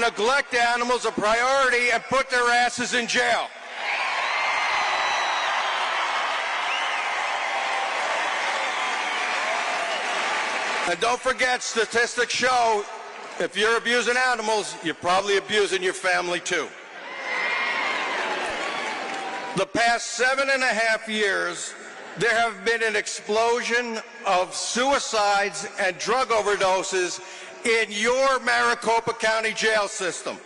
neglect animals a priority and put their asses in jail. And don't forget, statistics show if you're abusing animals, you're probably abusing your family too. The past 7.5 years, there have been an explosion of suicides and drug overdoses in your Maricopa County jail system.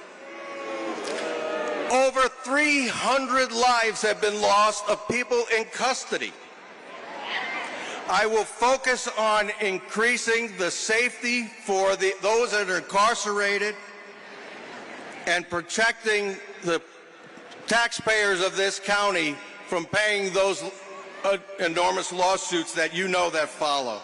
Over 300 lives have been lost of people in custody. I will focus on increasing the safety for those that are incarcerated and protecting the taxpayers of this county from paying those enormous lawsuits that you know that follow.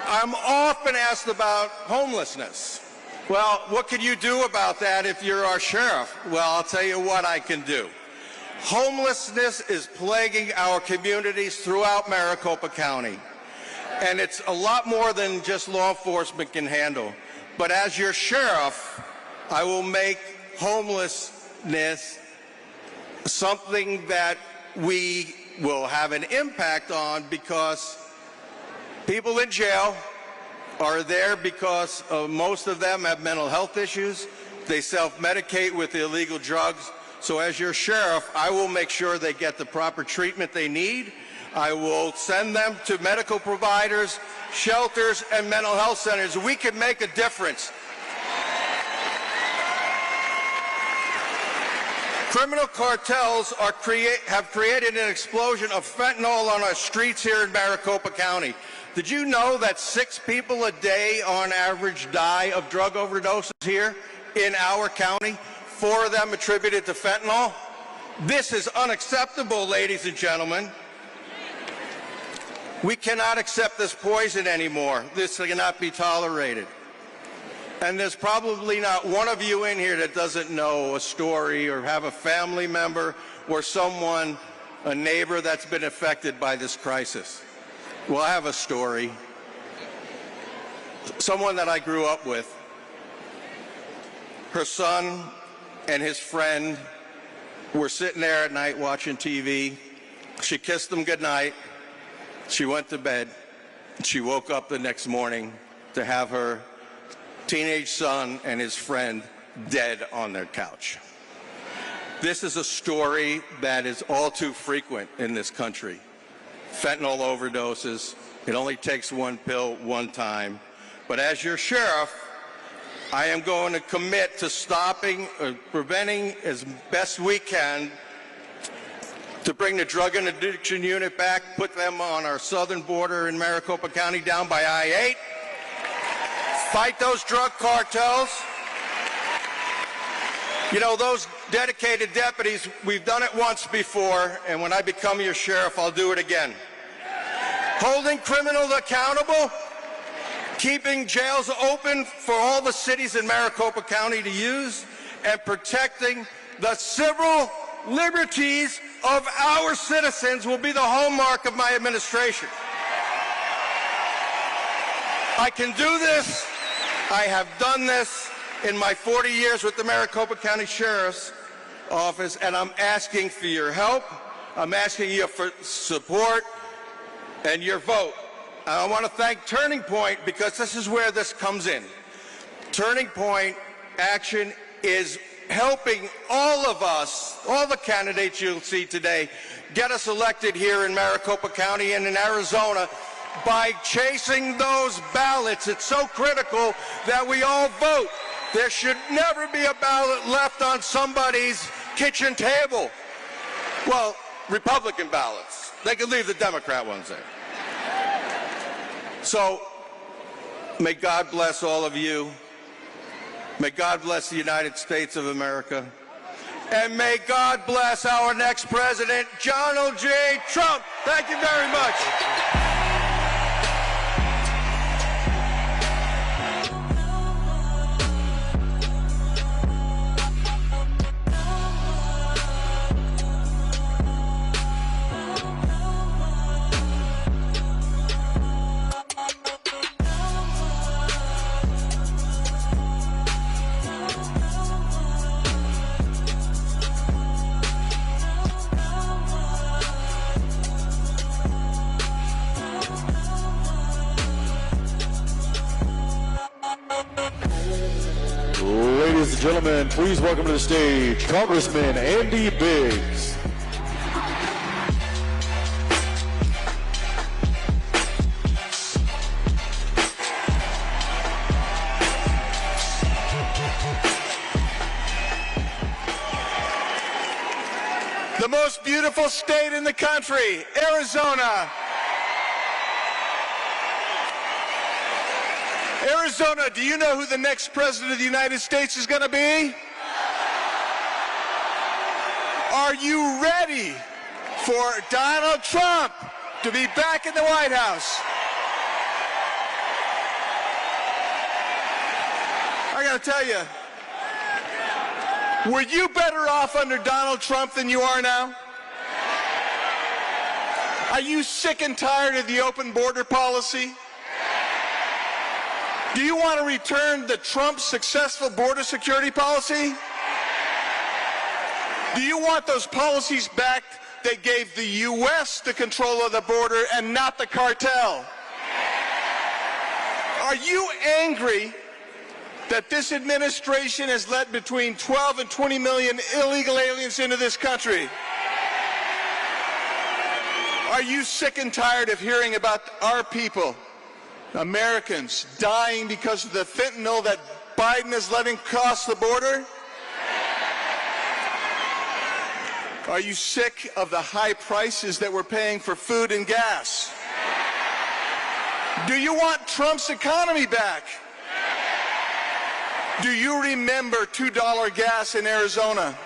I'm often asked about homelessness. Well, what can you do about that if you're our sheriff? Well, I'll tell you what I can do. Homelessness is plaguing our communities throughout Maricopa County, and it's a lot more than just law enforcement can handle. But as your sheriff, I will make homelessness something that we will have an impact on, because people in jail are there because most of them have mental health issues. They self-medicate with illegal drugs. So as your sheriff, I will make sure they get the proper treatment they need. I will send them to medical providers, shelters, and mental health centers. We can make a difference. Criminal cartels have created an explosion of fentanyl on our streets here in Maricopa County. Did you know that 6 people a day on average die of drug overdoses here in our county? 4 of them attributed to fentanyl? This is unacceptable, ladies and gentlemen. We cannot accept this poison anymore. This cannot be tolerated. And there's probably not one of you in here that doesn't know a story or have a family member or someone, a neighbor that's been affected by this crisis. Well, I have a story. Someone that I grew up with, her son and his friend were sitting there at night watching TV. She kissed them goodnight. She went to bed. She woke up the next morning to have her teenage son and his friend dead on their couch. This is a story that is all too frequent in this country. Fentanyl overdoses. It only takes one pill one time. But as your sheriff, I am going to commit to stopping or preventing as best we can to bring the drug and addiction unit back, put them on our southern border in Maricopa County down by I-8, fight those drug cartels. You know, those dedicated deputies, we've done it once before, and when I become your sheriff, I'll do it again. Holding criminals accountable, keeping jails open for all the cities in Maricopa County to use, and protecting the civil liberties of our citizens will be the hallmark of my administration. I can do this. I have done this in my 40 years with the Maricopa County Sheriff's Office, and I'm asking for your help. I'm asking you for support and your vote. I want to thank Turning Point, because this is where this comes in. Turning Point action is helping all of us, all the candidates you'll see today, get us elected here in Maricopa County and in Arizona by chasing those ballots. It's so critical that we all vote. There should never be a ballot left on somebody's kitchen table. Well, Republican ballots. They can leave the Democrat ones there. So, may God bless all of you. May God bless the United States of America. And may God bless our next president, Donald J. Trump. Thank you very much. and gentlemen, please welcome to the stage Congressman Andy Biggs. The most beautiful state in the country, Arizona. Arizona, do you know who the next president of the United States is going to be? Are you ready for Donald Trump to be back in the White House? I got to tell you, were you better off under Donald Trump than you are now? Are you sick and tired of the open border policy? Do you want to return the Trump successful border security policy? Do you want those policies back that gave the U.S. the control of the border and not the cartel? Are you angry that this administration has let between 12 and 20 million illegal aliens into this country? Are you sick and tired of hearing about our people, Americans, dying because of the fentanyl that Biden is letting cross the border? Are you sick of the high prices that we're paying for food and gas? Do you want Trump's economy back? Do you remember $2 gas in Arizona?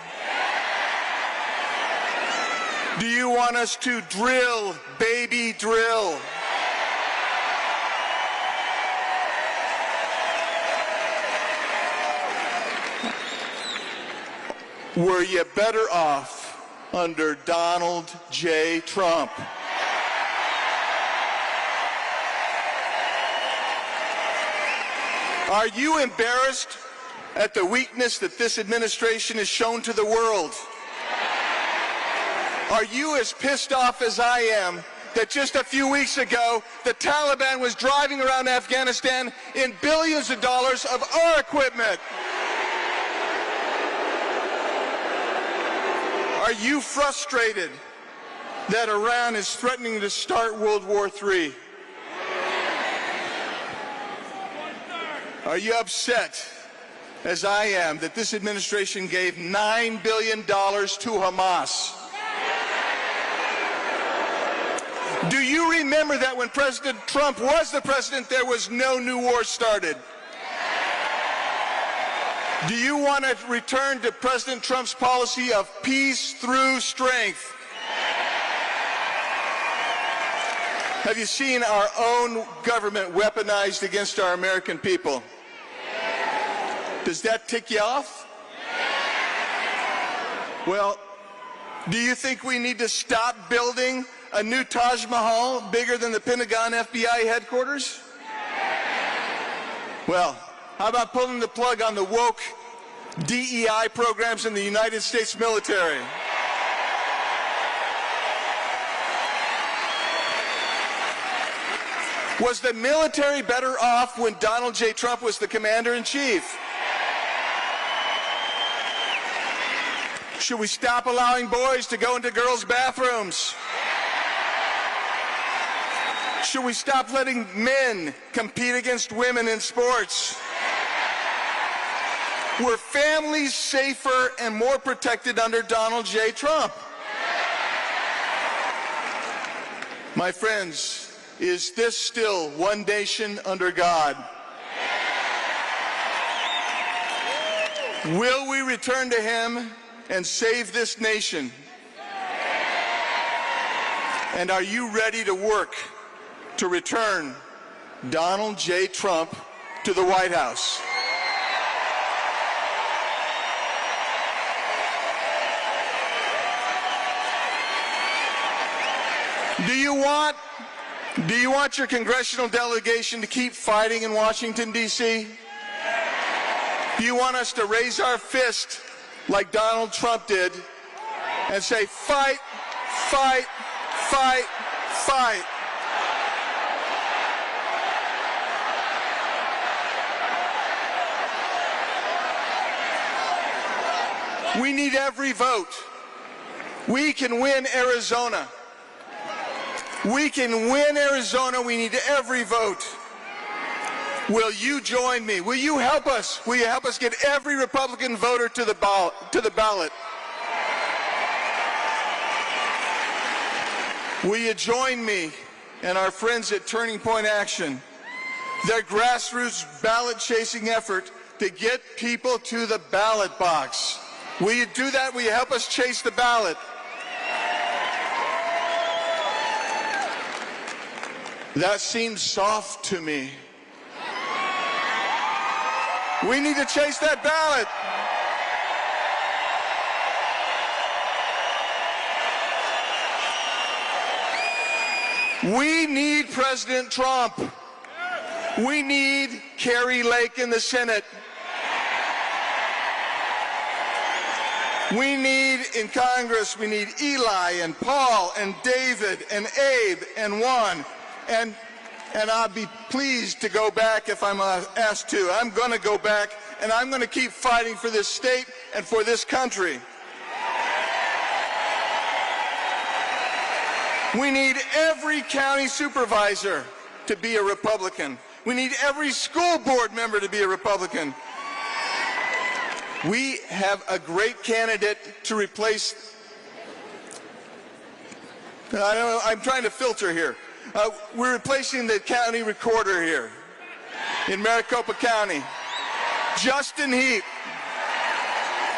Do you want us to drill, baby, drill? Were you better off under Donald J. Trump? Are you embarrassed at the weakness that this administration has shown to the world? Are you as pissed off as I am that just a few weeks ago the Taliban was driving around Afghanistan in billions of dollars of our equipment? Are you frustrated that Iran is threatening to start World War III? Are you upset, as I am, that this administration gave $9 billion to Hamas? Do you remember that when President Trump was the president, there was no new war started? Do you want to return to President Trump's policy of peace through strength? Have you seen our own government weaponized against our American people? Does that tick you off? Well, do you think we need to stop building a new Taj Mahal bigger than the Pentagon FBI headquarters? Well, how about pulling the plug on the woke DEI programs in the United States military? Was the military better off when Donald J. Trump was the commander-in-chief? Should we stop allowing boys to go into girls' bathrooms? Should we stop letting men compete against women in sports? Were families safer and more protected under Donald J. Trump? My friends, is this still one nation under God? Will we return to him and save this nation? And are you ready to work to return Donald J. Trump to the White House? Do you want your congressional delegation to keep fighting in Washington, D.C.? Do you want us to raise our fist like Donald Trump did and say, fight, fight, fight, fight? We need every vote. We can win Arizona. We can win Arizona. We need every vote. Will you join me? Will you help us? Will you help us get every Republican voter to the ballot? Will you join me and our friends at Turning Point Action, their grassroots ballot-chasing effort to get people to the ballot box? Will you do that? Will you help us chase the ballot? That seems soft to me. We need to chase that ballot. We need President Trump. We need Carrie Lake in the Senate. We need in Congress, we need Eli and Paul and David and Abe and Juan. And I'll be pleased to go back if I'm asked to. I'm going to go back, and I'm going to keep fighting for this state and for this country. We need every county supervisor to be a Republican. We need every school board member to be a Republican. We have a great candidate to replace. I'm trying to filter here. We're replacing the county recorder here in Maricopa County, Justin Heap.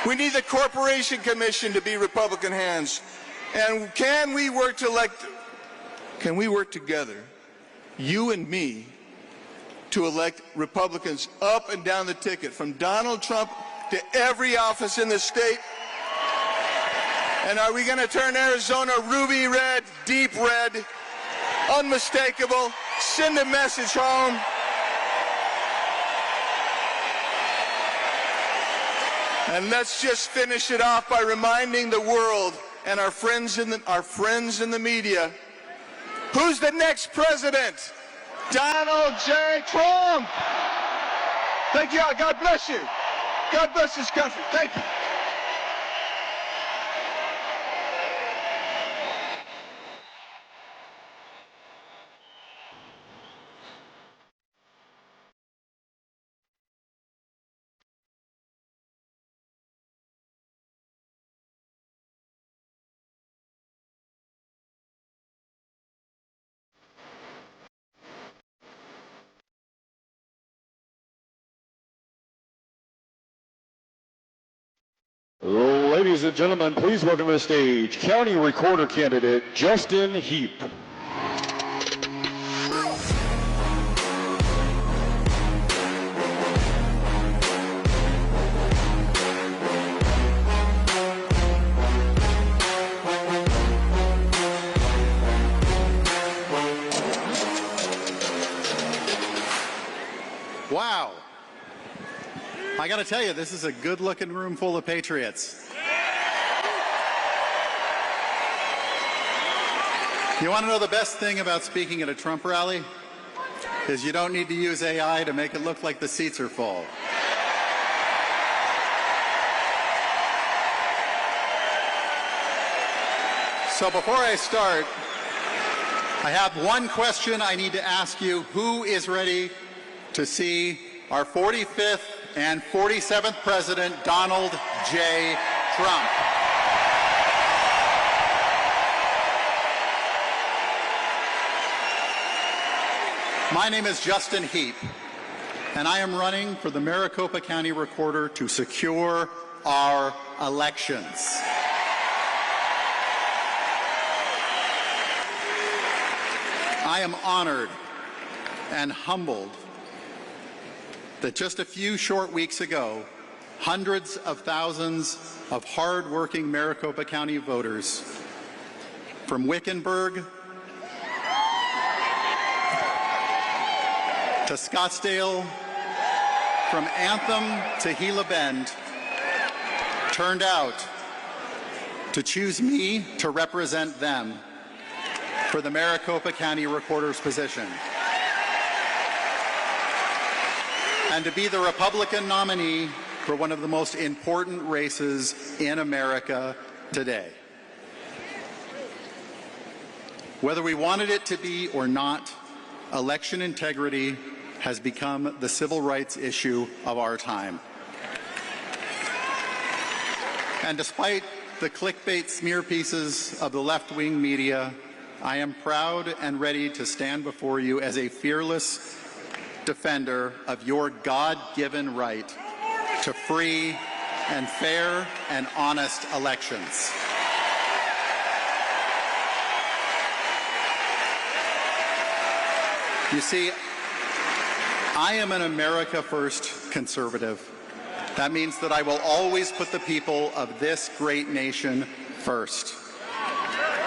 We need the Corporation Commission to be Republican hands. And can we work together, you and me, to elect Republicans up and down the ticket, from Donald Trump to every office in the state? And are we going to turn Arizona ruby red, deep red, unmistakable, send a message home? And let's just finish it off by reminding the world and our friends in the media, who's the next president? Donald J. Trump. Thank you all. God bless you. God bless this country. Thank you. Ladies and gentlemen, please welcome to the stage County Recorder candidate Justin Heap. Wow. I got to tell you, this is a good-looking room full of patriots. You want to know the best thing about speaking at a Trump rally? Is you don't need to use AI to make it look like the seats are full. So before I start, I have one question I need to ask you. Who is ready to see our 45th and 47th President, Donald J. Trump? My name is Justin Heap, and I am running for the Maricopa County Recorder to secure our elections. I am honored and humbled that just a few short weeks ago, hundreds of thousands of hard-working Maricopa County voters from Wickenburg to Scottsdale, from Anthem to Gila Bend, turned out to choose me to represent them for the Maricopa County Recorder's position, and to be the Republican nominee for one of the most important races in America today. Whether we wanted it to be or not, election integrity has become the civil rights issue of our time. And despite the clickbait smear pieces of the left-wing media, I am proud and ready to stand before you as a fearless defender of your God-given right to free and fair and honest elections. You see, I am an America First conservative. That means that I will always put the people of this great nation first.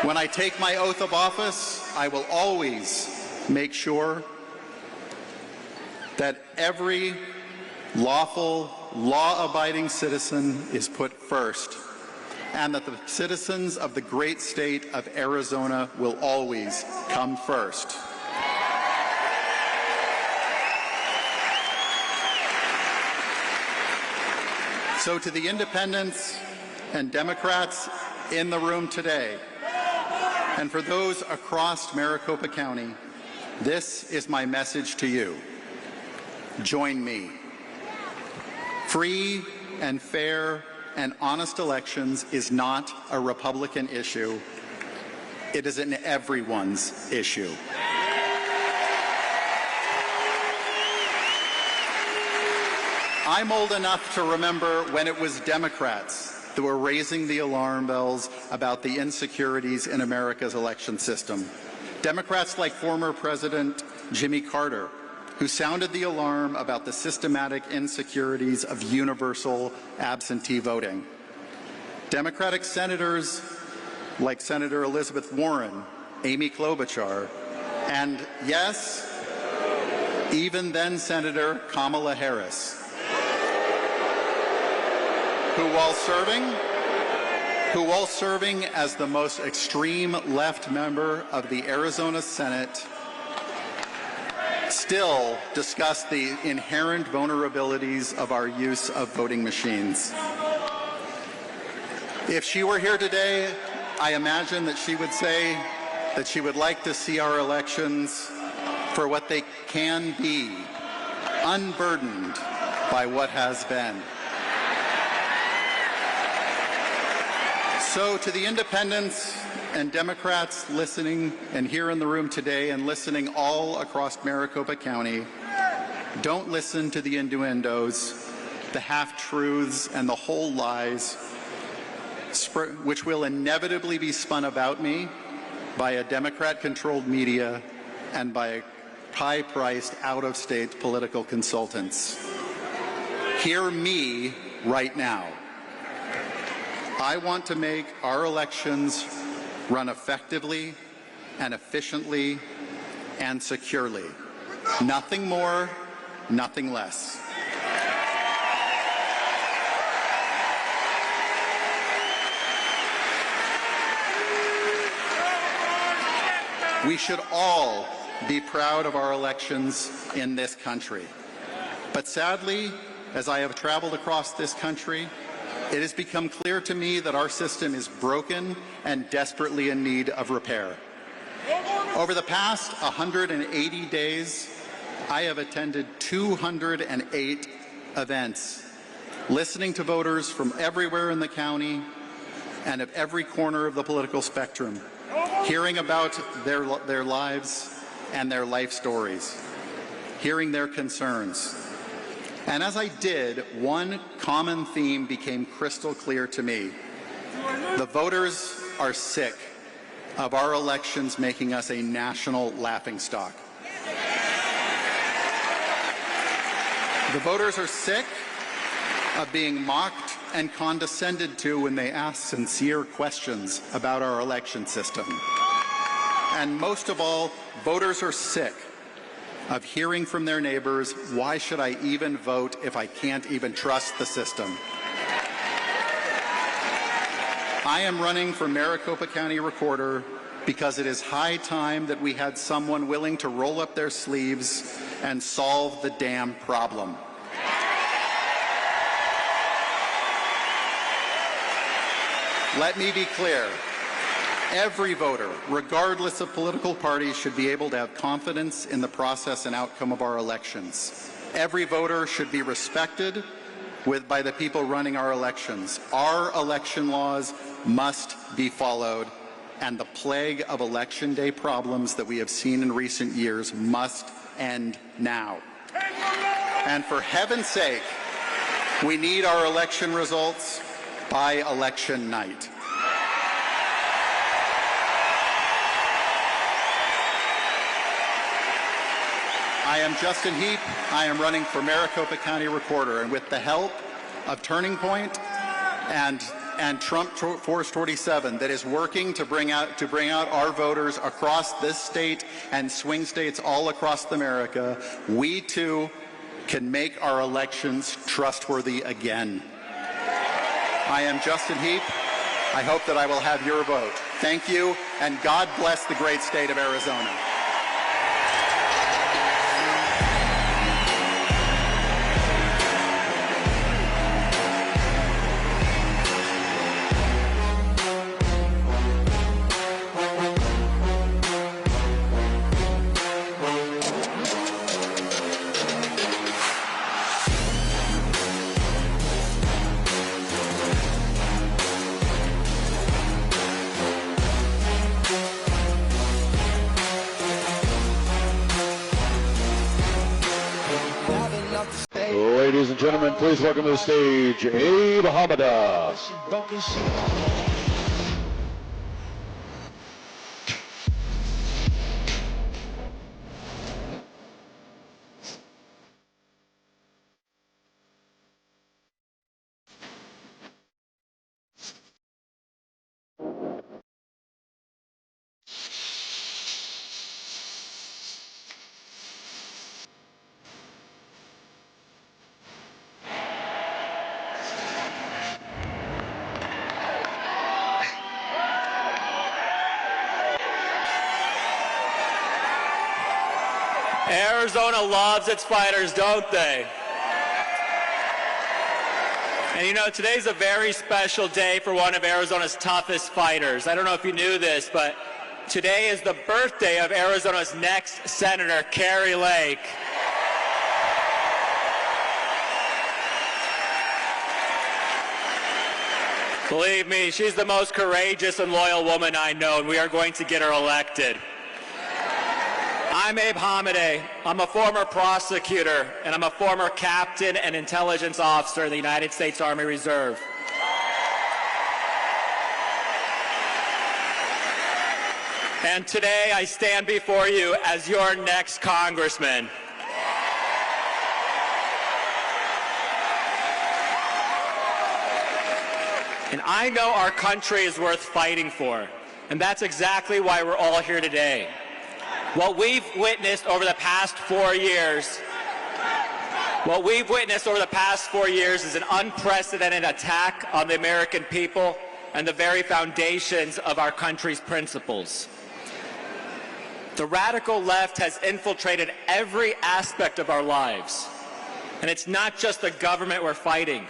When I take my oath of office, I will always make sure that every lawful, law-abiding citizen is put first, and that the citizens of the great state of Arizona will always come first. So to the independents and Democrats in the room today, and for those across Maricopa County, this is my message to you. Join me. Free and fair and honest elections is not a Republican issue. It is an everyone's issue. I'm old enough to remember when it was Democrats that were raising the alarm bells about the insecurities in America's election system. Democrats like former President Jimmy Carter, who sounded the alarm about the systematic insecurities of universal absentee voting. Democratic senators like Senator Elizabeth Warren, Amy Klobuchar, and yes, even then Senator Kamala Harris, who while serving as the most extreme left member of the Arizona Senate, still discussed the inherent vulnerabilities of our use of voting machines. If she were here today, I imagine that she would say that she would like to see our elections for what they can be, unburdened by what has been. So to the independents and Democrats listening and here in the room today and listening all across Maricopa County, don't listen to the innuendos, the half-truths, and the whole lies, which will inevitably be spun about me by a Democrat-controlled media and by high-priced, out-of-state political consultants. Hear me right now. I want to make our elections run effectively and efficiently and securely. Nothing more, nothing less. We should all be proud of our elections in this country. But sadly, as I have traveled across this country, it has become clear to me that our system is broken and desperately in need of repair. Over the past 180 days, I have attended 208 events, listening to voters from everywhere in the county and of every corner of the political spectrum, hearing about their lives and their life stories, hearing their concerns. And as I did, one common theme became crystal clear to me. The voters are sick of our elections making us a national laughingstock. The voters are sick of being mocked and condescended to when they ask sincere questions about our election system. And most of all, voters are sick of hearing from their neighbors, why should I even vote if I can't even trust the system? I am running for Maricopa County Recorder because it is high time that we had someone willing to roll up their sleeves and solve the damn problem. let me be clear. Every voter, regardless of political party, should be able to have confidence in the process and outcome of our elections. Every voter should be respected by the people running our elections. Our election laws must be followed, and the plague of election day problems that we have seen in recent years must end now. And for heaven's sake, we need our election results by election night. I am Justin Heap. I am running for Maricopa County Recorder, and with the help of Turning Point and Trump Force 47 that is working to bring out our voters across this state and swing states all across America, we too can make our elections trustworthy again. I am Justin Heap. I hope that I will have your vote. Thank you, and God bless the great state of Arizona. Ladies and gentlemen, please welcome to the stage Abe Hamada. Arizona loves its fighters, don't they? And you know, today's a very special day for one of Arizona's toughest fighters. I don't know if you knew this, but today is the birthday of Arizona's next senator, Kari Lake. Believe me, she's the most courageous and loyal woman I know, and we are going to get her elected. I'm Abe Hamada. I'm a former prosecutor, and I'm a former captain and intelligence officer in the United States Army Reserve. And today I stand before you as your next congressman. And I know our country is worth fighting for, and that's exactly why we're all here today. What we've witnessed over the past 4 years is an unprecedented attack on the American people and the very foundations of our country's principles. The radical left has infiltrated every aspect of our lives. And it's not just the government we're fighting.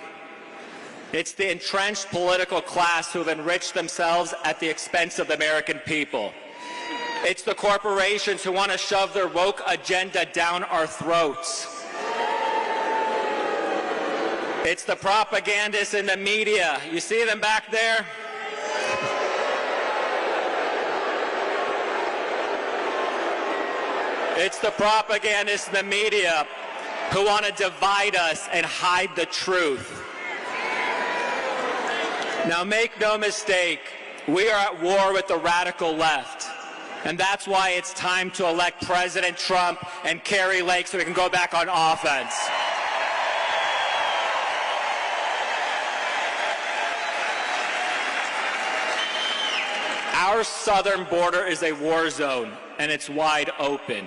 It's the entrenched political class who have enriched themselves at the expense of the American people. It's the corporations who want to shove their woke agenda down our throats. It's the propagandists in the media. You see them back there? It's the propagandists in the media who want to divide us and hide the truth. Now, make no mistake, we are at war with the radical left. And that's why it's time to elect President Trump and Kari Lake so we can go back on offense. Our southern border is a war zone, and it's wide open.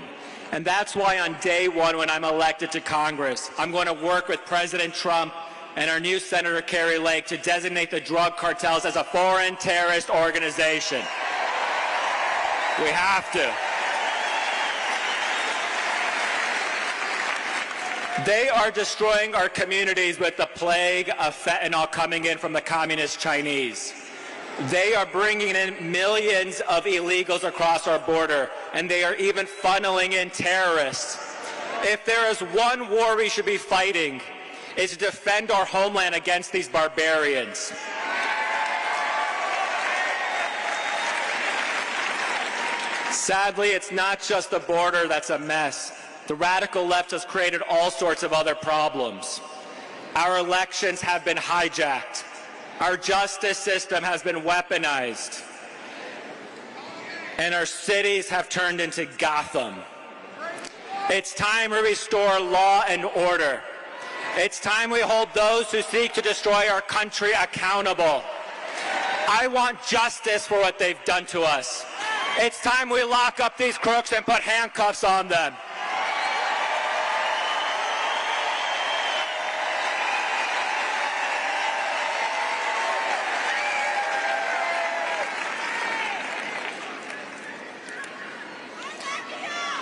And that's why on day one, when I'm elected to Congress, I'm going to work with President Trump and our new Senator Kari Lake to designate the drug cartels as a foreign terrorist organization. We have to. They are destroying our communities with the plague of fentanyl coming in from the communist Chinese. They are bringing in millions of illegals across our border, and they are even funneling in terrorists. If there is one war we should be fighting, it's to defend our homeland against these barbarians. Sadly, it's not just the border that's a mess. The radical left has created all sorts of other problems. Our elections have been hijacked. Our justice system has been weaponized. And our cities have turned into Gotham. It's time we restore law and order. It's time we hold those who seek to destroy our country accountable. I want justice for what they've done to us. It's time we lock up these crooks and put handcuffs on them.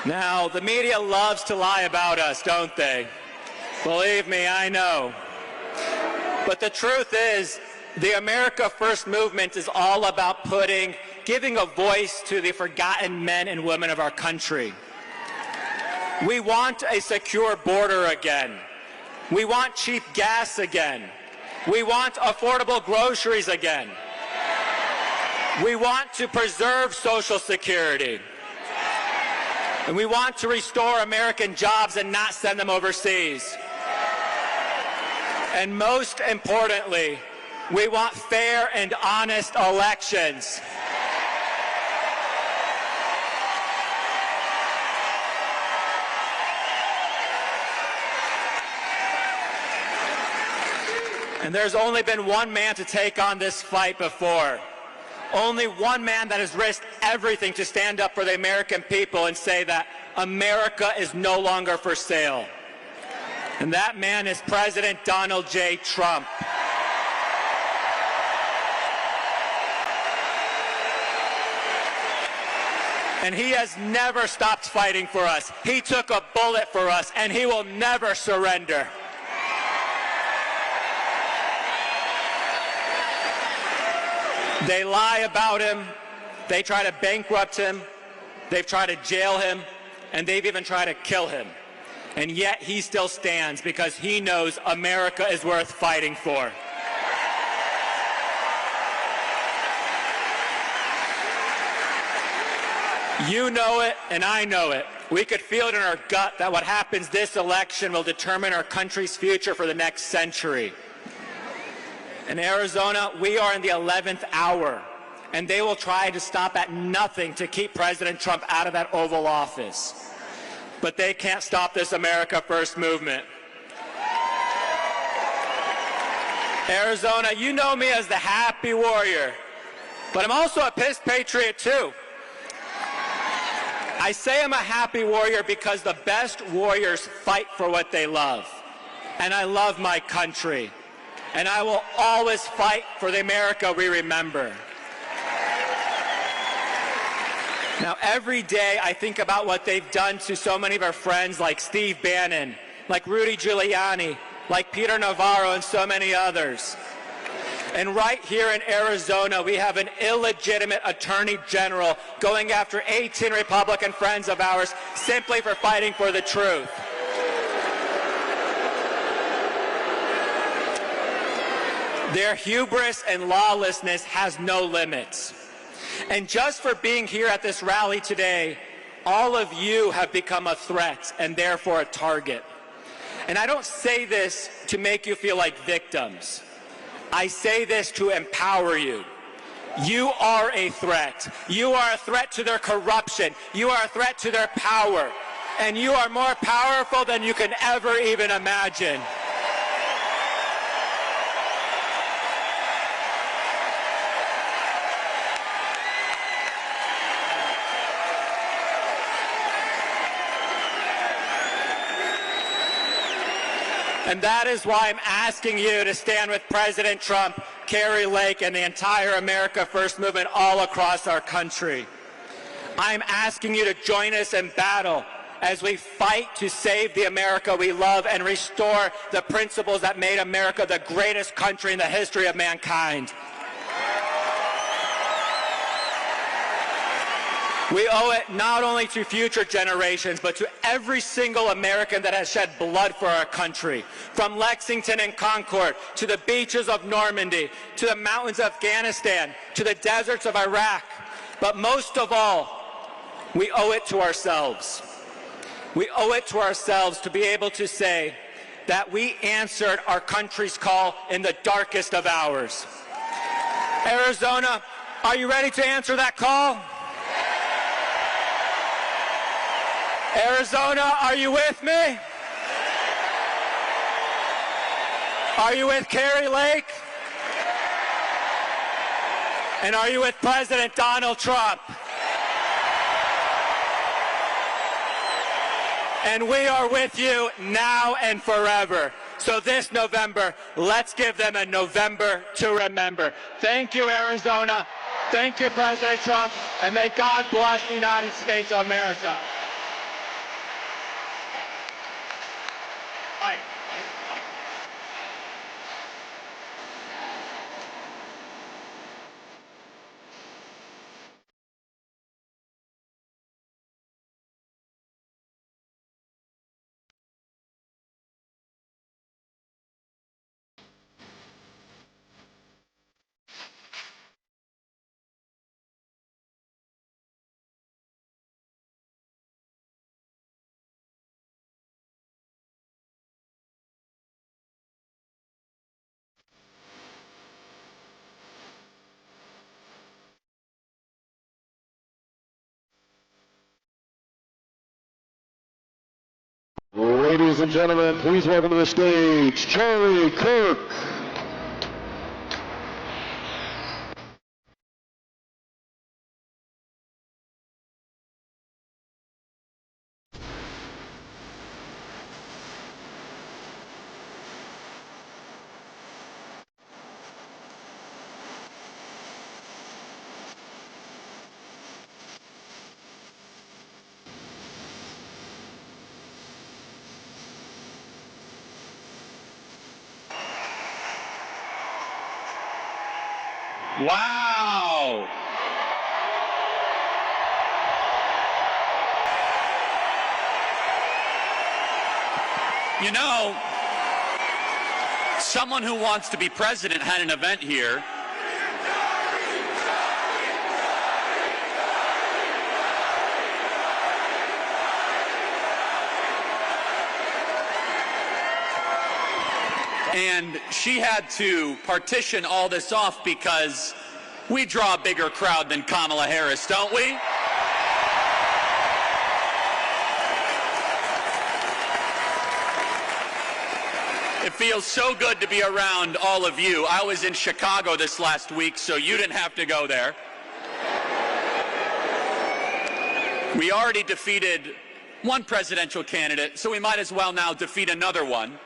Now, the media loves to lie about us, don't they? Believe me, I know. But the truth is, the America First movement is all about giving a voice to the forgotten men and women of our country. We want a secure border again. We want cheap gas again. We want affordable groceries again. We want to preserve Social Security. And we want to restore American jobs and not send them overseas. And most importantly, we want fair and honest elections. And there's only been one man to take on this fight before. Only one man that has risked everything to stand up for the American people and say that America is no longer for sale. And that man is President Donald J. Trump. And he has never stopped fighting for us. He took a bullet for us, and he will never surrender. They lie about him, they try to bankrupt him, they've tried to jail him, and they've even tried to kill him. And yet he still stands because he knows America is worth fighting for. You know it, and I know it. We could feel it in our gut that what happens this election will determine our country's future for the next century. In Arizona, we are in the 11th hour, and they will try to stop at nothing to keep President Trump out of that Oval Office. But they can't stop this America First movement. Arizona, you know me as the happy warrior, but I'm also a pissed patriot too. I say I'm a happy warrior because the best warriors fight for what they love. And I love my country. And I will always fight for the America we remember. Now, every day I think about what they've done to so many of our friends like Steve Bannon, like Rudy Giuliani, like Peter Navarro, and so many others. And right here in Arizona, we have an illegitimate attorney general going after 18 Republican friends of ours simply for fighting for the truth. Their hubris and lawlessness has no limits. And just for being here at this rally today, all of you have become a threat and therefore a target. And I don't say this to make you feel like victims. I say this to empower you. You are a threat. You are a threat to their corruption. You are a threat to their power. And you are more powerful than you can ever even imagine. And that is why I'm asking you to stand with President Trump, Kari Lake, and the entire America First movement all across our country. I'm asking you to join us in battle as we fight to save the America we love and restore the principles that made America the greatest country in the history of mankind. We owe it not only to future generations, but to every single American that has shed blood for our country. From Lexington and Concord, to the beaches of Normandy, to the mountains of Afghanistan, to the deserts of Iraq. But most of all, we owe it to ourselves. We owe it to ourselves to be able to say that we answered our country's call in the darkest of hours. Arizona, are you ready to answer that call? Arizona, are you with me? Are you with Kari Lake? And are you with President Donald Trump? And we are with you now and forever. So this November, let's give them a November to remember. Thank you, Arizona. Thank you, President Trump. And may God bless the United States of America. Bye. Ladies and gentlemen, please welcome to the stage, Charlie Kirk. Wow! You know, someone who wants to be president had an event here. And she had to partition all this off because we draw a bigger crowd than Kamala Harris, don't we? It feels so good to be around all of you. I was in Chicago this last week, so you didn't have to go there. We already defeated one presidential candidate, so we might as well now defeat another one.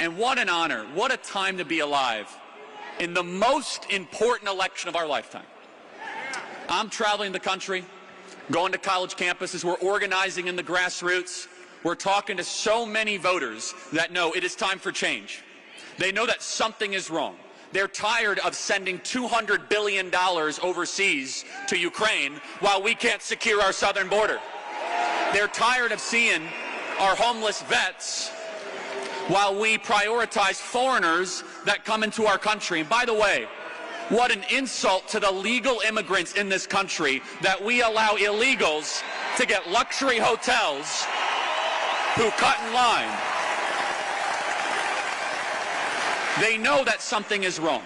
And what an honor, what a time to be alive in the most important election of our lifetime. I'm traveling the country, going to college campuses, we're organizing in the grassroots, we're talking to so many voters that know it is time for change. They know that something is wrong. They're tired of sending $200 billion overseas to Ukraine while we can't secure our southern border. They're tired of seeing our homeless vets while we prioritize foreigners that come into our country. And by the way, what an insult to the legal immigrants in this country that we allow illegals to get luxury hotels who cut in line. They know that something is wrong.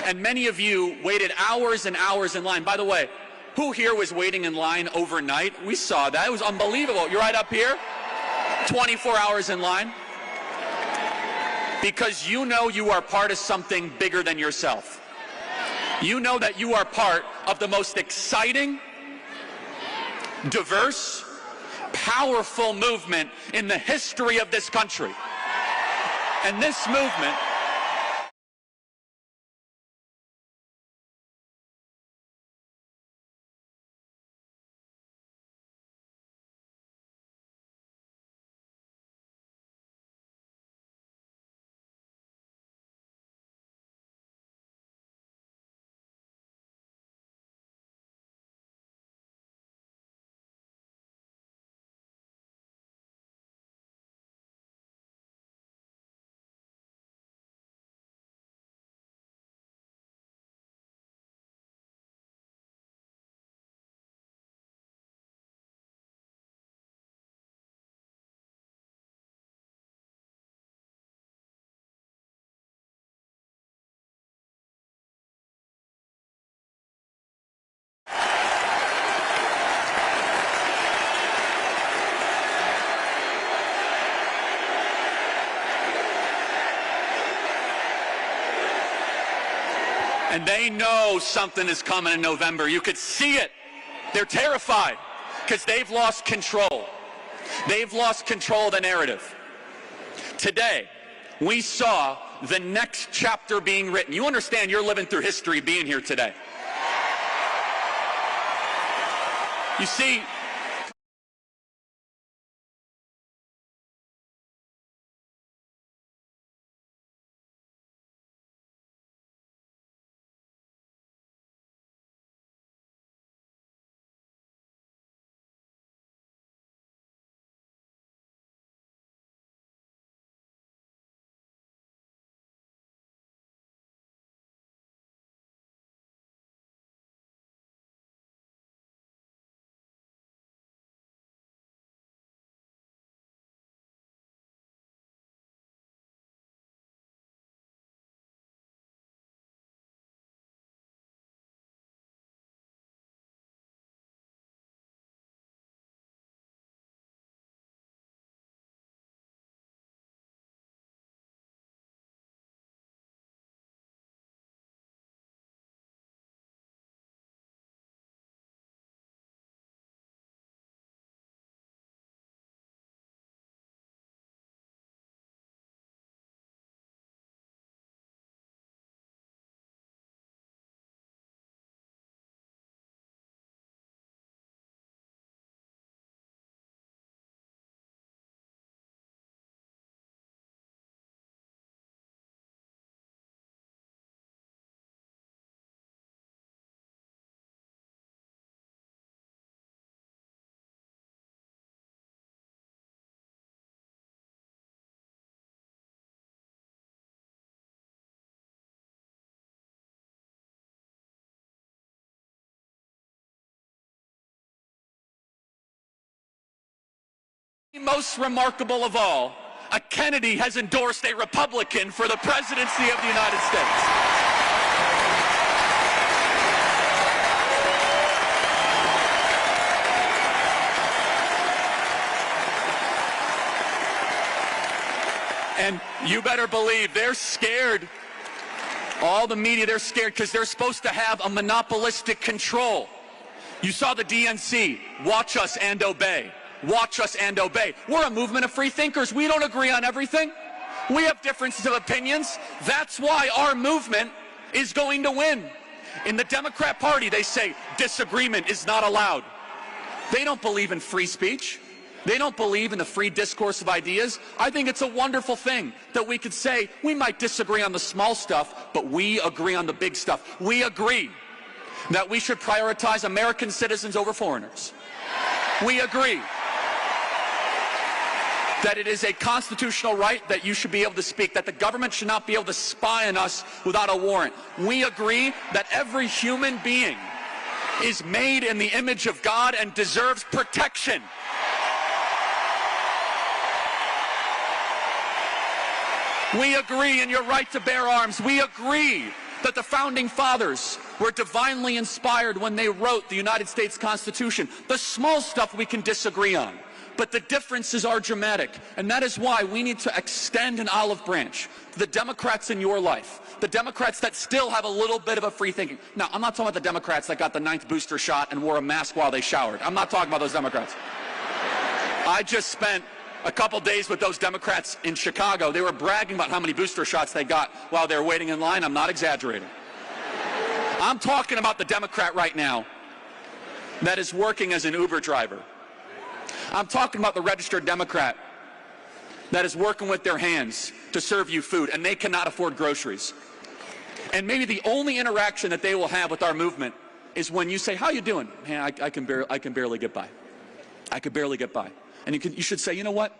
And many of you waited hours and hours in line. By the way, who here was waiting in line overnight? We saw that. It was unbelievable. You're right up here, 24 hours in line. Because you know you are part of something bigger than yourself. You know that you are part of the most exciting, diverse, powerful movement in the history of this country. And this movement And they know something is coming in November. You could see it. They're terrified because they've lost control. They've lost control of the narrative. Today, we saw the next chapter being written. You understand you're living through history being here today. You see, most remarkable of all, a Kennedy has endorsed a Republican for the presidency of the United States. And you better believe they're scared. All the media, they're scared because they're supposed to have a monopolistic control. You saw the DNC, watch us and obey. Watch us and obey. We're a movement of free thinkers. We don't agree on everything. We have differences of opinions. That's why our movement is going to win. In the Democrat Party, they say disagreement is not allowed. They don't believe in free speech. They don't believe in the free discourse of ideas. I think it's a wonderful thing that we could say we might disagree on the small stuff, but we agree on the big stuff. We agree that we should prioritize American citizens over foreigners. We agree that it is a constitutional right that you should be able to speak, that the government should not be able to spy on us without a warrant. We agree that every human being is made in the image of God and deserves protection. We agree in your right to bear arms. We agree that the Founding Fathers were divinely inspired when they wrote the United States Constitution. The small stuff we can disagree on, but the differences are dramatic, and that is why we need to extend an olive branch to the Democrats in your life, the Democrats that still have a little bit of a free thinking. Now, I'm not talking about the Democrats that got the 9th booster shot and wore a mask while they showered. I'm not talking about those Democrats. I just spent a couple days with those Democrats in Chicago. They were bragging about how many booster shots they got while they were waiting in line. I'm not exaggerating. I'm talking about the Democrat right now that is working as an Uber driver. I'm talking about the registered Democrat that is working with their hands to serve you food, and they cannot afford groceries. And maybe the only interaction that they will have with our movement is when you say, "How you doing?" "Man, I can barely get by. I could barely get by." And you should say, "You know what?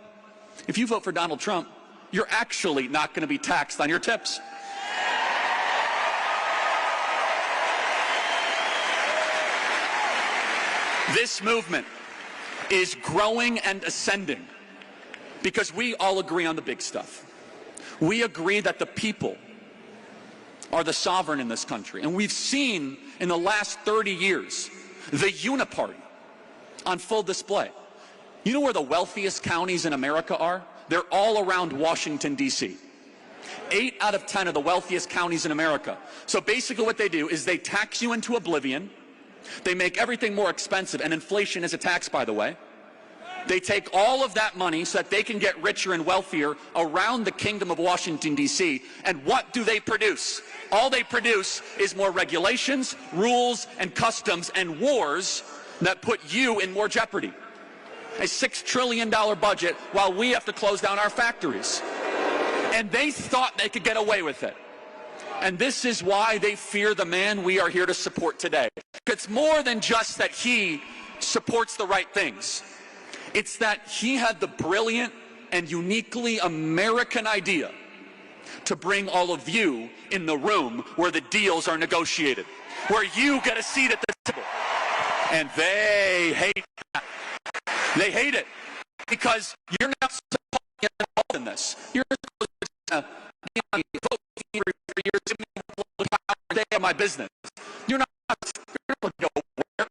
If you vote for Donald Trump, you're actually not going to be taxed on your tips." This movement is growing and ascending because we all agree on the big stuff. We agree that the people are the sovereign in this country. And we've seen in the last 30 years the uniparty on full display. You know where the wealthiest counties in America are? They're all around Washington, D.C. 8 out of 10 of the wealthiest counties in America. So basically what they do is they tax you into oblivion. They make everything more expensive, and inflation is a tax, by the way. They take all of that money so that they can get richer and wealthier around the kingdom of Washington, D.C. And what do they produce? All they produce is more regulations, rules, and customs, and wars that put you in more jeopardy. A $6 trillion budget while we have to close down our factories. And they thought they could get away with it. And this is why they fear the man we are here to support today. It's more than just that he supports the right things. It's that he had the brilliant and uniquely American idea to bring all of you in the room where the deals are negotiated, where you get a seat at the table. And they hate that. They hate it because you're not supposed to get involved in this. You're supposed to be on vote for years, give me a day of my business. You're not supposed to go where.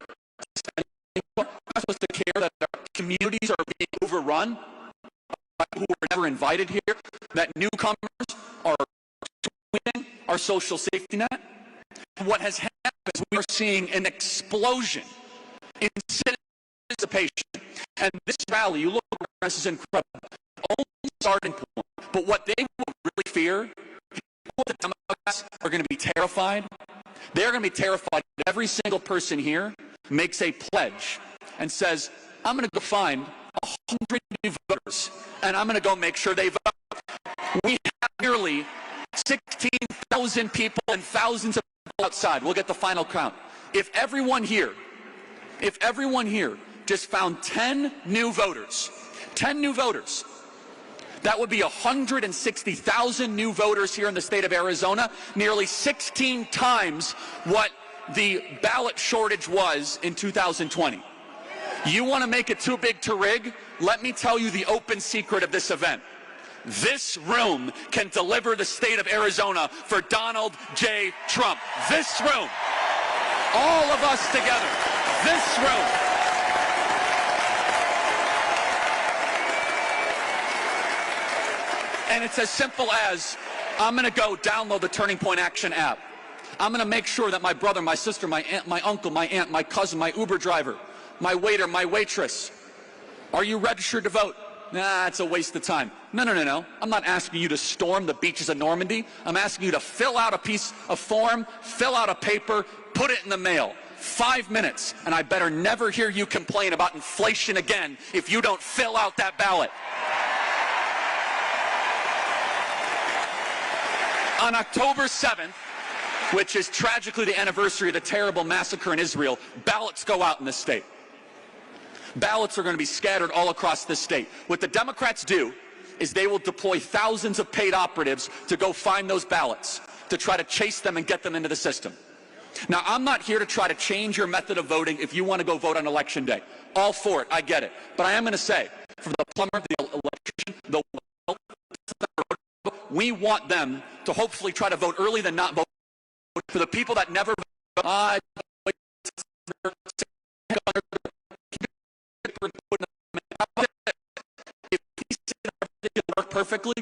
You're not supposed to care that our communities are being overrun by people who were never invited here, that newcomers are winning our social safety net. What has happened is we are seeing an explosion in citizen participation. And this rally, you look around, this is incredible. Only starting point. But what they will really fear, the Democrats are going to be terrified. They're going to be terrified that every single person here makes a pledge and says, I'm going to go find 100 new voters, and I'm going to go make sure they vote. We have nearly 16,000 people and thousands of people outside. We'll get the final count. If everyone here just found 10 new voters, that would be 160,000 new voters here in the state of Arizona, nearly 16 times what the ballot shortage was in 2020. You want to make it too big to rig? Let me tell you the open secret of this event. This room can deliver the state of Arizona for Donald J. Trump. This room. All of us together. This room. And it's as simple as, I'm going to go download the Turning Point Action app. I'm going to make sure that my brother, my sister, my aunt, my uncle, my aunt, my cousin, my Uber driver, my waiter, my waitress, are you registered to vote? Nah, it's a waste of time. No. I'm not asking you to storm the beaches of Normandy. I'm asking you to fill out a piece of form, fill out a paper, put it in the mail. 5 minutes, and I better never hear you complain about inflation again if you don't fill out that ballot. On October 7th, which is tragically the anniversary of the terrible massacre in Israel, ballots go out in this state. Ballots are going to be scattered all across this state. What the Democrats do is they will deploy thousands of paid operatives to go find those ballots, to try to chase them and get them into the system. Now, I'm not here to try to change your method of voting if you want to go vote on Election Day. All for it, I get it. But I am going to say, for the plumber, the electrician, the we want them to hopefully try to vote early than not vote. For the people that never vote, if he said everything work perfectly,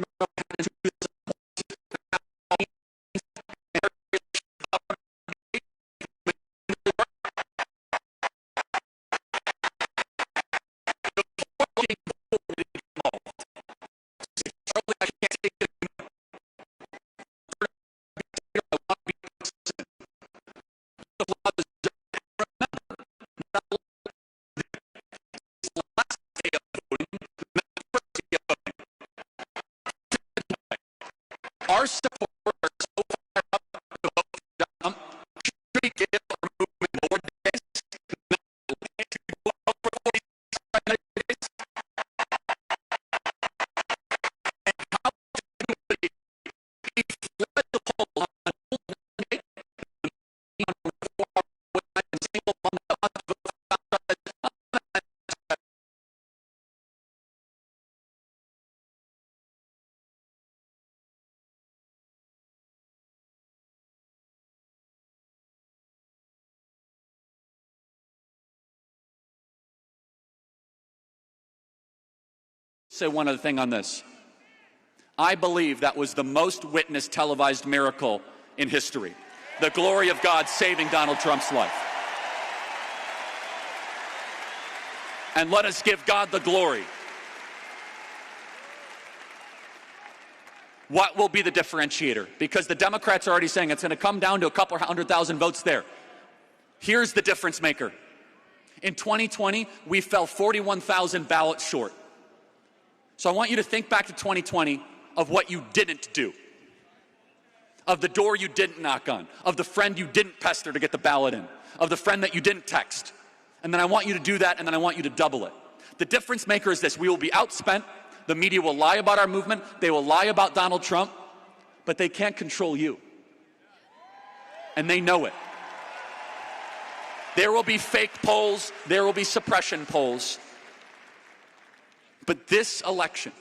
our supporters so far up to vote for Trump should we give our movement more days? Not for 45 days? And how do we flip the poll on one day on reform and single on the say one other thing on this. I believe that was the most witnessed televised miracle in history. The glory of God saving Donald Trump's life. And let us give God the glory. What will be the differentiator? Because the Democrats are already saying it's going to come down to a couple 100,000 votes there. Here's the difference maker. In 2020, we fell 41,000 ballots short. So I want you to think back to 2020 of what you didn't do, of the door you didn't knock on, of the friend you didn't pester to get the ballot in, of the friend that you didn't text. And then I want you to do that, and then I want you to double it. The difference maker is this: we will be outspent. The media will lie about our movement. They will lie about Donald Trump, but they can't control you. And they know it. There will be fake polls. There will be suppression polls. But this election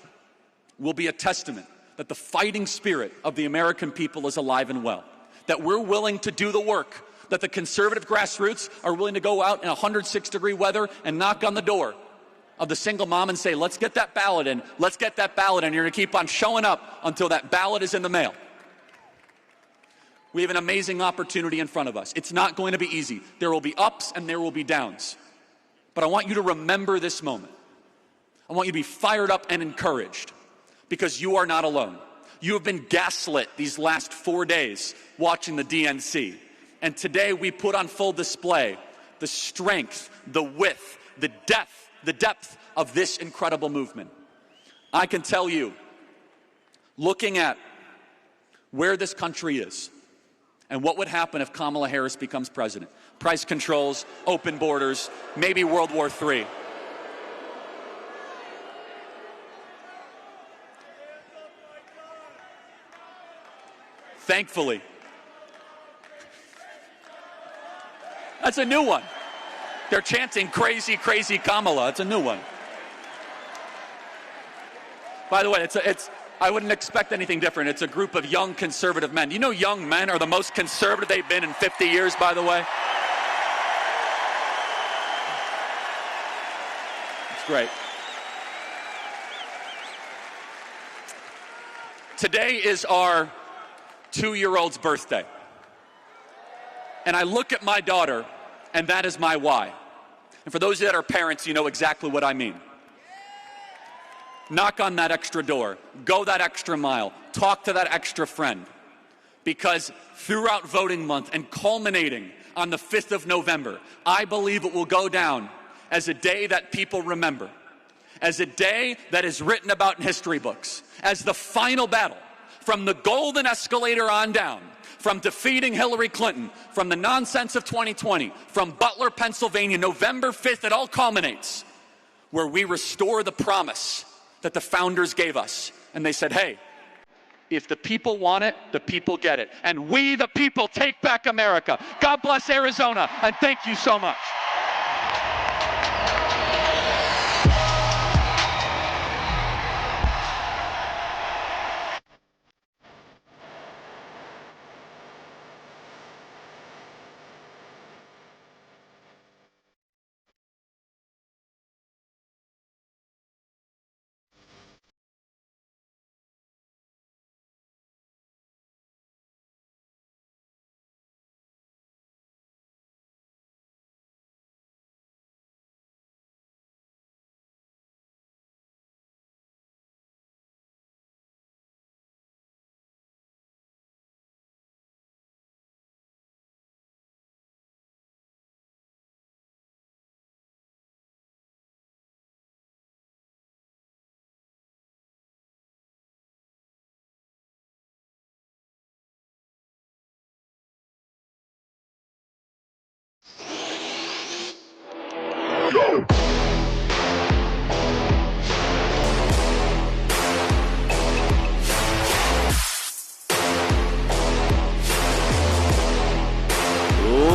will be a testament that the fighting spirit of the American people is alive and well, that we're willing to do the work, that the conservative grassroots are willing to go out in 106-degree weather and knock on the door of the single mom and say, let's get that ballot in, let's get that ballot in. You're going to keep on showing up until that ballot is in the mail. We have an amazing opportunity in front of us. It's not going to be easy. There will be ups and there will be downs. But I want you to remember this moment. I want you to be fired up and encouraged, because you are not alone. You have been gaslit these last 4 days watching the DNC. And today we put on full display the strength, the width, the depth of this incredible movement. I can tell you, looking at where this country is and what would happen if Kamala Harris becomes president, price controls, open borders, maybe World War III. Thankfully, that's a new one. They're chanting crazy, crazy Kamala. It's a new one. By the way, I wouldn't expect anything different. It's a group of young conservative men. You know, young men are the most conservative they've been in 50 years, by the way. It's great. Today is our 2-year-old's birthday. And I look at my daughter, and that is my why. And for those of you that are parents, you know exactly what I mean. Knock on that extra door. Go that extra mile. Talk to that extra friend. Because throughout voting month and culminating on the 5th of November, I believe it will go down as a day that people remember, as a day that is written about in history books, as the final battle from the golden escalator on down, from defeating Hillary Clinton, from the nonsense of 2020, from Butler, Pennsylvania, November 5th, it all culminates where we restore the promise that the founders gave us. And they said, hey, if the people want it, the people get it. And we, the people, take back America. God bless Arizona, and thank you so much.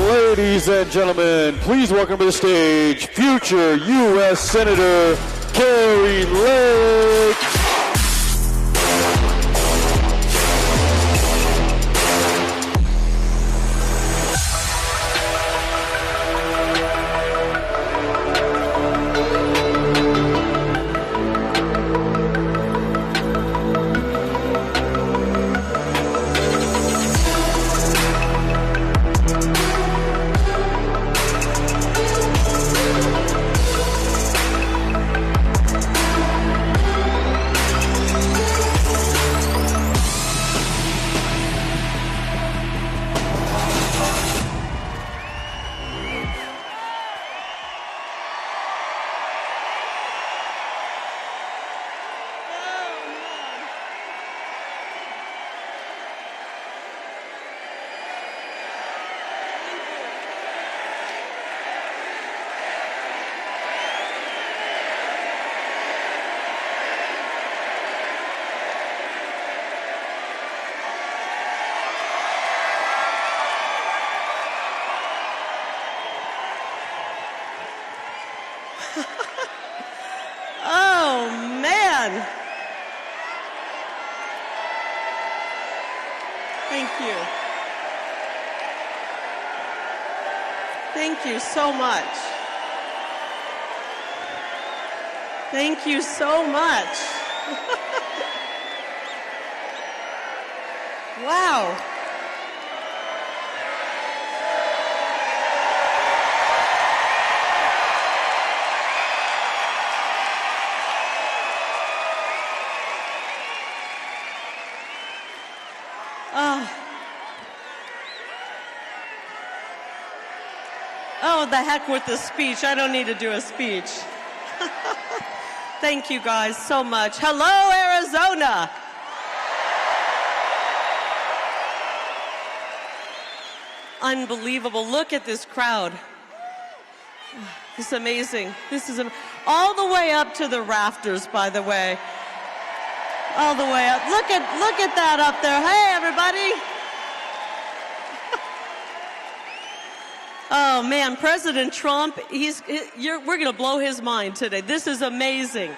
Ladies and gentlemen, please welcome to the stage future U.S. Senator Kari Lake. Thank you. Thank you so much. Thank you so much. Wow. Oh, the heck with the speech. I don't need to do a speech. Thank you guys so much. Hello, Arizona. Unbelievable. Look at this crowd. This is amazing. This is all the way up to the rafters, by the way. All the way up. Look at that up there. Hey, everybody. Oh man, President Trump, we're going to blow his mind today. This is amazing.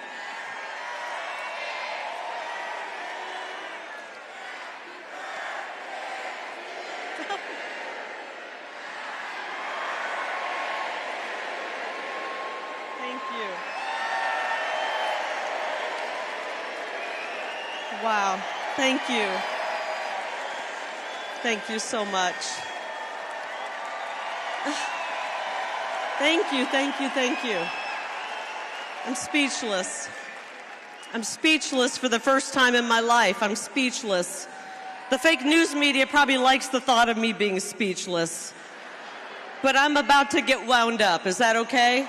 Thank you. Wow. Thank you. Thank you so much. Thank you, thank you, thank you. I'm speechless. I'm speechless for the first time in my life. I'm speechless. The fake news media probably likes the thought of me being speechless. But I'm about to get wound up. Is that okay?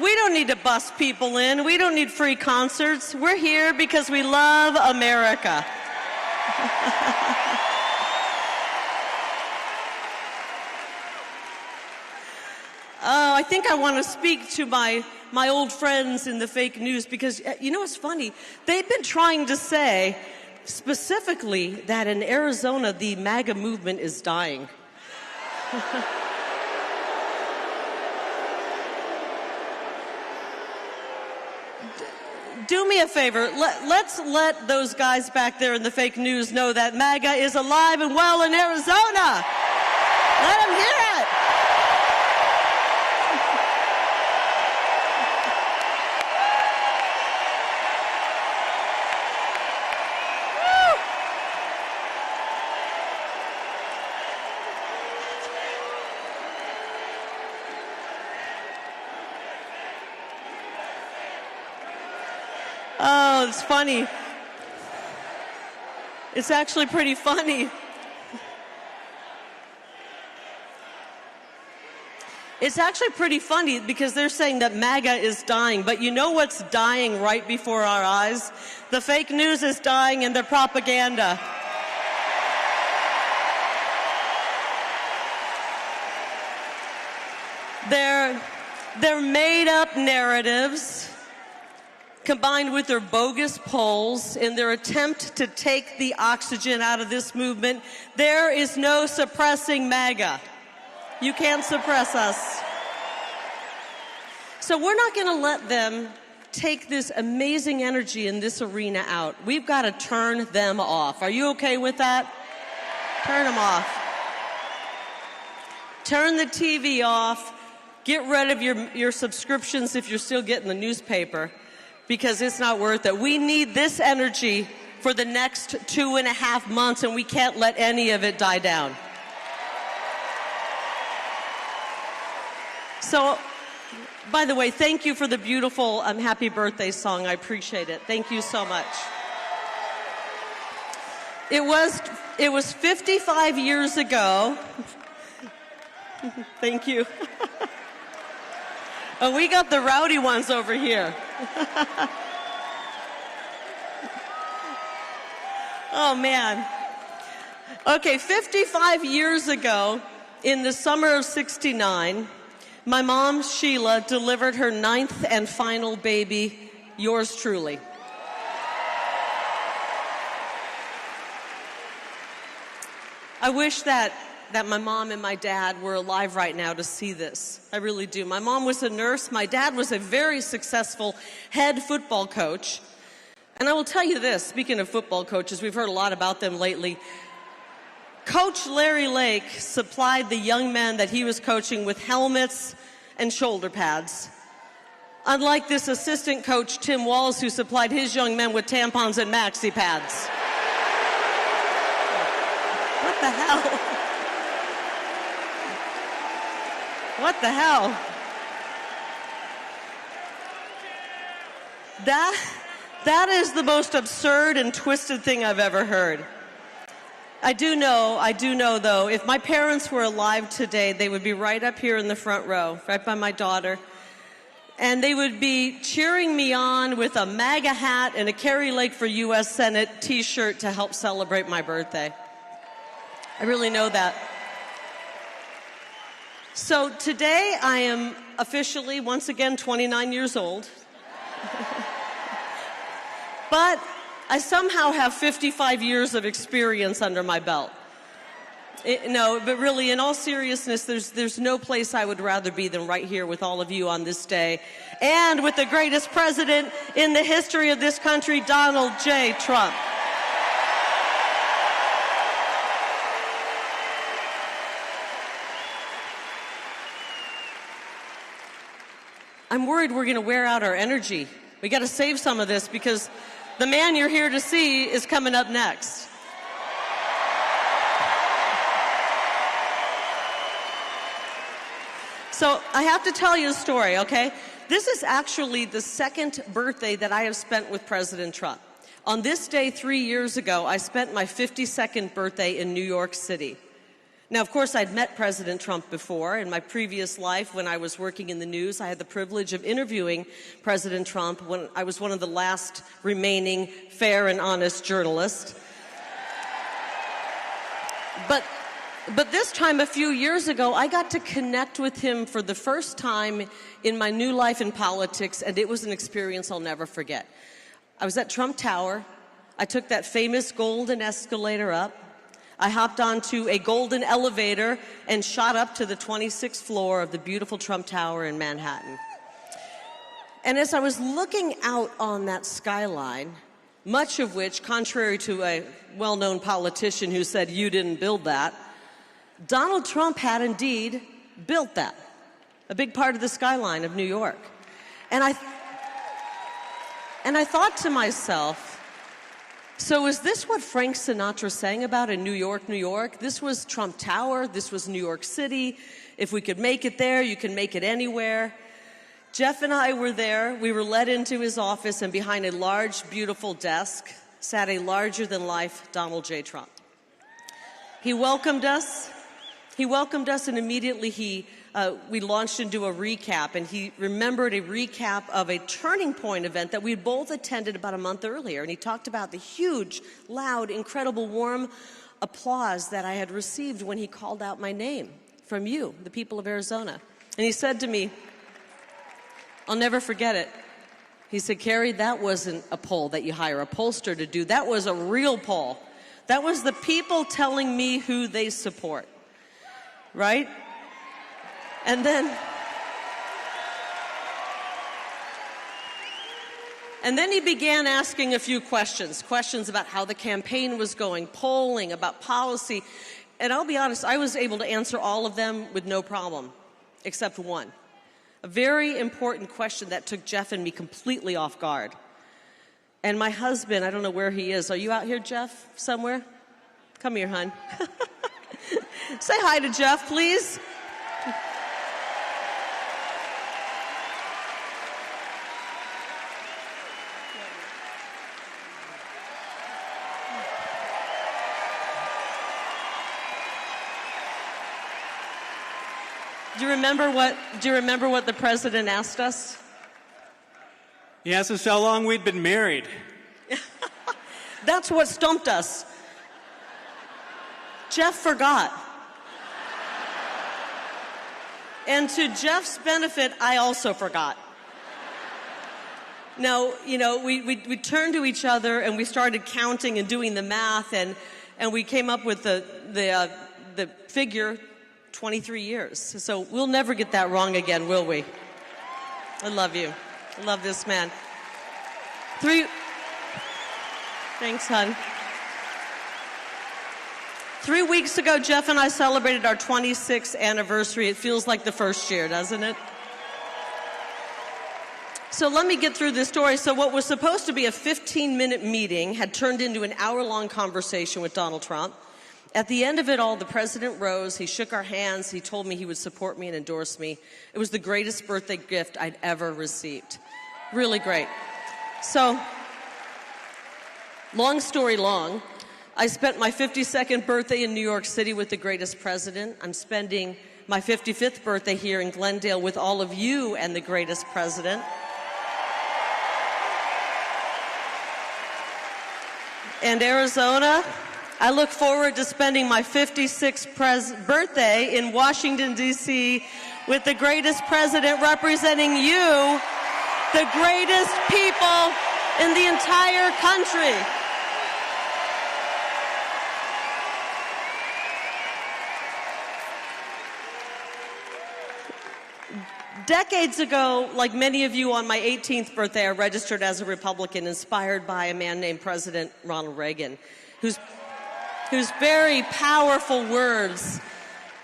We don't need to bus people in. We don't need free concerts. We're here because we love America. Oh, I think I want to speak to my old friends in the fake news because, you know what's funny? They've been trying to say specifically that in Arizona, the MAGA movement is dying. Do me a favor. Let's let those guys back there in the fake news know that MAGA is alive and well in Arizona. Let them hear it. Oh, it's funny. It's actually pretty funny. It's actually pretty funny because they're saying that MAGA is dying, but you know what's dying right before our eyes? The fake news is dying and their propaganda. They're made-up narratives combined with their bogus polls in their attempt to take the oxygen out of this movement. There is no suppressing MAGA. You can't suppress us. So we're not going to let them take this amazing energy in this arena out. We've got to turn them off. Are you okay with that? Turn them off. Turn the TV off. Get rid of your subscriptions if you're still getting the newspaper, because it's not worth it. We need this energy for the next 2.5 months, and we can't let any of it die down. So, by the way, thank you for the beautiful happy birthday song. I appreciate it. Thank you so much. It was 55 years ago. Thank you. Oh, we got the rowdy ones over here. Oh, man. Okay, 55 years ago, in the summer of '69, my mom, Sheila, delivered her 9th and final baby, yours truly. I wish that my mom and my dad were alive right now to see this. I really do. My mom was a nurse. My dad was a very successful head football coach. And I will tell you this, speaking of football coaches, we've heard a lot about them lately. Coach Larry Lake supplied the young men that he was coaching with helmets and shoulder pads. Unlike this assistant coach, Tim Walls, who supplied his young men with tampons and maxi pads. What the hell? What the hell? That is the most absurd and twisted thing I've ever heard. I do know, though, if my parents were alive today, they would be right up here in the front row, right by my daughter. And they would be cheering me on with a MAGA hat and a Kari Lake for U.S. Senate t-shirt to help celebrate my birthday. I really know that. So today I am officially, once again, 29 years old. But I somehow have 55 years of experience under my belt. No, but really, in all seriousness, there's no place I would rather be than right here with all of you on this day, and with the greatest president in the history of this country, Donald J. Trump. I'm worried we're going to wear out our energy. We got to save some of this because the man you're here to see is coming up next. So I have to tell you a story, okay? This is actually the second birthday that I have spent with President Trump. On this day 3 years ago, I spent my 52nd birthday in New York City. Now, of course, I'd met President Trump before. In my previous life, when I was working in the news, I had the privilege of interviewing President Trump when I was one of the last remaining fair and honest journalists. But this time, a few years ago, I got to connect with him for the first time in my new life in politics, and it was an experience I'll never forget. I was at Trump Tower. I took that famous golden escalator up. I hopped onto a golden elevator and shot up to the 26th floor of the beautiful Trump Tower in Manhattan. And as I was looking out on that skyline, much of which, contrary to a well-known politician who said, "You didn't build that," Donald Trump had indeed built that, a big part of the skyline of New York. And I thought to myself, so is this what Frank Sinatra sang about in New York, New York? This was Trump Tower. This was New York City. If we could make it there, you can make it anywhere. Jeff and I were there. We were led into his office, and behind a large, beautiful desk sat a larger-than-life Donald J. Trump. He welcomed us. And immediately we launched into a recap, and he remembered a recap of a Turning Point event that we both attended about a month earlier. And he talked about the huge, loud, incredible, warm applause that I had received when he called out my name from you, the people of Arizona. And he said to me, I'll never forget it. He said, "Kari, that wasn't a poll that you hire a pollster to do. That was a real poll. That was the people telling me who they support." Right? And then he began asking a few questions about how the campaign was going, polling, about policy. And I'll be honest, I was able to answer all of them with no problem, except one. A very important question that took Jeff and me completely off guard. And my husband, I don't know where he is. Are you out here, Jeff, somewhere? Come here, hon. Say hi to Jeff, please. Do you remember what the president asked us? He asked us how long we'd been married. That's what stumped us. Jeff forgot. And to Jeff's benefit, I also forgot. Now, we turned to each other and we started counting and doing the math, and we came up with the figure 23 years. So we'll never get that wrong again, will we? I love you. I love this man. Thanks, hon. 3 weeks ago, Jeff and I celebrated our 26th anniversary. It feels like the first year, doesn't it? So let me get through this story. So what was supposed to be a 15-minute meeting had turned into an hour-long conversation with Donald Trump. At the end of it all, the president rose, he shook our hands, he told me he would support me and endorse me. It was the greatest birthday gift I'd ever received. Really great. So, long story long, I spent my 52nd birthday in New York City with the greatest president. I'm spending my 55th birthday here in Glendale with all of you and the greatest president. And Arizona, I look forward to spending my 56th birthday in Washington, D.C. with the greatest president representing you, the greatest people in the entire country. Decades ago, like many of you, on my 18th birthday, I registered as a Republican, inspired by a man named President Ronald Reagan, whose very powerful words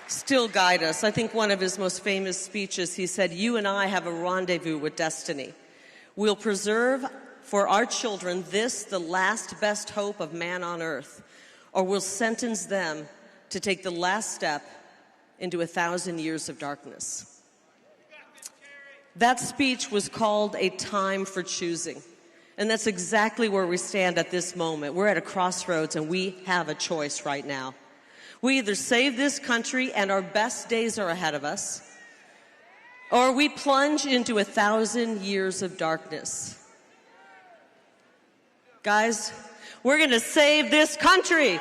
still guide us. I think one of his most famous speeches, he said, "You and I have a rendezvous with destiny. We'll preserve for our children this, the last best hope of man on earth, or we'll sentence them to take the last step into 1,000 years of darkness." That speech was called A Time for Choosing. And that's exactly where we stand at this moment. We're at a crossroads and we have a choice right now. We either save this country and our best days are ahead of us, or we plunge into 1,000 years of darkness. Guys, we're going to save this country.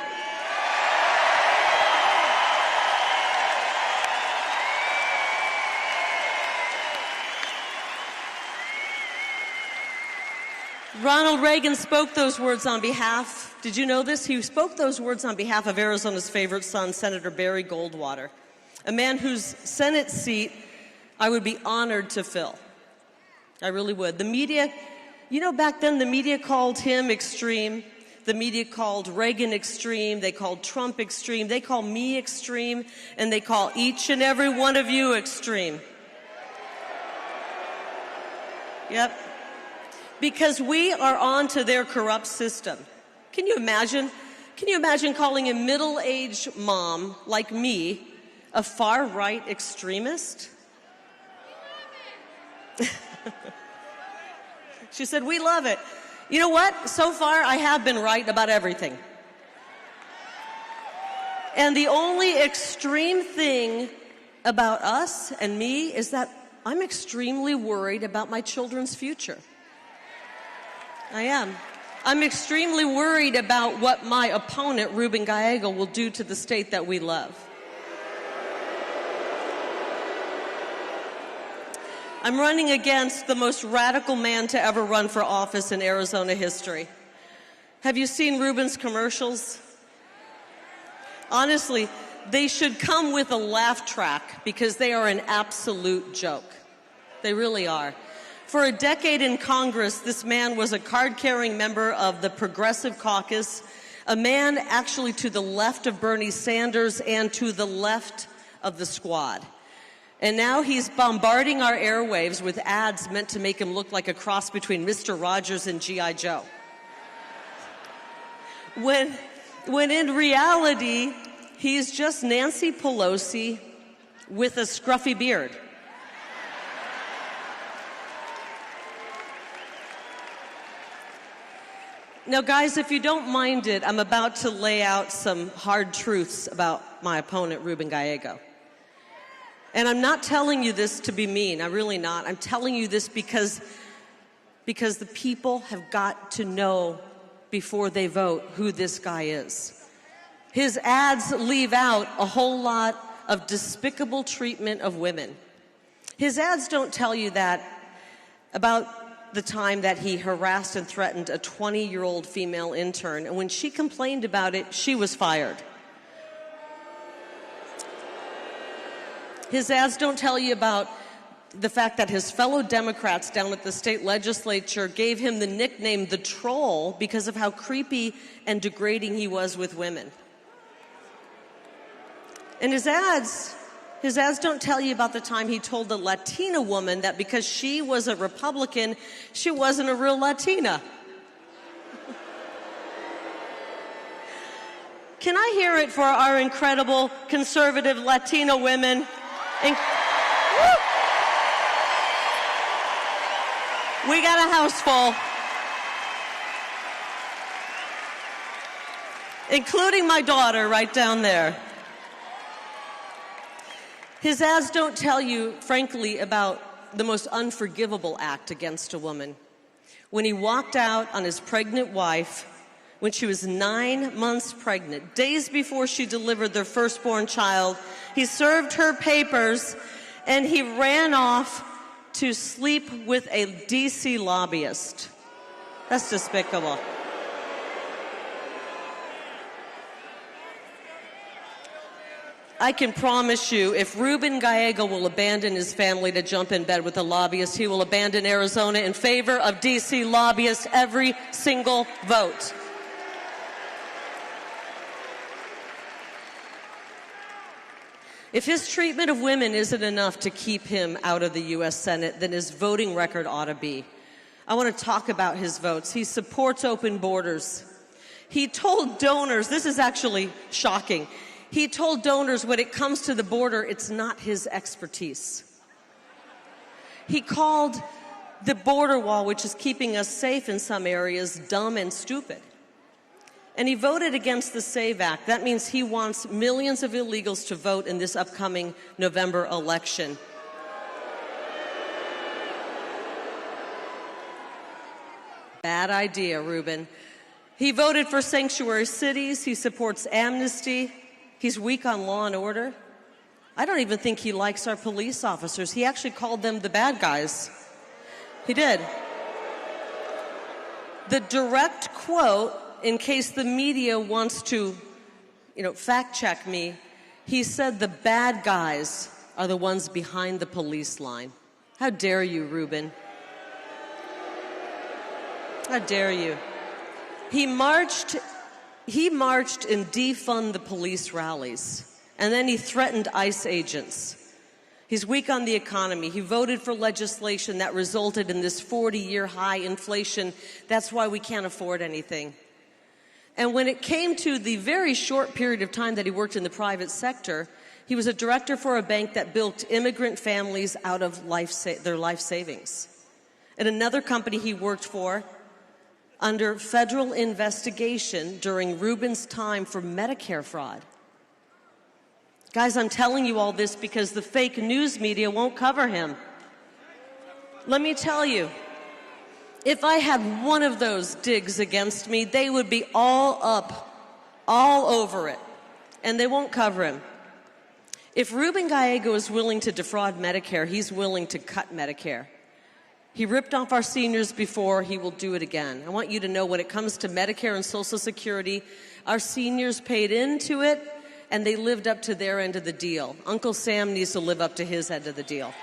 Ronald Reagan spoke those words on behalf, did you know this? He spoke those words on behalf of Arizona's favorite son, Senator Barry Goldwater, a man whose Senate seat I would be honored to fill. I really would. The media, you know, back then the media called him extreme. The media called Reagan extreme. They called Trump extreme. They call me extreme. And they call each and every one of you extreme. Yep. Because we are on to their corrupt system. Can you imagine? Can you imagine calling a middle-aged mom like me a far-right extremist? She said, "We love it." You know what? So far, I have been right about everything. And the only extreme thing about us and me is that I'm extremely worried about my children's future. I am. I'm extremely worried about what my opponent, Ruben Gallego, will do to the state that we love. I'm running against the most radical man to ever run for office in Arizona history. Have you seen Ruben's commercials? Honestly, they should come with a laugh track because they are an absolute joke. They really are. For a decade in Congress, this man was a card-carrying member of the Progressive Caucus, a man actually to the left of Bernie Sanders and to the left of the Squad. And now he's bombarding our airwaves with ads meant to make him look like a cross between Mr. Rogers and G.I. Joe. When in reality, he's just Nancy Pelosi with a scruffy beard. Now, guys, if you don't mind it, I'm about to lay out some hard truths about my opponent, Ruben Gallego. And I'm not telling you this to be mean. I'm really not. I'm telling you this because the people have got to know before they vote who this guy is. His ads leave out a whole lot of despicable treatment of women. His ads don't tell you that about the time that he harassed and threatened a 20-year-old female intern, and when she complained about it, she was fired. His ads don't tell you about the fact that his fellow Democrats down at the state legislature gave him the nickname the Troll because of how creepy and degrading he was with women. And his ads don't tell you about the time he told a Latina woman that because she was a Republican, she wasn't a real Latina. Can I hear it for our incredible conservative Latina women? We got a house full, including my daughter right down there. His ads don't tell you, frankly, about the most unforgivable act against a woman. When he walked out on his pregnant wife, when she was 9 months pregnant, days before she delivered their firstborn child, he served her papers and he ran off to sleep with a DC lobbyist. That's despicable. I can promise you, if Ruben Gallego will abandon his family to jump in bed with a lobbyist, he will abandon Arizona in favor of DC lobbyists every single vote. If his treatment of women isn't enough to keep him out of the U.S. Senate, then his voting record ought to be. I want to talk about his votes. He supports open borders. He told donors, this is actually shocking, he told donors when it comes to the border, it's not his expertise. He called the border wall, which is keeping us safe in some areas, dumb and stupid. And he voted against the SAVE Act. That means he wants millions of illegals to vote in this upcoming November election. Bad idea, Ruben. He voted for sanctuary cities. He supports amnesty. He's weak on law and order. I don't even think he likes our police officers. He actually called them the bad guys. He did. The direct quote, in case the media wants to, fact check me, he said the bad guys are the ones behind the police line. How dare you, Ruben? How dare you? He marched and defund the police rallies, and then he threatened ICE agents. He's weak on the economy. He voted for legislation that resulted in this 40-year high inflation. That's why we can't afford anything. And when it came to the very short period of time that he worked in the private sector, he was a director for a bank that built immigrant families out of their life savings. At another company he worked for, under federal investigation during Ruben's time for Medicare fraud. Guys, I'm telling you all this because the fake news media won't cover him. Let me tell you, if I had one of those digs against me, they would be all up, all over it, and they won't cover him. If Ruben Gallego is willing to defraud Medicare, he's willing to cut Medicare. He ripped off our seniors before, he will do it again. I want you to know when it comes to Medicare and Social Security, our seniors paid into it and they lived up to their end of the deal. Uncle Sam needs to live up to his end of the deal.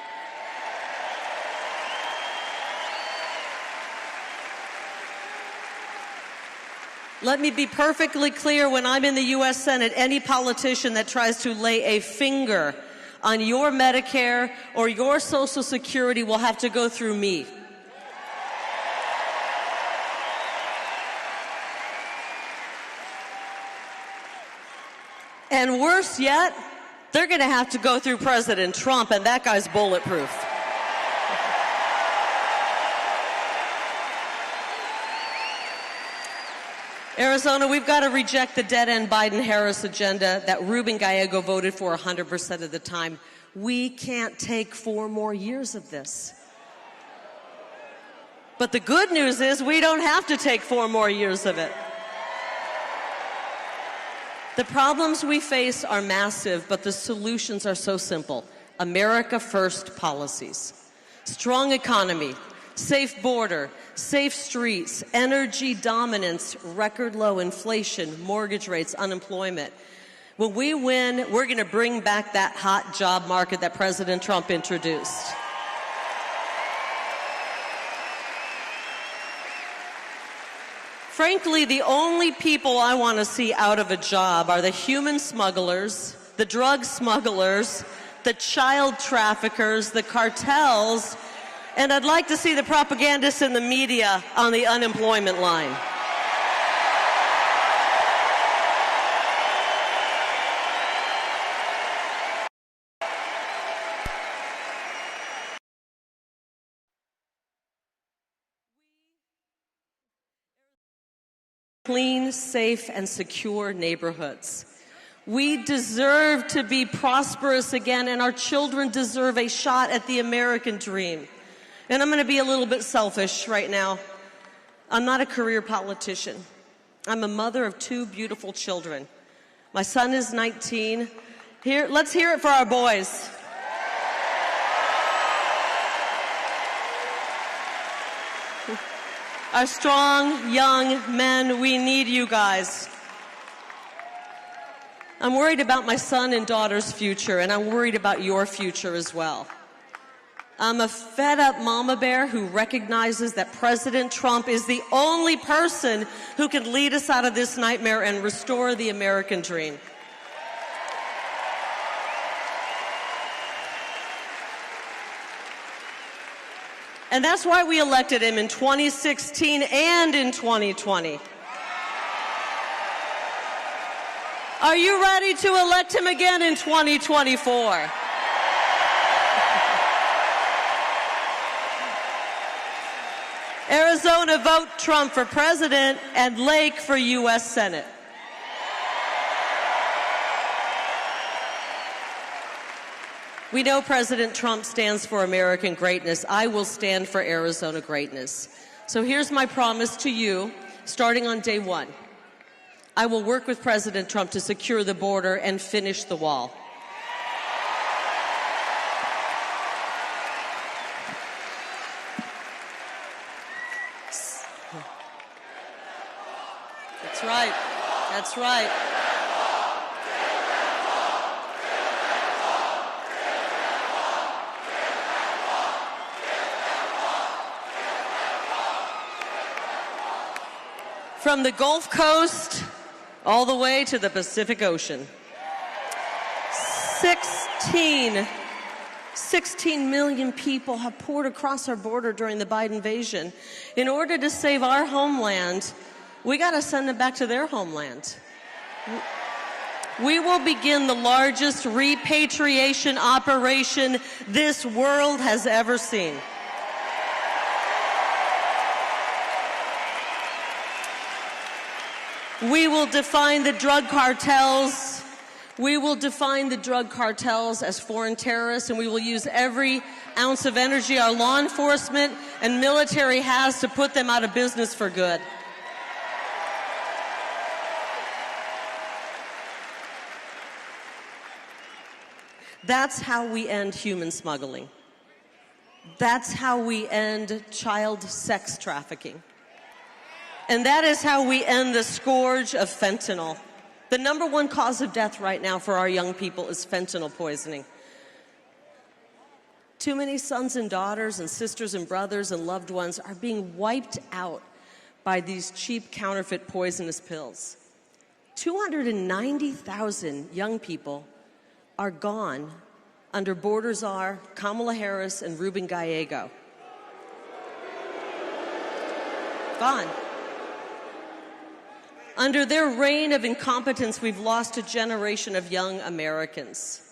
Let me be perfectly clear, when I'm in the U.S. Senate, any politician that tries to lay a finger on your Medicare or your Social Security will have to go through me. And worse yet, they're going to have to go through President Trump, and that guy's bulletproof. Arizona, we've got to reject the dead-end Biden-Harris agenda that Ruben Gallego voted for 100% of the time. We can't take 4 more years of this. But the good news is we don't have to take 4 more years of it. The problems we face are massive, but the solutions are so simple. America First policies. Strong economy, safe border, safe streets, energy dominance, record low inflation, mortgage rates, unemployment. When we win, we're going to bring back that hot job market that President Trump introduced. Frankly, the only people I want to see out of a job are the human smugglers, the drug smugglers, the child traffickers, the cartels, and I'd like to see the propagandists in the media on the unemployment line. Clean, safe, and secure neighborhoods. We deserve to be prosperous again, and our children deserve a shot at the American dream. And I'm going to be a little bit selfish right now. I'm not a career politician. I'm a mother of 2 beautiful children. My son is 19. Let's hear it for our boys. Our strong, young men, we need you guys. I'm worried about my son and daughter's future, and I'm worried about your future as well. I'm a fed-up mama bear who recognizes that President Trump is the only person who can lead us out of this nightmare and restore the American dream. And that's why we elected him in 2016 and in 2020. Are you ready to elect him again in 2024? Arizona, vote Trump for president and Lake for U.S. Senate. We know President Trump stands for American greatness. I will stand for Arizona greatness. So here's my promise to you, starting on day 1. I will work with President Trump to secure the border and finish the wall. That's right. That's right. From the Gulf Coast all the way to the Pacific Ocean. 16 million people have poured across our border during the Biden invasion. In order to save our homeland, we got to send them back to their homeland. We will begin the largest repatriation operation this world has ever seen. We will define the drug cartels. We will define the drug cartels as foreign terrorists, and we will use every ounce of energy our law enforcement and military has to put them out of business for good. That's how we end human smuggling. That's how we end child sex trafficking. And that is how we end the scourge of fentanyl. The number 1 cause of death right now for our young people is fentanyl poisoning. Too many sons and daughters and sisters and brothers and loved ones are being wiped out by these cheap counterfeit poisonous pills. 290,000 young people are gone under border czar Kamala Harris and Ruben Gallego. Gone. Under their reign of incompetence, we've lost a generation of young Americans.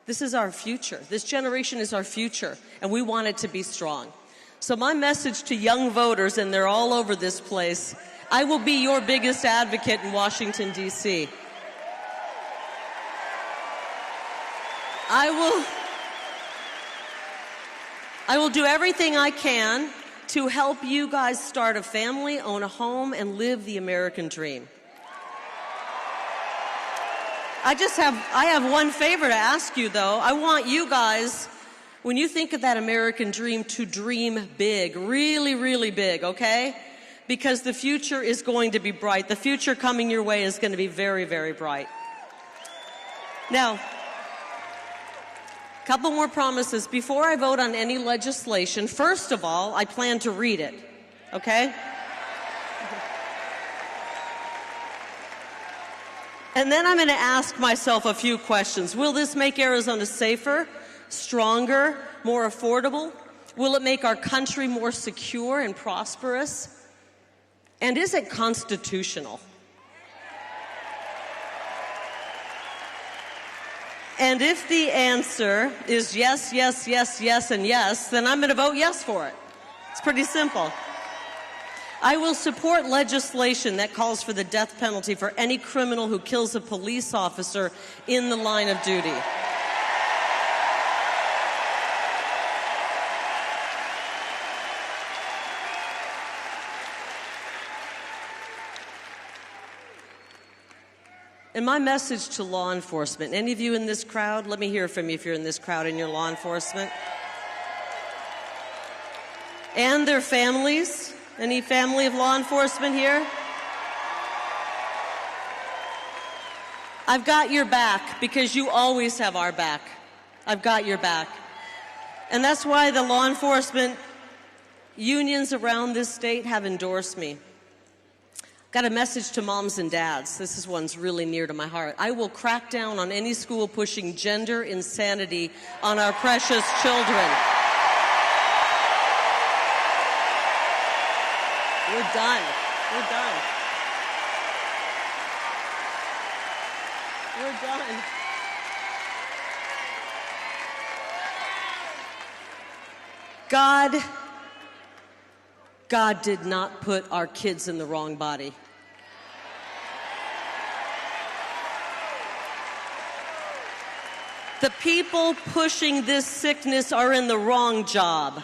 This is our future. This generation is our future, and we want it to be strong. So my message to young voters, and they're all over this place, I will be your biggest advocate in Washington, D.C. I will do everything I can to help you guys start a family, own a home, and live the American dream. I have one favor to ask you, though. I want you guys, when you think of that American dream, to dream big, really, really big, okay? Because the future is going to be bright. The future coming your way is going to be very, very bright. Now, a couple more promises. Before I vote on any legislation, first of all, I plan to read it, okay? And then I'm going to ask myself a few questions. Will this make Arizona safer, stronger, more affordable? Will it make our country more secure and prosperous? And is it constitutional? And if the answer is yes, yes, yes, yes, and yes, then I'm going to vote yes for it. It's pretty simple. I will support legislation that calls for the death penalty for any criminal who kills a police officer in the line of duty. And my message to law enforcement, any of you in this crowd, let me hear from you if you're in this crowd and you're law enforcement. And their families, any family of law enforcement here? I've got your back because you always have our back. I've got your back. And that's why the law enforcement unions around this state have endorsed me. Got a message to moms and dads. This one's really near to my heart. I will crack down on any school pushing gender insanity on our precious children. We're done. We're done. We're done. God did not put our kids in the wrong body. The people pushing this sickness are in the wrong job.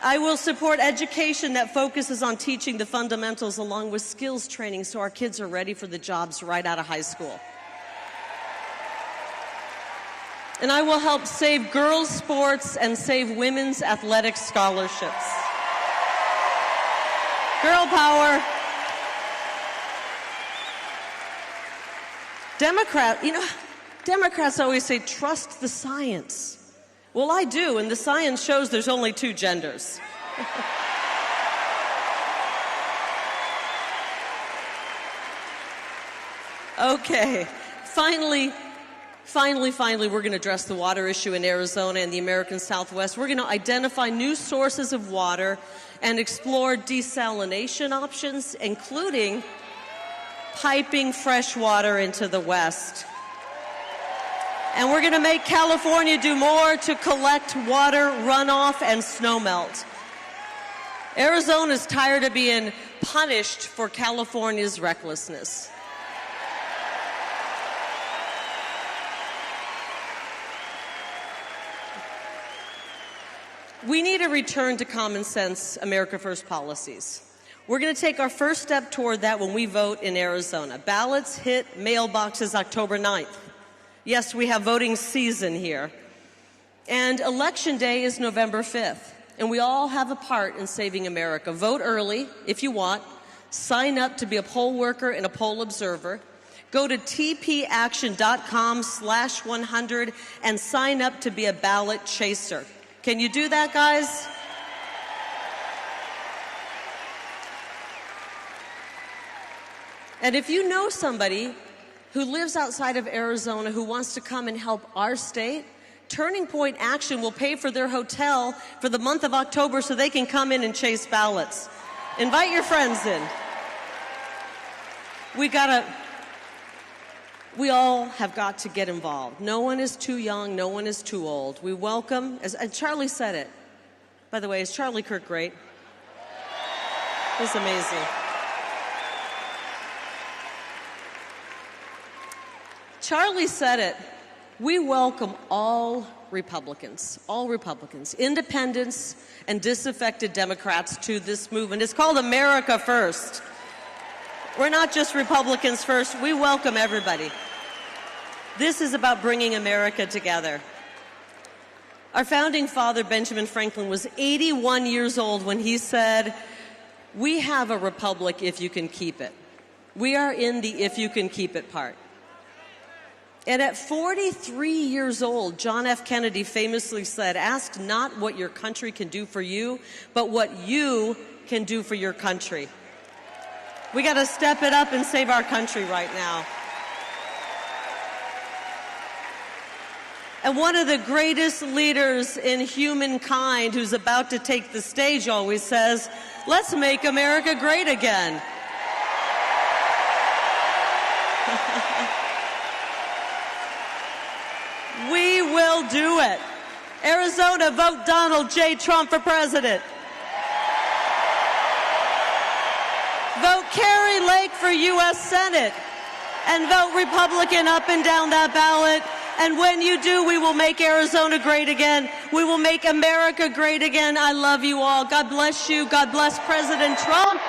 I will support education that focuses on teaching the fundamentals along with skills training so our kids are ready for the jobs right out of high school. And I will help save girls' sports and save women's athletic scholarships. Girl power. Democrats always say, trust the science. Well, I do, and the science shows there's only two genders. Okay, finally, we're going to address the water issue in Arizona and the American Southwest. We're going to identify new sources of water and explore desalination options, including piping fresh water into the West. And we're going to make California do more to collect water runoff and snowmelt. Arizona's tired of being punished for California's recklessness. We need a return to common sense America First policies. We're going to take our first step toward that when we vote in Arizona. Ballots hit mailboxes October 9th. Yes, we have voting season here. And Election Day is November 5th. And we all have a part in saving America. Vote early if you want. Sign up to be a poll worker and a poll observer. Go to tpaction.com/100 and sign up to be a ballot chaser. Can you do that, guys? And if you know somebody who lives outside of Arizona who wants to come and help our state, Turning Point Action will pay for their hotel for the month of October so they can come in and chase ballots. Invite your friends in. We all have got to get involved. No one is too young, no one is too old. We welcome, and Charlie said it. By the way, is Charlie Kirk great? He's amazing. Charlie said it. We welcome all Republicans, independents, and disaffected Democrats to this movement. It's called America First. We're not just Republicans first. We welcome everybody. This is about bringing America together. Our founding father, Benjamin Franklin, was 81 years old when he said, "We have a republic if you can keep it." We are in the if you can keep it part. And at 43 years old, John F. Kennedy famously said, "Ask not what your country can do for you, but what you can do for your country." We got to step it up and save our country right now. And one of the greatest leaders in humankind who's about to take the stage always says, let's make America great again. We will do it. Arizona, vote Donald J. Trump for president. Vote Kari Lake for U.S. Senate. And vote Republican up and down that ballot. And when you do, we will make Arizona great again. We will make America great again. I love you all. God bless you. God bless President Trump.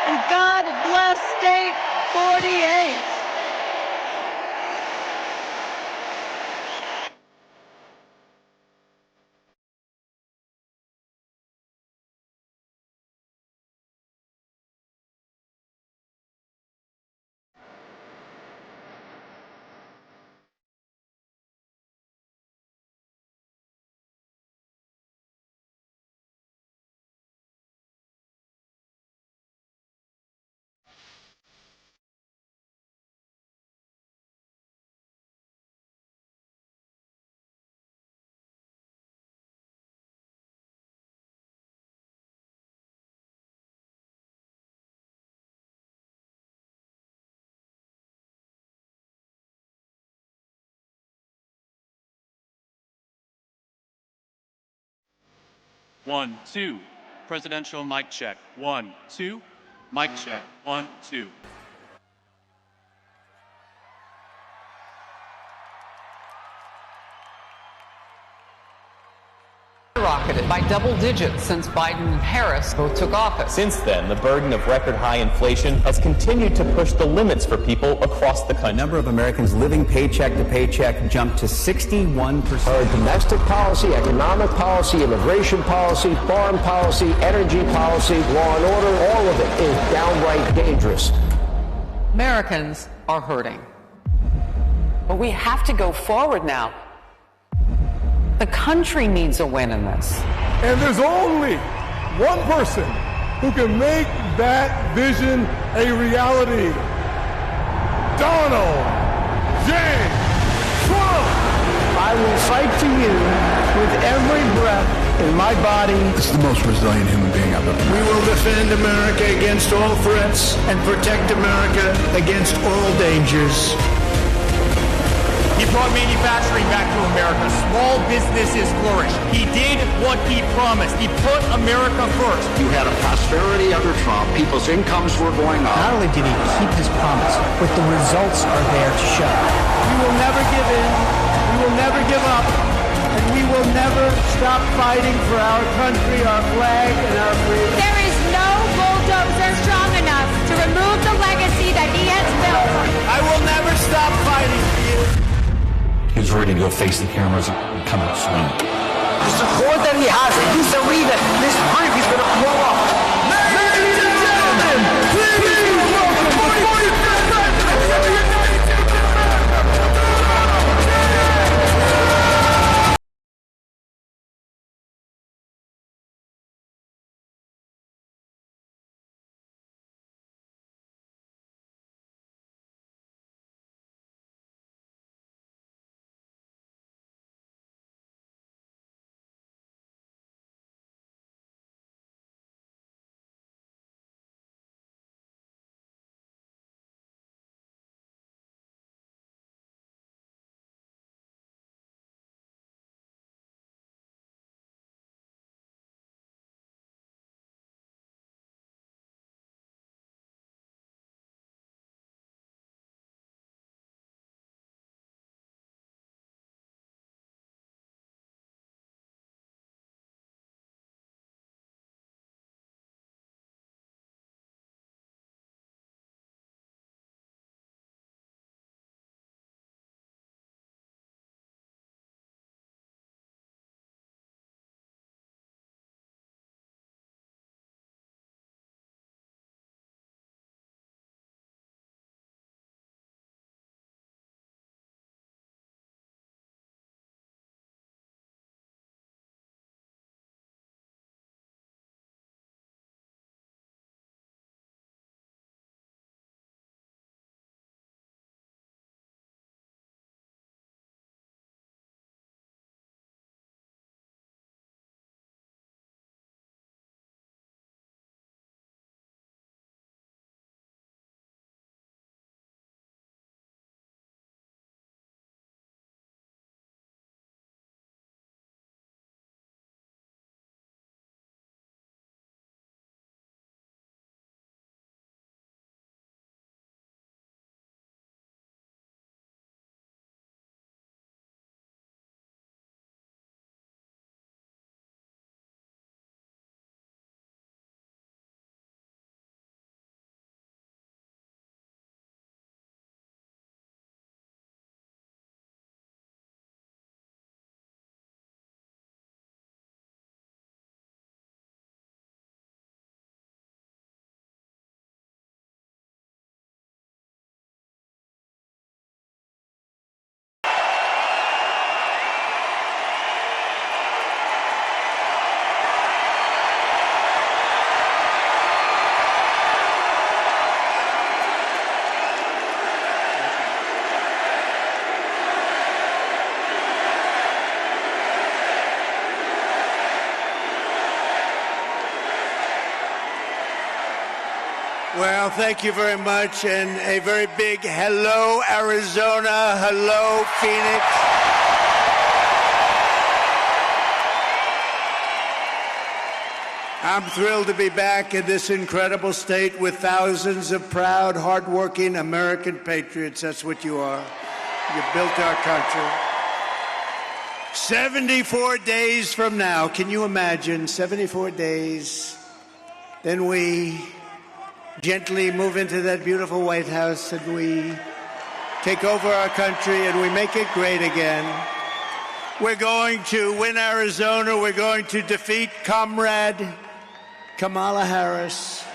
And God bless State 48. One, two. Presidential mic check. 1, 2. Mic check. 1, 2. Rocketed by double digits since Biden and Harris both took office. Since then, the burden of record high inflation has continued to push the limits for people across the country. The number of Americans living paycheck to paycheck jumped to 61%. Our domestic policy, economic policy, immigration policy, foreign policy, energy policy, law and order, all of it is downright dangerous. Americans are hurting. But we have to go forward now. The country needs a win in this. And there's only one person who can make that vision a reality. Donald J. Trump! I will fight for you with every breath in my body. This is the most resilient human being I've ever met. We will defend America against all threats and protect America against all dangers. He brought manufacturing back to America. Small businesses flourished. He did what he promised. He put America first. You had a prosperity under Trump. People's incomes were going up. Not only did he keep his promise, but the results are there to show. We will never give in. We will never give up. And we will never stop fighting for our country, our flag, and our freedom. There is no bulldozer strong enough to remove the legacy that he has built. I will never stop fighting for you. He's ready to go face the cameras and come out swinging. The support that he has, if he's to leave it, this brief is going to blow up. Ladies and gentlemen, please welcome the 45th president. Well, thank you very much, and a very big hello, Arizona, hello, Phoenix. I'm thrilled to be back in this incredible state with thousands of proud, hardworking American patriots. That's what you are. You built our country. 74 days from now, can you imagine? 74 days. Then we gently move into that beautiful White House and we take over our country and we make it great again. We're going to win Arizona. We're going to defeat Comrade Kamala Harris.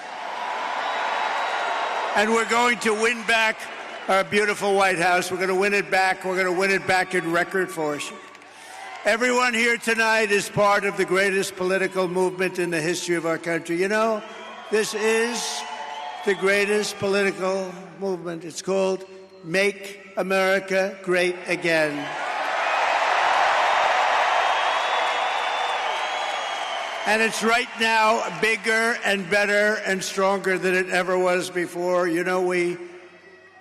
And we're going to win back our beautiful White House. We're going to win it back. We're going to win it back in record force. Everyone here tonight is part of the greatest political movement in the history of our country. You know, this is the greatest political movement. It's called Make America Great Again. And it's right now bigger and better and stronger than it ever was before. You know, we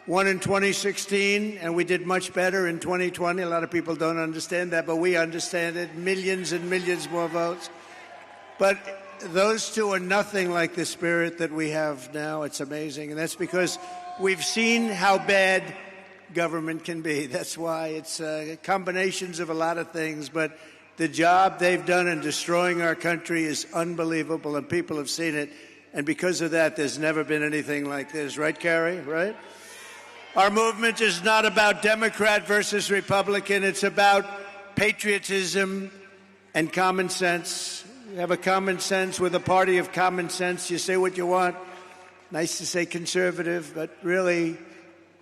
won in 2016, and we did much better in 2020. A lot of people don't understand that, but we understand it. Millions and millions more votes. But those two are nothing like the spirit that we have now. It's amazing. And that's because we've seen how bad government can be. That's why it's combinations of a lot of things. But the job they've done in destroying our country is unbelievable, and people have seen it. And because of that, there's never been anything like this. Right, Carrie? Right? Our movement is not about Democrat versus Republican. It's about patriotism and common sense. You have a common sense. We're the party of common sense. You say what you want. Nice to say conservative, but really,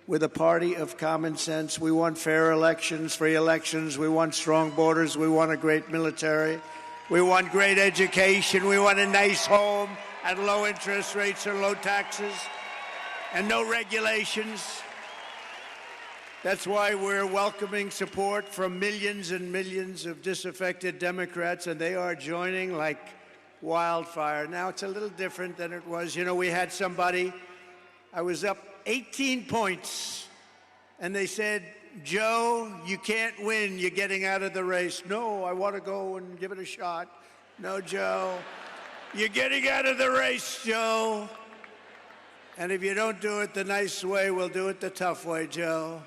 we're the party of common sense. We want fair elections, free elections. We want strong borders. We want a great military. We want great education. We want a nice home at low interest rates or low taxes and no regulations. That's why we're welcoming support from millions and millions of disaffected Democrats, and they are joining like wildfire. Now, it's a little different than it was. You know, we had somebody, I was up 18 points, and they said, Joe, you can't win. You're getting out of the race. No, I want to go and give it a shot. No, Joe, you're getting out of the race, Joe. And if you don't do it the nice way, we'll do it the tough way, Joe.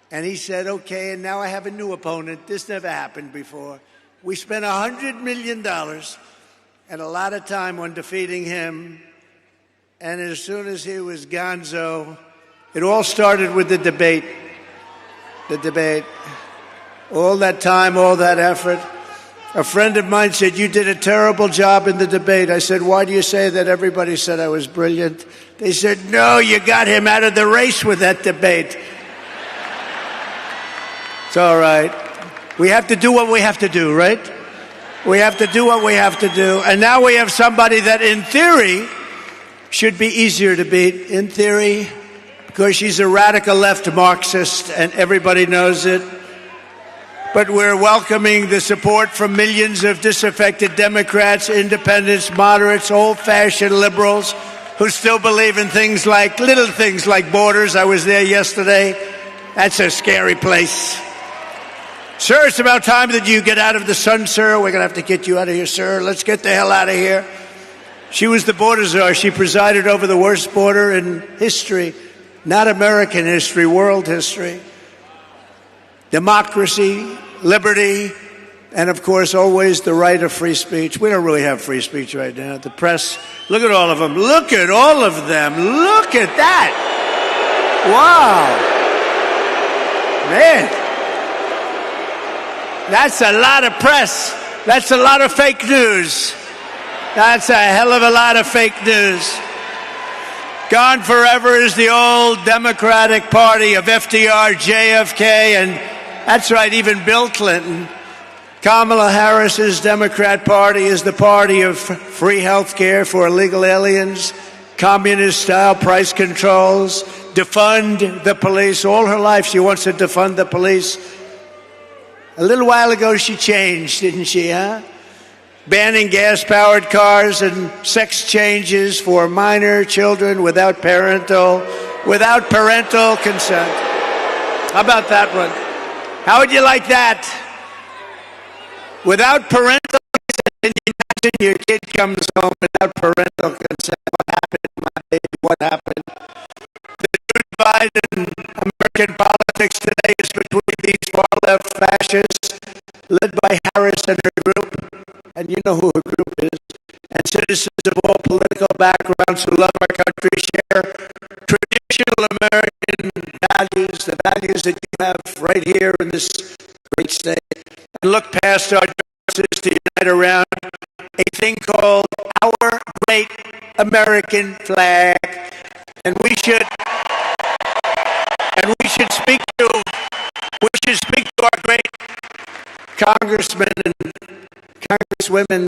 And he said, okay, and now I have a new opponent. This never happened before. We spent $100 million and a lot of time on defeating him. And as soon as he was gonzo, it all started with the debate. The debate. All that time, all that effort. A friend of mine said, you did a terrible job in the debate. I said, why do you say that? Everybody said I was brilliant. They said, no, you got him out of the race with that debate. It's all right. We have to do what we have to do, right? We have to do what we have to do. And now we have somebody that, in theory, should be easier to beat. In theory, because she's a radical left Marxist, and everybody knows it. But we're welcoming the support from millions of disaffected Democrats, independents, moderates, old-fashioned liberals who still believe in things like, little things like borders. I was there yesterday. That's a scary place. Sir, it's about time that you get out of the sun, sir. We're going to have to get you out of here, sir. Let's get the hell out of here. She was the border czar. She presided over the worst border in history. Not American history, world history. Democracy, liberty, and, of course, always the right of free speech. We don't really have free speech right now. The press, look at all of them. Look at all of them. Look at that. Wow. Man. That's a lot of press. That's a lot of fake news. That's a hell of a lot of fake news. Gone forever is the old Democratic Party of FDR, JFK, and that's right, even Bill Clinton. Kamala Harris's Democrat Party is the party of free health care for illegal aliens, communist-style price controls, defund the police. All her life she wants to defund the police. A little while ago, she changed, didn't she, huh? banning gas-powered cars and sex changes for minor children without parental consent. How about that one? How would you like that? Without parental consent, can you imagine your kid comes home without parental consent? What happened, my baby? What happened? The new divide in American politics today is between these far-left fascists, led by Harris and her group, and you know who her group is, and citizens of all political backgrounds who love our country, share traditional American values, the values that you have right here in this great state, and look past our differences to unite around a thing called our great American flag. And we should speak to our great congressmen and congresswomen.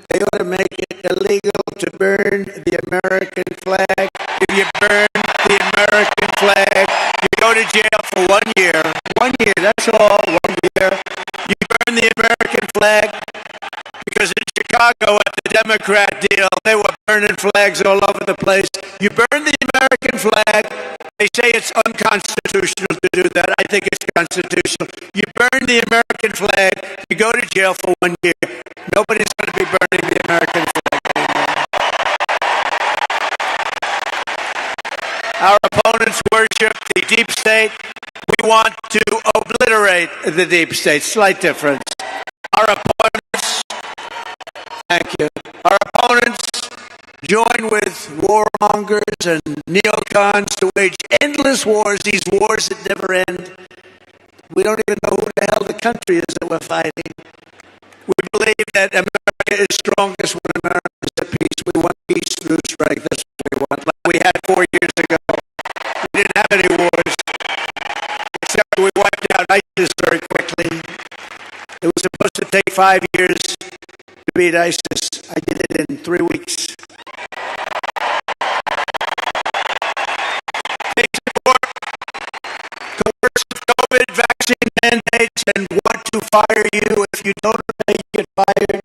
They ought to make it illegal to burn the American flag. If you burn the American flag, you go to jail for 1 year. 1 year, that's all, 1 year. You burn the American flag because in Chicago at the Democrat deal, they were burning flags all over the place. You burn the American flag. They say it's unconstitutional to do that. I think it's constitutional. You burn the American flag, you go to jail for 1 year. Nobody's going to be burning the American flag anymore. Our opponents worship the deep state. We want to obliterate the deep state. Slight difference. Our opponents, thank you. Our opponents join with warmongers and neocons to wage endless wars, these wars that never end. We don't even know who the hell the country is that we're fighting. We believe that America is strongest when America is at peace. We want peace through strength. That's what we want. Like we had 4 years ago. We didn't have any wars, except we wiped out ISIS very quickly. It was supposed to take 5 years to beat ISIS. I did it in 3 weeks. They support coercive COVID vaccine mandates and want to fire you. If you don't obey, you get fired.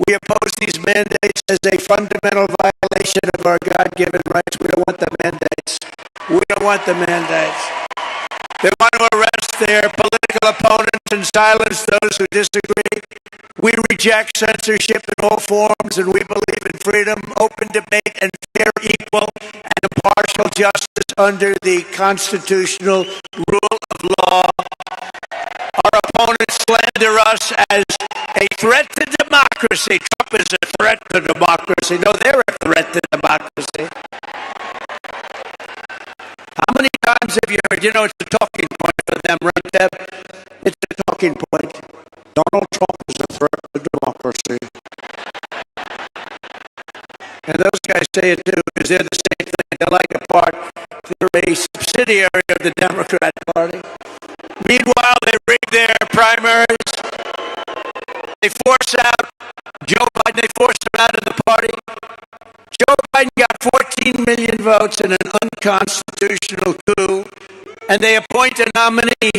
We oppose these mandates as a fundamental violation of our God-given rights. We don't want the mandates. We don't want the mandates. They want to arrest their political opponents and silence those who disagree. We reject censorship in all forms, and we believe in freedom, open debate, and fair, equal, and impartial justice under the constitutional rule of law. Our opponents slander us as a threat to democracy. Trump is a threat to democracy. No, they're a threat to democracy. How many times have you heard, it's a talking point for them, right, Deb? It's a talking point. Donald Trump is a threat to democracy. And those guys say it too, because they're the same thing. They're like a part. They're a subsidiary of the Democrat Party. Meanwhile, they rig their primaries. They force out Joe Biden. They forced him out of the party. Joe Biden got 14 million votes in an unconstitutional coup, and they appoint a nominee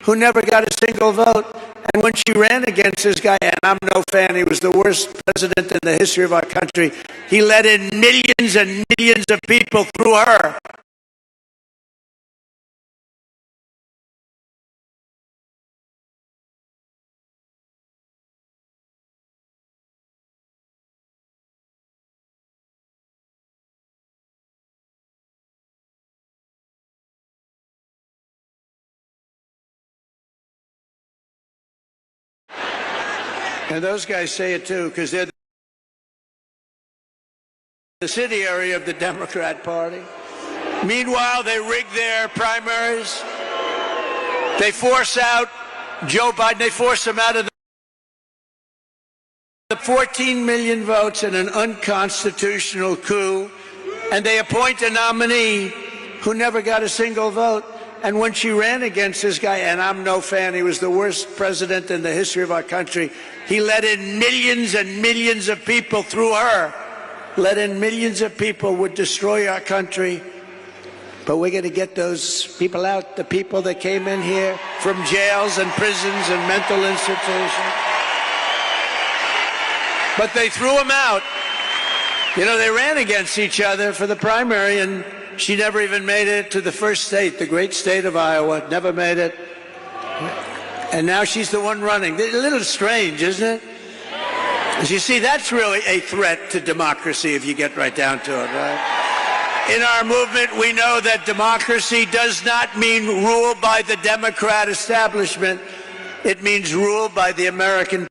who never got a single vote. And when she ran against this guy, and I'm no fan, he was the worst president in the history of our country, he let in millions and millions of people through her. And those guys say it too, because they're the subsidiary of the Democrat Party. Meanwhile, they rig their primaries. They force out Joe Biden. They force him out of the 14 million votes in an unconstitutional coup, and they appoint a nominee who never got a single vote. And when she ran against this guy, and I'm no fan, he was the worst president in the history of our country, he let in millions and millions of people through her. Let in millions of people would destroy our country. But we're going to get those people out, the people that came in here from jails and prisons and mental institutions. but they threw him out. You know, they ran against each other for the primary, and she never even made it to the first state, the great state of Iowa. Never made it. And now she's the one running. A little strange, isn't it? As you see, that's really a threat to democracy if you get right down to it, right? In our movement, we know that democracy does not mean rule by the Democrat establishment. It means rule by the American people.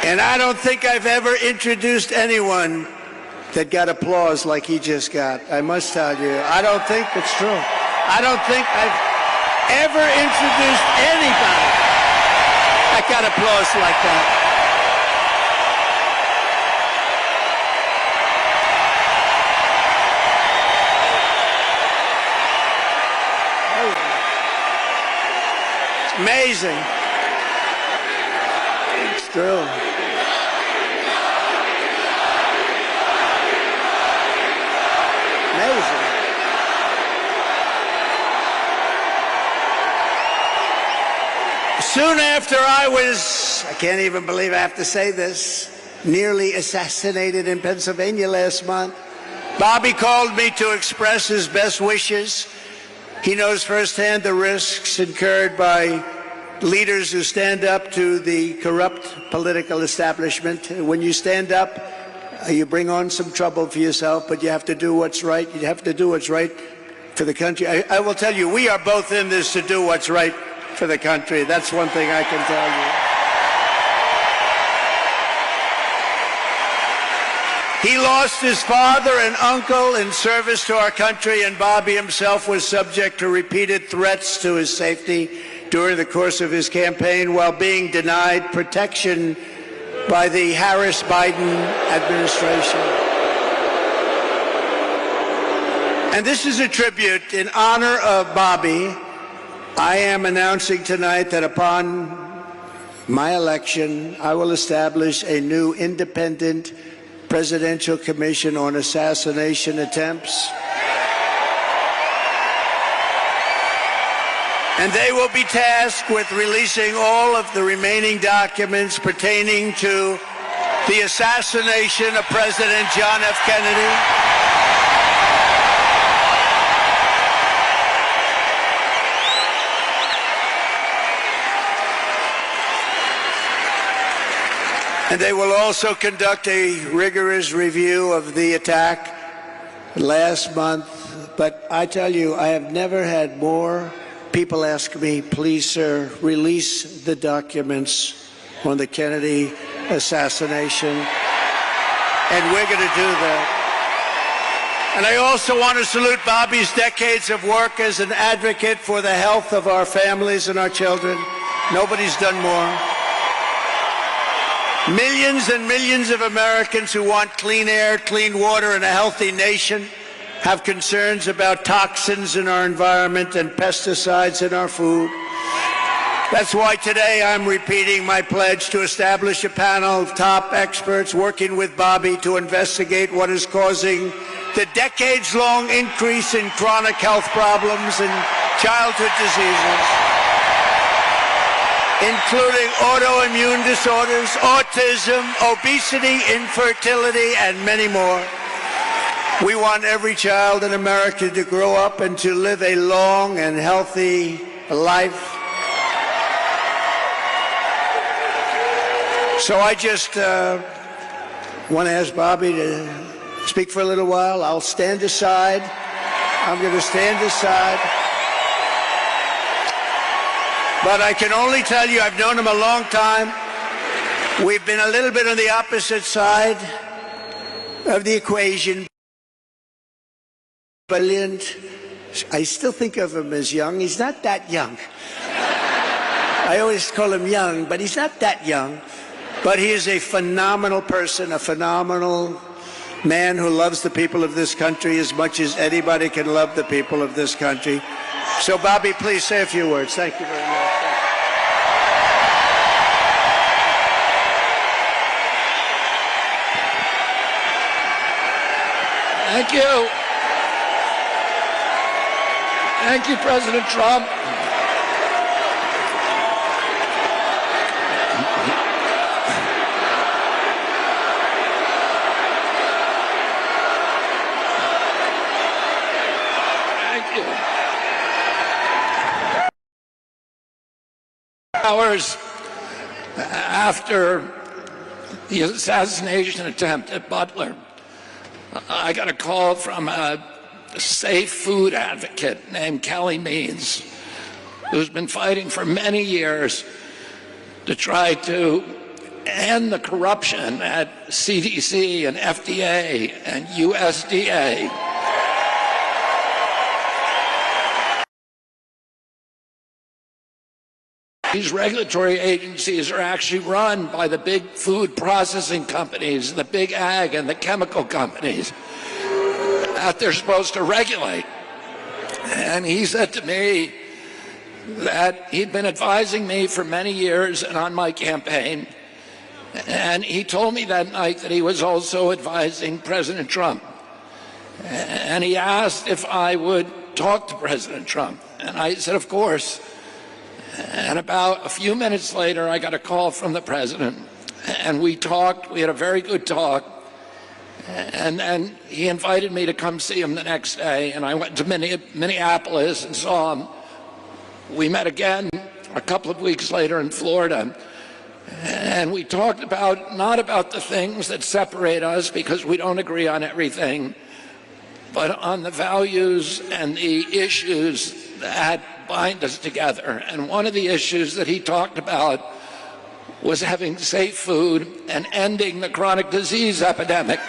And I don't think I've ever introduced anyone that got applause like he just got. I must tell you, I don't think it's true. I don't think I've ever introduced anybody that got applause like that. It's amazing. It's true. Amazing. Soon after I can't even believe I have to say this, nearly assassinated in Pennsylvania last month, Bobby called me to express his best wishes. He knows firsthand the risks incurred by leaders who stand up to the corrupt political establishment. When you stand up, you bring on some trouble for yourself, but you have to do what's right. You have to do what's right for the country. I will tell you, we are both in this to do what's right for the country. That's one thing I can tell you. He lost his father and uncle in service to our country, and Bobby himself was subject to repeated threats to his safety during the course of his campaign while being denied protection by the Harris-Biden administration. And this is a tribute in honor of Bobby. I am announcing tonight that upon my election, I will establish a new independent presidential commission on assassination attempts. And they will be tasked with releasing all of the remaining documents pertaining to the assassination of President John F. Kennedy. And they will also conduct a rigorous review of the attack last month. But I tell you, I have never had more people ask me, please, sir, release the documents on the Kennedy assassination. And we're going to do that. And I also want to salute Bobby's decades of work as an advocate for the health of our families and our children. Nobody's done more. Millions and millions of Americans who want clean air, clean water, and a healthy nation have concerns about toxins in our environment and pesticides in our food. That's why today I'm repeating my pledge to establish a panel of top experts working with Bobby to investigate what is causing the decades-long increase in chronic health problems and childhood diseases, including autoimmune disorders, autism, obesity, infertility, and many more. We want every child in America to grow up and to live a long and healthy life. So I just want to ask Bobby to speak for a little while. I'll stand aside. I'm going to stand aside. But I can only tell you, I've known him a long time. We've been a little bit on the opposite side of the equation. Brilliant. I still think of him as young. He's not that young. I always call him young, but he's not that young. But he is a phenomenal person, a phenomenal man who loves the people of this country as much as anybody can love the people of this country. So, Bobby, please say a few words. Thank you very much. Thank you. Thank you, President Trump. Thank you. Hours after the assassination attempt at Butler, I got a call from a safe food advocate named Kelly Means, who's been fighting for many years to try to end the corruption at CDC and FDA and USDA. These regulatory agencies are actually run by the big food processing companies, the big ag and the chemical companies that they're supposed to regulate. And he said to me that he'd been advising me for many years and on my campaign. And he told me that night that he was also advising President Trump. And he asked if I would talk to President Trump. And I said, of course. And about a few minutes later, I got a call from the president. And we talked. We had a very good talk. And then he invited me to come see him the next day, and I went to Minneapolis and saw him. We met again a couple of weeks later in Florida, and we talked about, not about the things that separate us because we don't agree on everything, but on the values and the issues that bind us together. And one of the issues that he talked about was having safe food and ending the chronic disease epidemic.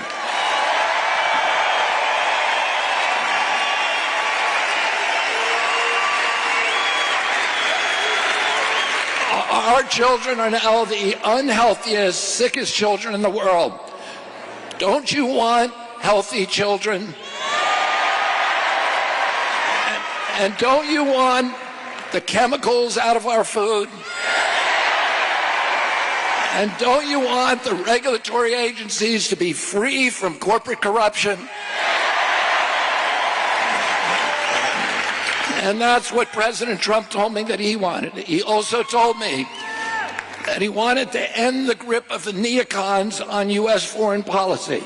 our children are now the unhealthiest, sickest children in the world. Don't you want healthy children? And don't you want the chemicals out of our food? And don't you want the regulatory agencies to be free from corporate corruption? And that's what President Trump told me that he wanted. He also told me that he wanted to end the grip of the neocons on U.S. foreign policy.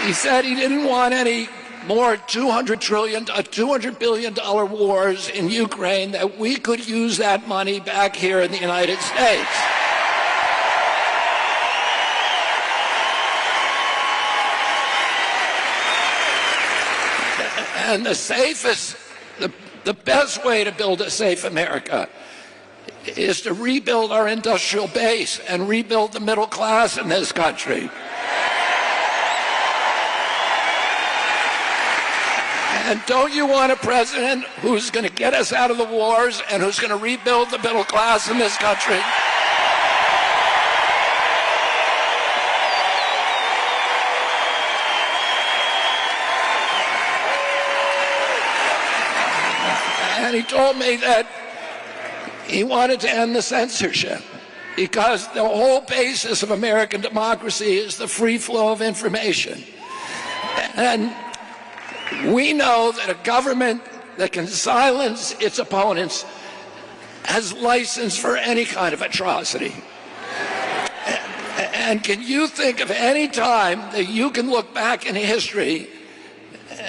He said he didn't want any more $200 billion wars in Ukraine, that we could use that money back here in the United States. And the safest, the best way to build a safe America is to rebuild our industrial base and rebuild the middle class in this country. And don't you want a president who's going to get us out of the wars and who's going to rebuild the middle class in this country? And he told me that he wanted to end the censorship because the whole basis of American democracy is the free flow of information. And we know that a government that can silence its opponents has license for any kind of atrocity. And can you think of any time that you can look back in history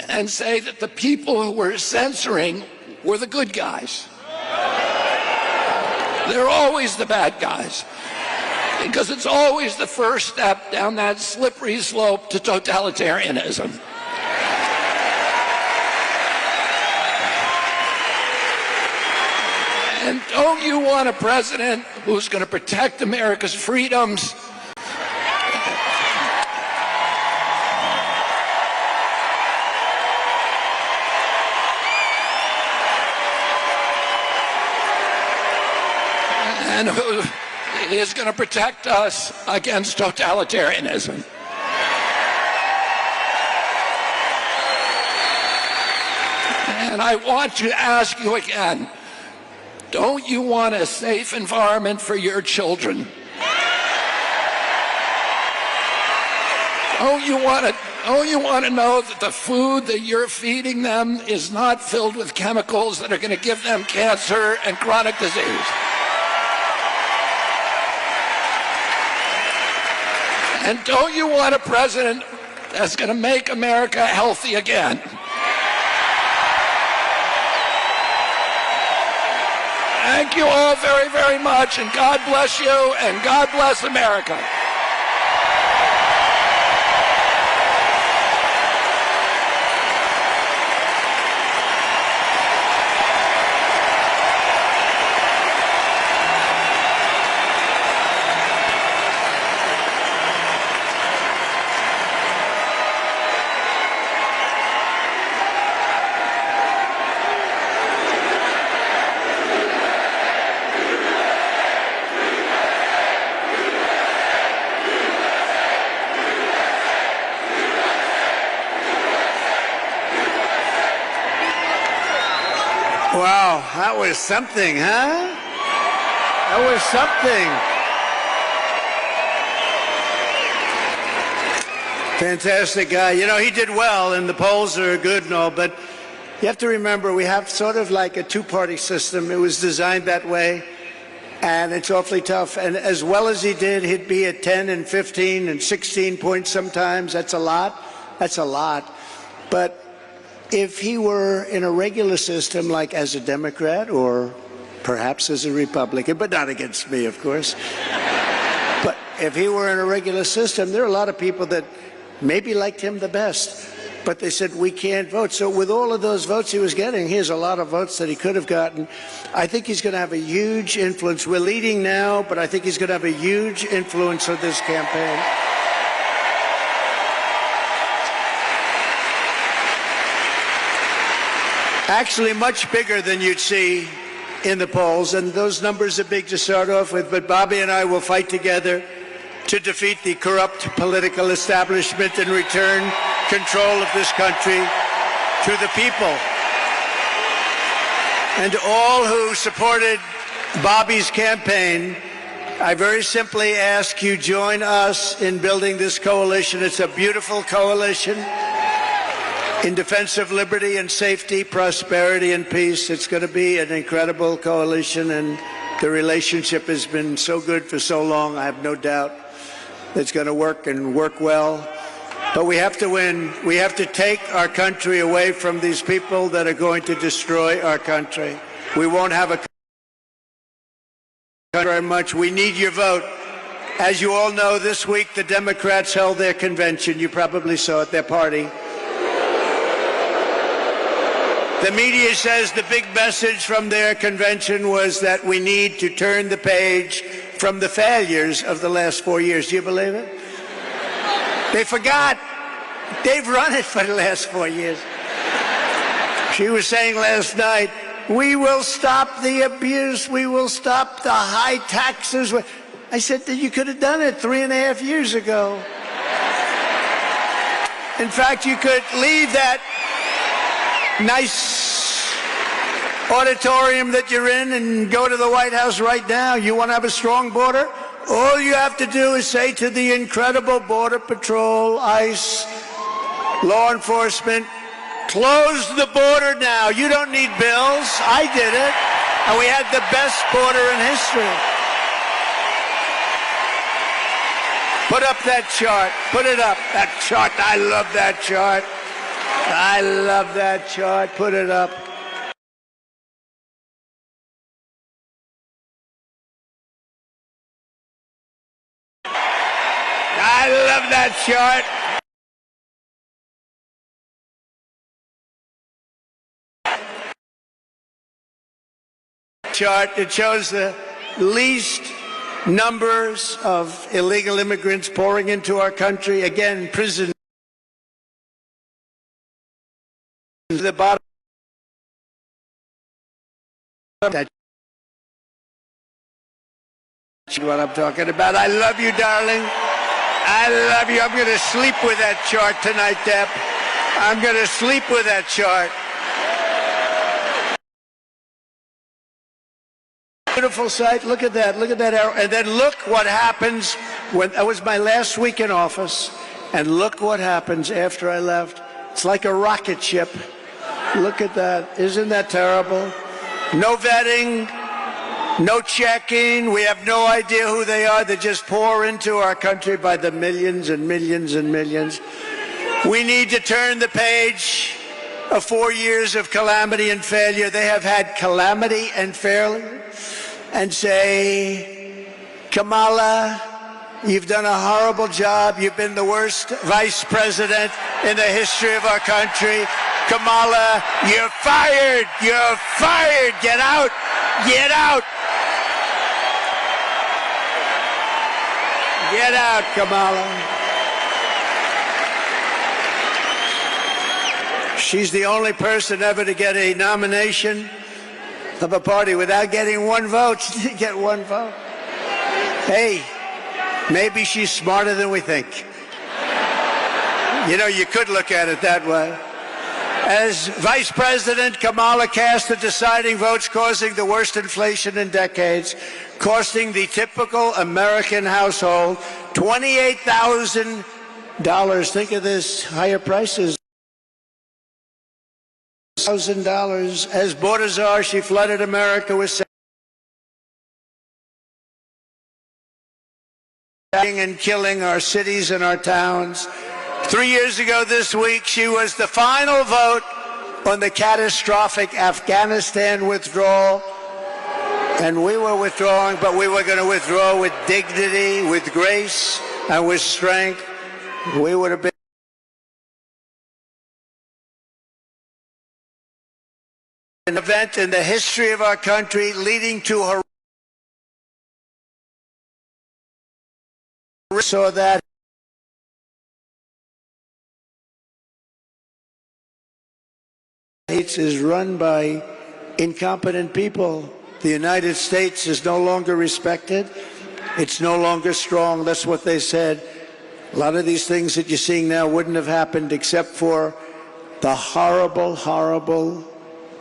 and say that the people who were censoring were the good guys? They're always the bad guys, because it's always the first step down that slippery slope to totalitarianism. And don't you want a president who's going to protect America's freedoms? And who is going to protect us against totalitarianism? And I want to ask you again, don't you want a safe environment for your children? Don't you want to know that the food that you're feeding them is not filled with chemicals that are going to give them cancer and chronic disease? And don't you want a president that's going to make America healthy again? Thank you all very, very much, and God bless you, and God bless America. Wow, that was something, huh? That was something. Fantastic guy. You know, he did well, and the polls are good and all, but you have to remember we have sort of like a two-party system. It was designed that way, and it's awfully tough. And as well as he did, he'd be at 10 and 15 and 16 points sometimes. That's a lot. That's a lot. But if he were in a regular system, like as a Democrat or perhaps as a Republican, but not against me, of course. But if he were in a regular system, there are a lot of people that maybe liked him the best, but they said, we can't vote. So with all of those votes he was getting, he has a lot of votes that he could have gotten. I think he's going to have a huge influence. We're leading now, but I think he's going to have a huge influence on this campaign. Actually, much bigger than you'd see in the polls, and those numbers are big to start off with, but Bobby and I will fight together to defeat the corrupt political establishment and return control of this country to the people. And all who supported Bobby's campaign, I very simply ask you join us in building this coalition. It's a beautiful coalition in defense of liberty and safety, prosperity and peace. It's going to be an incredible coalition, and the relationship has been so good for so long. I have no doubt it's going to work and work well. But we have to win. We have to take our country away from these people that are going to destroy our country. We won't have a country very much. We need your vote. As you all know, this week the Democrats held their convention. You probably saw it, their party. The media says the big message from their convention was that we need to turn the page from the failures of the last 4 years. Do you believe it? They forgot. They've run it for the last 4 years. She was saying last night, we will stop the abuse. We will stop the high taxes. I said that you could have done it 3.5 years ago. In fact, you could leave that nice auditorium that you're in and go to the White House right now. You want to have a strong border? All you have to do is say to the incredible Border Patrol, ICE, law enforcement, close the border now. You don't need bills. I did it. And we had the best border in history. Put up that chart. Put it up. That chart. I love that chart. I love that chart. Put it up. I love that chart. Chart. It shows the least numbers of illegal immigrants pouring into our country. Again, prison. The bottom. That's what I'm talking about. I love you, darling. I love you. I'm going to sleep with that chart tonight, Deb. I'm going to sleep with that chart. Beautiful sight. Look at that. Look at that arrow. And then look what happens when that was my last week in office. And look what happens after I left. It's like a rocket ship. Look at that. Isn't that terrible? No vetting, no checking. We have no idea who they are. They just pour into our country by the millions and millions and millions. We need to turn the page of 4 years of calamity and failure. They have had calamity and failure. And say, Kamala, you've done a horrible job. You've been the worst vice president in the history of our country. Kamala, you're fired. You're fired. Get out. Get out. Get out, Kamala. She's the only person ever to get a nomination of a party without getting one vote. She didn't get one vote. Hey, maybe she's smarter than we think. You know, you could look at it that way. As Vice President, Kamala cast the deciding votes, causing the worst inflation in decades, costing the typical American household $28,000. Think of this, higher prices. $1,000. As border czar, she flooded America with and killing our cities and our towns. 3 years ago this week, she was the final vote on the catastrophic Afghanistan withdrawal. And we were withdrawing, but we were going to withdraw with dignity, with grace, and with strength. We would have been an event in the history of our country leading to her. So that he States is run by incompetent people. The United States is no longer respected. It's no longer strong. That's what they said. A lot of these things that you're seeing now wouldn't have happened except for the horrible, horrible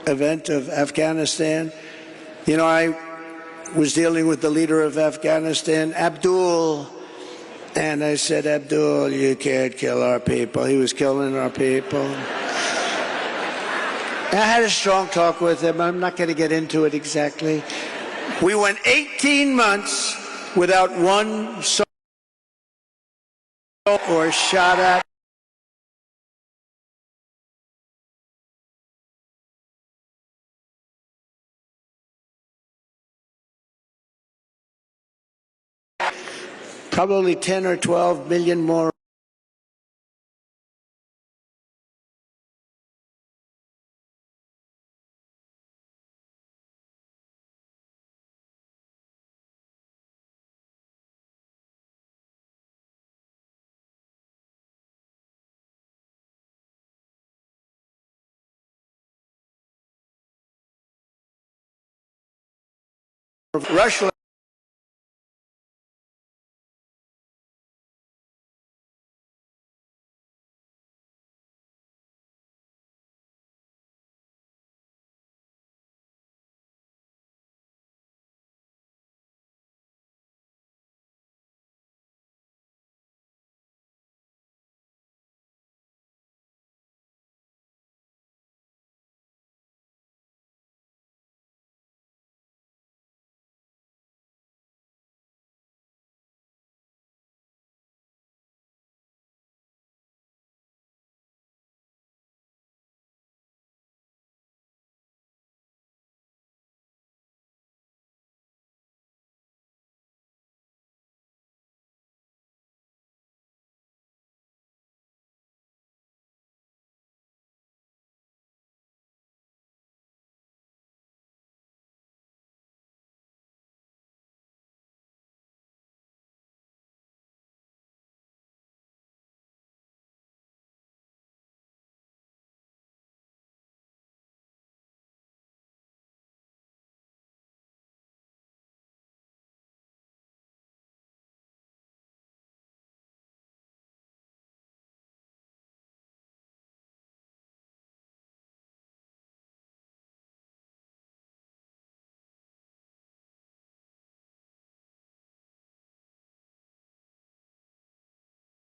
event of Afghanistan. You know, I was dealing with the leader of Afghanistan, Abdul, and I said, Abdul, you can't kill our people. He was killing our people. I had a strong talk with him. I'm not going to get into it exactly. We went 18 months without one soldier or shot at. Probably 10 or 12 million more. Russia.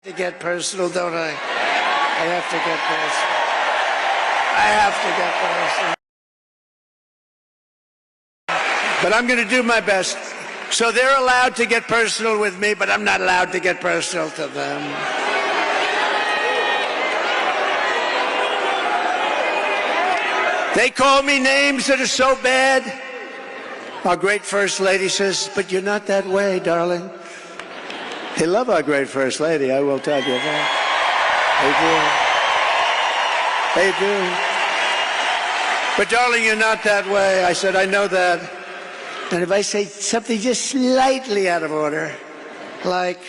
To get personal, don't I? I have to get personal. I have to get personal. But I'm going to do my best. So they're allowed to get personal with me, but I'm not allowed to get personal to them. They call me names that are so bad. Our great First Lady says, but you're not that way, darling. They love our great First Lady, I will tell you that. They do. But darling, you're not that way. I said, I know that. And if I say something just slightly out of order, like,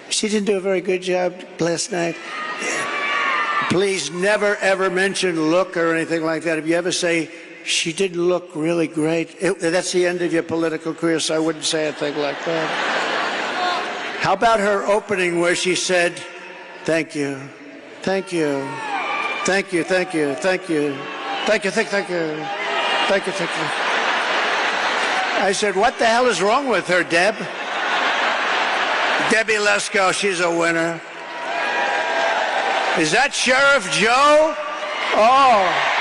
she didn't do a very good job last night, please never, ever mention look or anything like that. If you ever say, she didn't look really great, that's the end of your political career, so I wouldn't say a thing like that. How about her opening where she said, thank you, thank you, thank you, thank you, thank you, thank you, thank you, thank you, thank you. I said, what the hell is wrong with her, Deb? Debbie Lesko, she's a winner. Is that Sheriff Joe? Oh.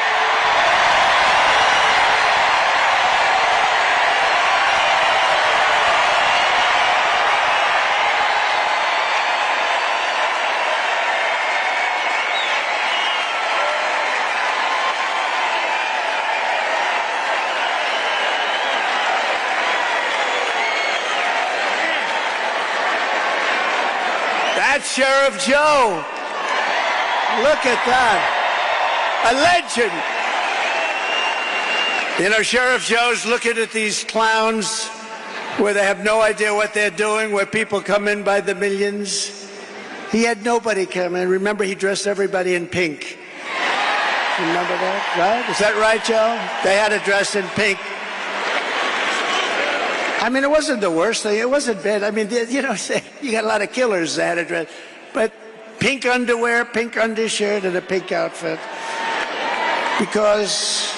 That's Sheriff Joe. Look at that. A legend. You know, Sheriff Joe's looking at these clowns where they have no idea what they're doing, where people come in by the millions. He had nobody come in. Remember, he dressed everybody in pink. Remember that, right? Is that right, Joe? They had a dress in pink. I mean, it wasn't the worst thing. It wasn't bad. I mean, you know, you got a lot of killers that had a dress. But pink underwear, pink undershirt, and a pink outfit. Because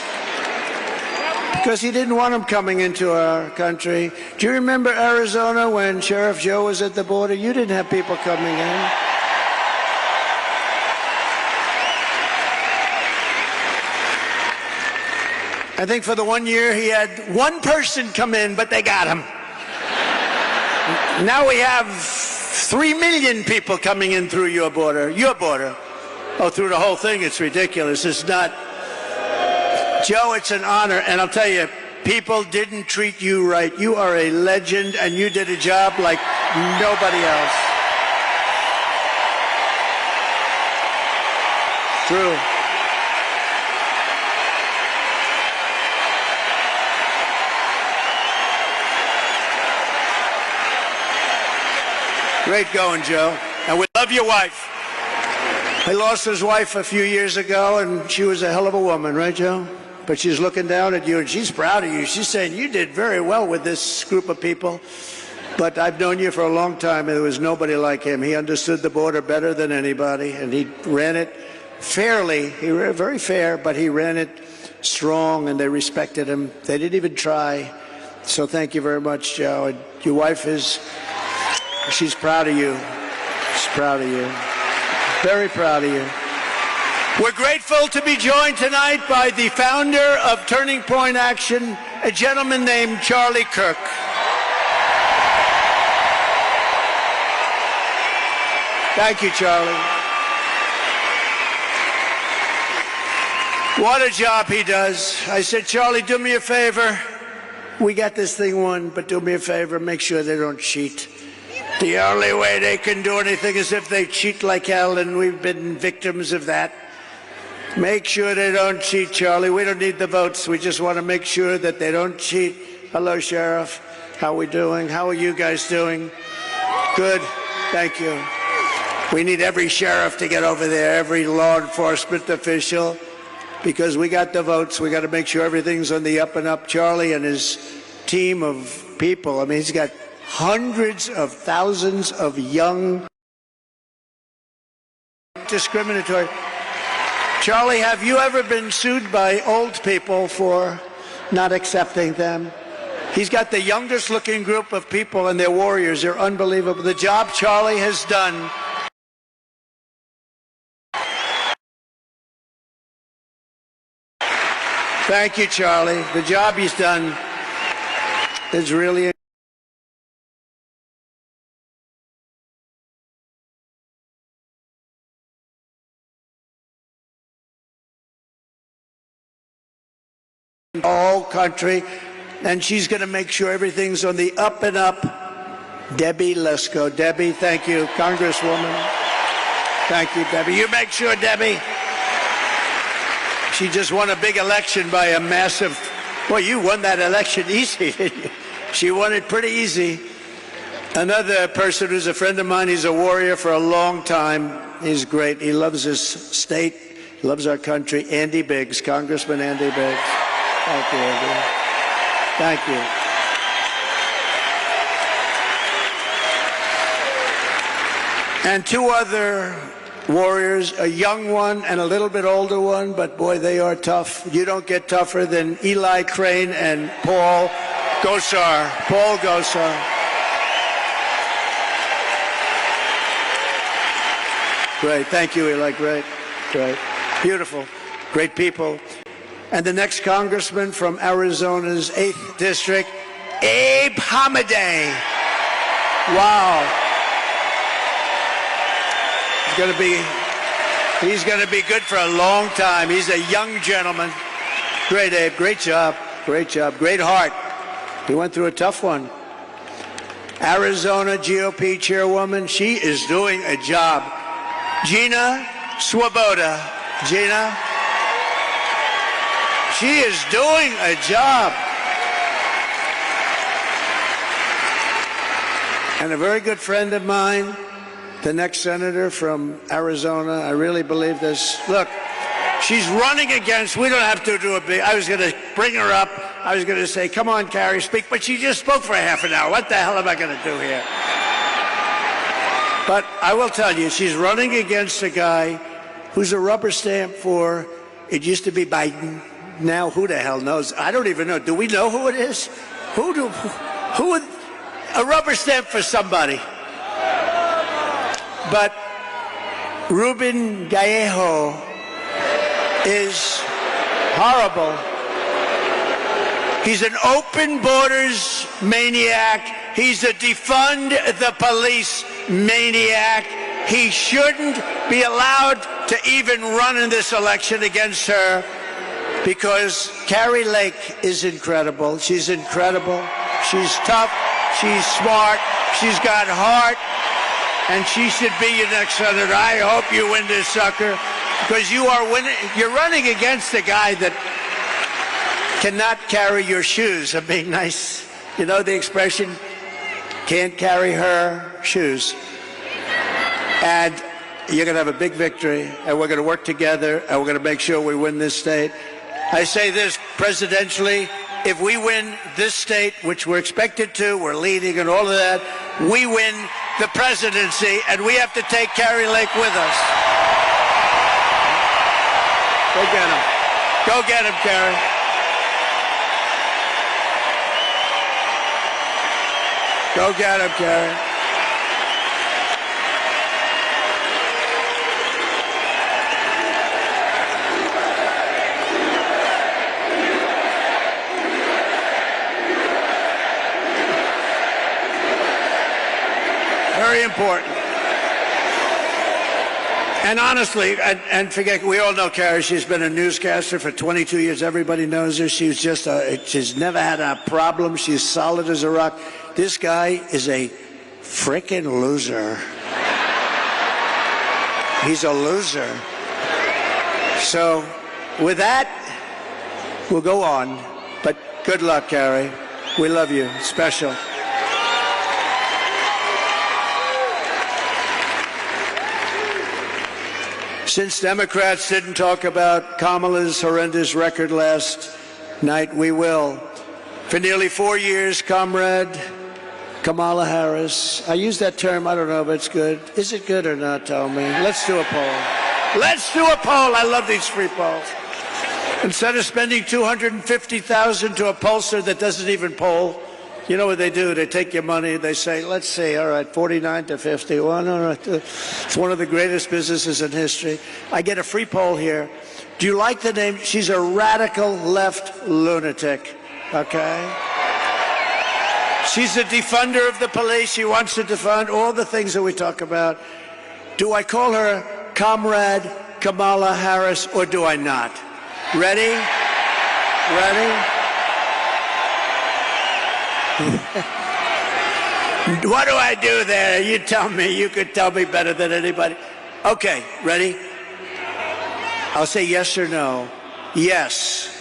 he didn't want them coming into our country. Do you remember Arizona when Sheriff Joe was at the border? You didn't have people coming in. I think for the 1 year he had one person come in, but they got him. Now we have 3 million people coming in through your border. Your border. Oh, through the whole thing, it's ridiculous. It's not. Joe, it's an honor, and I'll tell you, people didn't treat you right. You are a legend, and you did a job like nobody else. True. Great going, Joe. And we love your wife. I lost his wife a few years ago, and she was a hell of a woman, right, Joe? But she's looking down at you, and she's proud of you. She's saying, you did very well with this group of people. But I've known you for a long time, and there was nobody like him. He understood the border better than anybody, and he ran it fairly. He ran very fair, but he ran it strong, and they respected him. They didn't even try. So thank you very much, Joe. And your wife is... she's proud of you. She's proud of you. Very proud of you. We're grateful to be joined tonight by the founder of Turning Point Action, a gentleman named Charlie Kirk. Thank you, Charlie. What a job he does. I said, Charlie, do me a favor. We got this thing won, but do me a favor, make sure they don't cheat. The only way they can do anything is if they cheat like hell, and we've been victims of that. Make sure they don't cheat, Charlie. We don't need the votes. We just want to make sure that they don't cheat. Hello, Sheriff. How are we doing? How are you guys doing? Good. Thank you. We need every sheriff to get over there, every law enforcement official, because we got the votes. We got to make sure everything's on the up and up. Charlie and his team of people, I mean, he's got hundreds of thousands of young, discriminatory. Charlie, have you ever been sued by old people for not accepting them? He's got the youngest looking group of people, and they're warriors. They're unbelievable. The job Charlie has done. Thank you, Charlie. The job he's done is really the whole country, and she's going to make sure everything's on the up and up. Debbie Lesko. Debbie, thank you, Congresswoman. Thank you, Debbie. You make sure, Debbie. She just won a big election by a massive... Well, you won that election easy, didn't you? She won it pretty easy. Another person who's a friend of mine, he's a warrior for a long time. He's great. He loves his state. He loves our country. Andy Biggs, Congressman Andy Biggs. Thank you, Andy. Thank you. And two other warriors, a young one and a little bit older one, but boy, they are tough. You don't get tougher than Eli Crane and Paul Gosar. Paul Gosar. Great. Thank you, Eli. Great. Great. Beautiful. Great people. And the next congressman from Arizona's 8th District, Abe Hamadeh. Wow. He's going to be good for a long time. He's a young gentleman. Great, Abe. Great job. Great job. Great heart. He went through a tough one. Arizona GOP chairwoman, she is doing a job. Gina Swoboda. Gina. She is doing a job. And a very good friend of mine, the next senator from Arizona, I really believe this. Look, She's running against, we don't have to do a big, I was going to bring her up. I was going to say, come on, Carrie, speak. But she just spoke for a half an hour. What the hell am I going to do here? But I will tell you, she's running against a guy who's a rubber stamp for, it used to be Biden. Now, who the hell knows? I don't even know. Do we know who it is? Who a rubber stamp for somebody. But Ruben Gallejo is horrible. He's an open borders maniac. He's a defund the police maniac. He shouldn't be allowed to even run in this election against her because Carrie Lake is incredible. She's incredible. She's tough. She's smart. She's got heart. And she should be your next senator. I hope you win this sucker because you are winning. You're running against a guy that cannot carry your shoes. I'm being nice. You know the expression, can't carry her shoes. And you're going to have a big victory, and we're going to work together, and we're going to make sure we win this state. I say this presidentially, if we win this state, which we're expected to, we're leading and all of that, we win the presidency, and we have to take Carrie Lake with us. Go get him. Go get him, Carrie. Go get him, Carrie. Very important. And honestly, and forget, we all know Carrie. She's been a newscaster for 22 years. Everybody knows her. She's just she's never had a problem. She's solid as a rock. This guy is a frickin' loser. He's a loser. So with that, we'll go on. But good luck, Carrie. We love you. Special. Since Democrats didn't talk about Kamala's horrendous record last night, we will. For nearly 4 years, Comrade Kamala Harris. I use that term, I don't know if it's good. Is it good or not, tell me? Let's do a poll. Let's do a poll. I love these free polls. Instead of spending $250,000 to a pollster that doesn't even poll, you know what they do? They take your money, they say, let's see, all right, 49 to 50. Well, no, it's one of the greatest businesses in history. I get a free poll here. Do you like the name? She's a radical left lunatic, okay? She's a defunder of the police. She wants to defund all the things that we talk about. Do I call her Comrade Kamala Harris or do I not? Ready? Ready? What do I do there? You tell me. You could tell me better than anybody. Okay, ready? I'll say yes or no. Yes.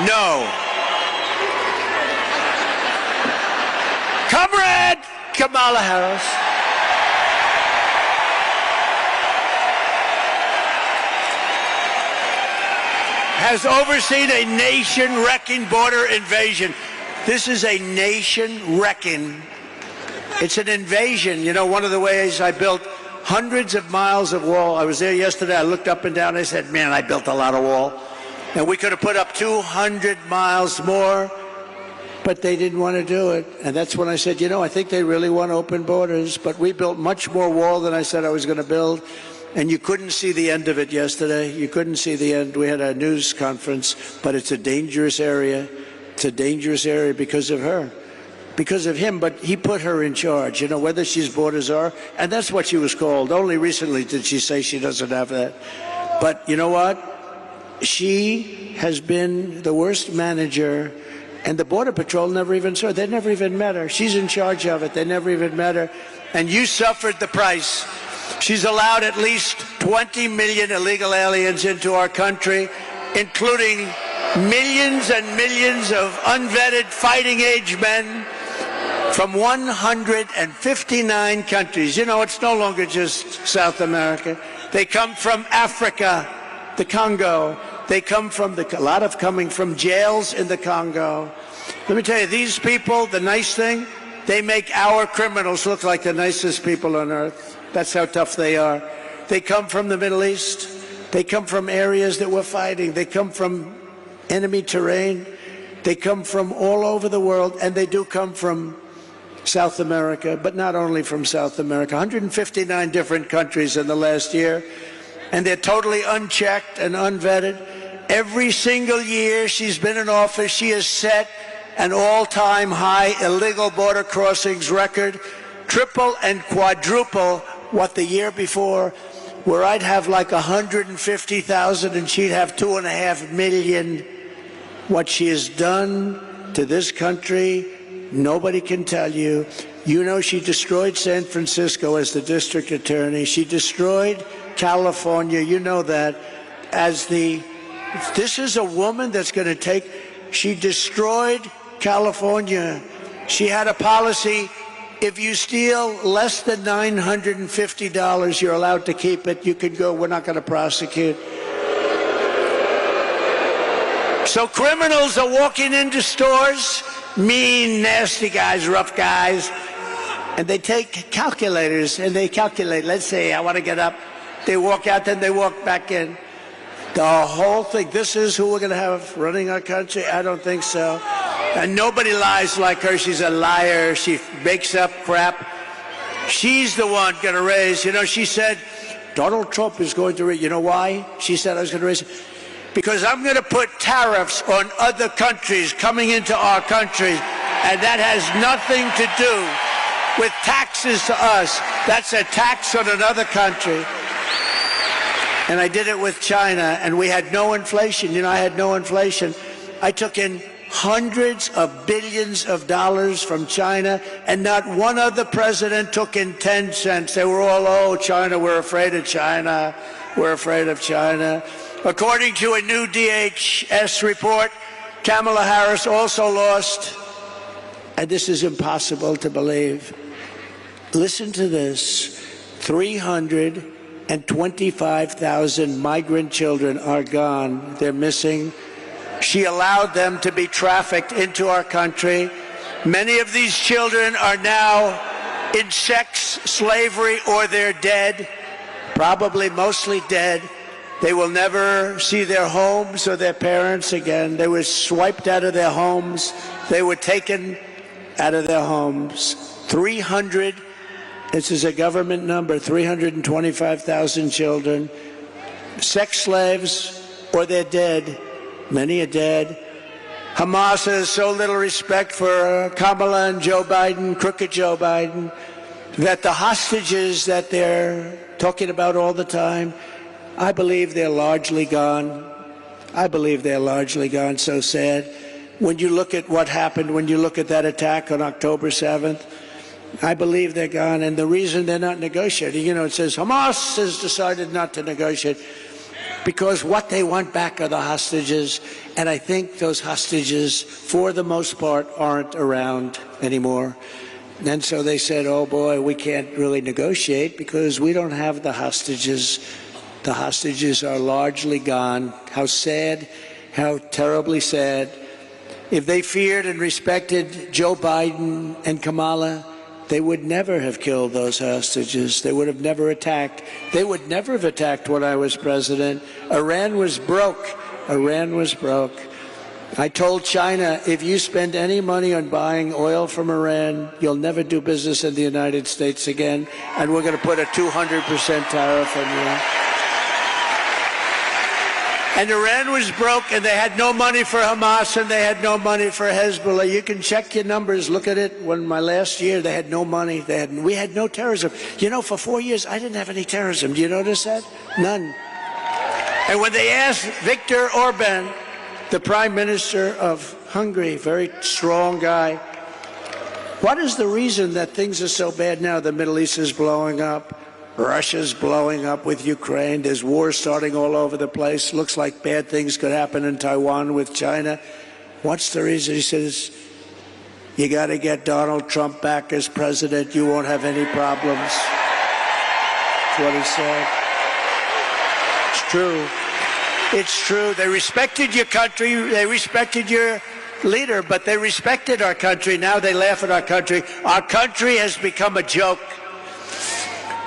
No. Comrade Kamala Harris. Has overseen a nation-wrecking border invasion. This is a nation-wrecking. It's an invasion. You know, one of the ways I built hundreds of miles of wall. I was there yesterday. I looked up and down. I said, man, I built a lot of wall. And we could have put up 200 miles more, but they didn't want to do it. And that's when I said, you know, I think they really want open borders. But we built much more wall than I said I was going to build. And you couldn't see the end of it yesterday. You couldn't see the end. We had a news conference, but it's a dangerous area. It's a dangerous area because of her, because of him. But he put her in charge, you know, whether she's borders are. And that's what she was called. Only recently did she say she doesn't have that. But you know what? She has been the worst manager. And the Border Patrol never even saw her. They never even met her. She's in charge of it. They never even met her. And you suffered the price. She's allowed at least 20 million illegal aliens into our country, including millions and millions of unvetted fighting-age men from 159 countries. You know, it's no longer just South America. They come from Africa, the Congo. They come from a lot of coming from jails in the Congo. Let me tell you, these people, the nice thing, they make our criminals look like the nicest people on earth. That's how tough they are. They come from the Middle East. They come from areas that we're fighting. They come from enemy terrain. They come from all over the world, and they do come from South America, but not only from South America. 159 different countries in the last year, and they're totally unchecked and unvetted. Every single year she's been in office, she has set an all-time high illegal border crossings record, triple and quadruple what the year before, where I'd have like 150,000 and she'd have 2.5 million. What she has done to this country, nobody can tell you. You know, she destroyed San Francisco as the district attorney. She destroyed California. You know that. This is a woman that's going to take. She destroyed California. She had a policy. If you steal less than $950, you're allowed to keep it. You can go. We're not going to prosecute. So criminals are walking into stores, mean, nasty guys, rough guys, and they take calculators and they calculate. Let's say I want to get up. They walk out, then they walk back in. The whole thing. This is who we're going to have running our country? I don't think so. And nobody lies like her. She's a liar. She makes up crap. She's the one going to raise. You know, she said Donald Trump is going to raise. You know why? She said I was going to raise it. Because I'm going to put tariffs on other countries coming into our country, and that has nothing to do with taxes to us. That's a tax on another country. And I did it with China, and we had no inflation. You know, I had no inflation. I took in hundreds of billions of dollars from China, and not one other president took in 10 cents. They were all, oh, China, we're afraid of China. We're afraid of China. According to a new DHS report, Kamala Harris also lost, and this is impossible to believe. Listen to this. 325,000 migrant children are gone. They're missing. She allowed them to be trafficked into our country. Many of these children are now in sex slavery or they're dead, probably mostly dead. They will never see their homes or their parents again. They were swiped out of their homes. They were taken out of their homes. 300, this is a government number, 325,000 children. Sex slaves or they're dead. Many are dead. Hamas has so little respect for Kamala and Joe Biden, crooked Joe Biden, that the hostages that they're talking about all the time, I believe they're largely gone. I believe they're largely gone. So sad. When you look at what happened, when you look at that attack on October 7th, I believe they're gone. And the reason they're not negotiating, you know, it says Hamas has decided not to negotiate because what they want back are the hostages. And I think those hostages, for the most part, aren't around anymore. And so they said, oh boy, we can't really negotiate because we don't have the hostages. The hostages are largely gone. How sad, how terribly sad. If they feared and respected Joe Biden and Kamala, they would never have killed those hostages. They would have never attacked. They would never have attacked when I was president. Iran was broke. Iran was broke. I told China, if you spend any money on buying oil from Iran, you'll never do business in the United States again, and we're going to put a 200% tariff on you. And Iran was broke, and they had no money for Hamas, and they had no money for Hezbollah. You can check your numbers. Look at it. When my last year, they had no money. We had no terrorism. You know, for 4 years, I didn't have any terrorism. Do you notice that? None. And when they asked Viktor Orban, the prime minister of Hungary, very strong guy, what is the reason that things are so bad now? The Middle East is blowing up. Russia's blowing up with Ukraine. There's wars starting all over the place. Looks like bad things could happen in Taiwan with China. What's the reason? He says, You got to get Donald Trump back as president. You won't have any problems. That's what he said. It's true. It's true. They respected your country. They respected your leader, but they respected our country. Now they laugh at our country. Our country has become a joke.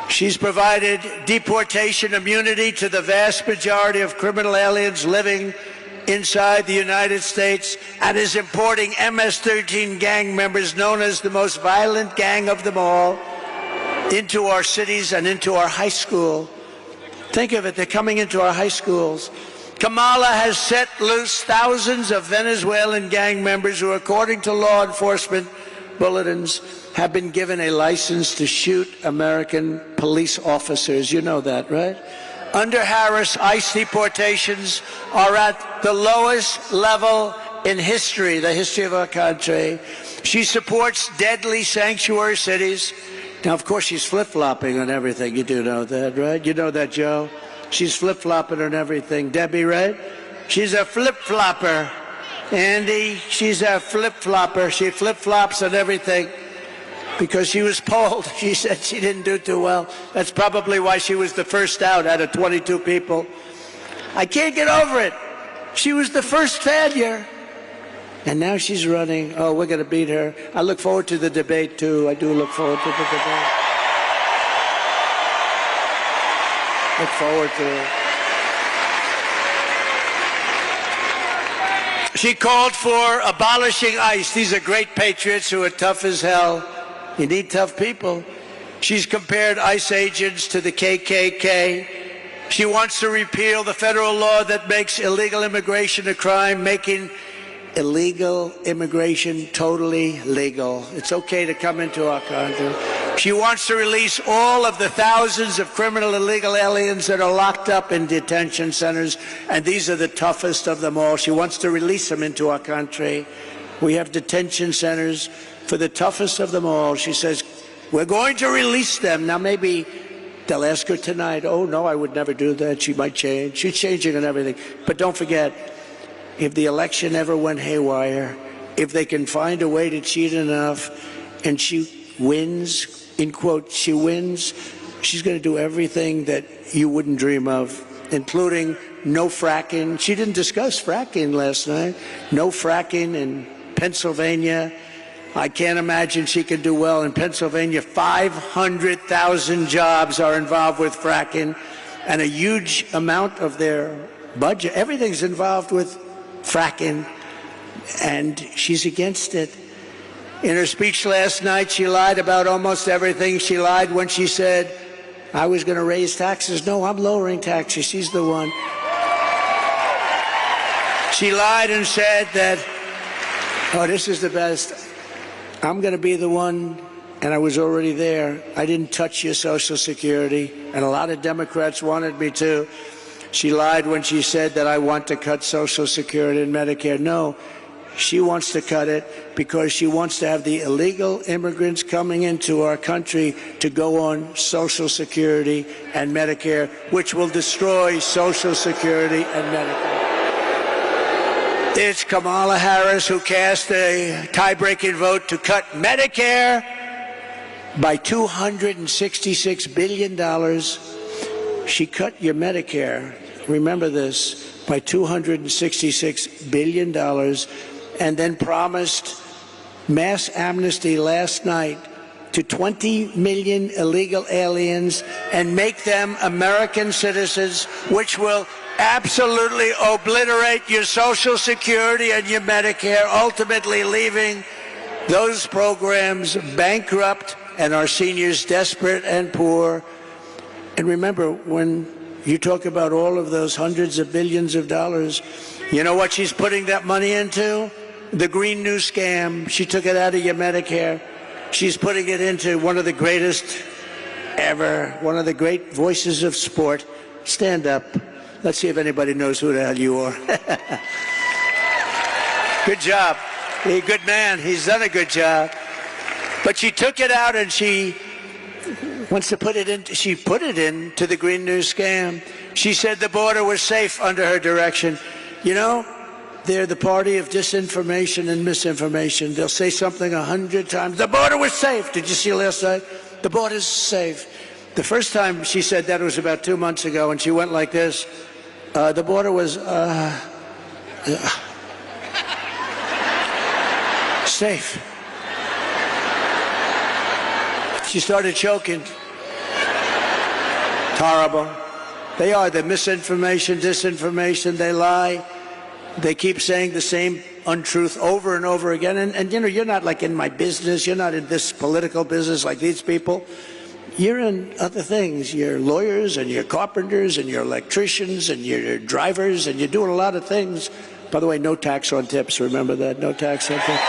She's provided deportation immunity to the vast majority of criminal aliens living inside the United States and is importing MS-13 gang members, known as the most violent gang of them all, into our cities and into our high school. Think of it, they're coming into our high schools. Kamala has set loose thousands of Venezuelan gang members who, according to law enforcement bulletins, have been given a license to shoot American police officers. You know that, right? Under Harris, ICE deportations are at the lowest level in history, the history of our country. She supports deadly sanctuary cities. Now, of course, she's flip-flopping on everything. You do know that, right? You know that, Joe? She's flip-flopping on everything. Debbie, right? She's a flip-flopper. Andy, she's a flip-flopper. She flip-flops on everything. Because she was polled, she said she didn't do too well. That's probably why she was the first out of 22 people. I can't get over it. She was the first failure. And now she's running. Oh, we're going to beat her. I look forward to the debate, too. I do look forward to the debate. Look forward to it. She called for abolishing ICE. These are great patriots who are tough as hell. You need tough people. She's compared ICE agents to the KKK. She wants to repeal the federal law that makes illegal immigration a crime, making illegal immigration totally legal. It's okay to come into our country. She wants to release all of the thousands of criminal illegal aliens that are locked up in detention centers, and these are the toughest of them all. She wants to release them into our country. We have detention centers for the toughest of them all. She says, we're going to release them. Now, maybe they'll ask her tonight, oh, no, I would never do that. She might change. She's changing and everything. But don't forget, if the election ever went haywire, if they can find a way to cheat enough and she wins, in quote, she wins, she's going to do everything that you wouldn't dream of, including no fracking. She didn't discuss fracking last night. No fracking in Pennsylvania. I can't imagine she could do well in Pennsylvania. 500,000 jobs are involved with fracking, and a huge amount of their budget, everything's involved with fracking, and she's against it. In her speech last night, she lied about almost everything. She lied when she said, I was going to raise taxes. No, I'm lowering taxes. She's the one. She lied and said that, oh, this is the best. I'm going to be the one, and I was already there. I didn't touch your Social Security, and a lot of Democrats wanted me to. She lied when she said that I want to cut Social Security and Medicare. No, she wants to cut it because she wants to have the illegal immigrants coming into our country to go on Social Security and Medicare, which will destroy Social Security and Medicare. It's Kamala Harris who cast a tie-breaking vote to cut Medicare by $266 billion. She cut your Medicare, remember this, by $266 billion, and then promised mass amnesty last night to 20 million illegal aliens and make them American citizens, which will absolutely obliterate your Social Security and your Medicare, ultimately leaving those programs bankrupt and our seniors desperate and poor. And remember, when you talk about all of those hundreds of billions of dollars, you know what she's putting that money into? The Green New Scam. She took it out of your Medicare. She's putting it into one of the greatest ever, one of the great voices of sport. Stand up. Let's see if anybody knows who the hell you are. Good job. He's a good man. He's done a good job. But she took it out and she wants to put it in. She put it into the Green New Scam. She said the border was safe under her direction. You know, They're the party of disinformation and misinformation. They'll say something 100 times. The border was safe. Did you see last night? The border's safe. The first time she said that was about 2 months ago, and she went like this. The border was safe. She started choking. It's horrible. They are the misinformation, disinformation. They lie. They keep saying the same untruth over and over again. And you know, you're not like in my business. You're not in this political business like these people. You're in other things. You're lawyers and you're carpenters and you're electricians and you're drivers and you're doing a lot of things. By the way, no tax on tips. Remember that? No tax on tips.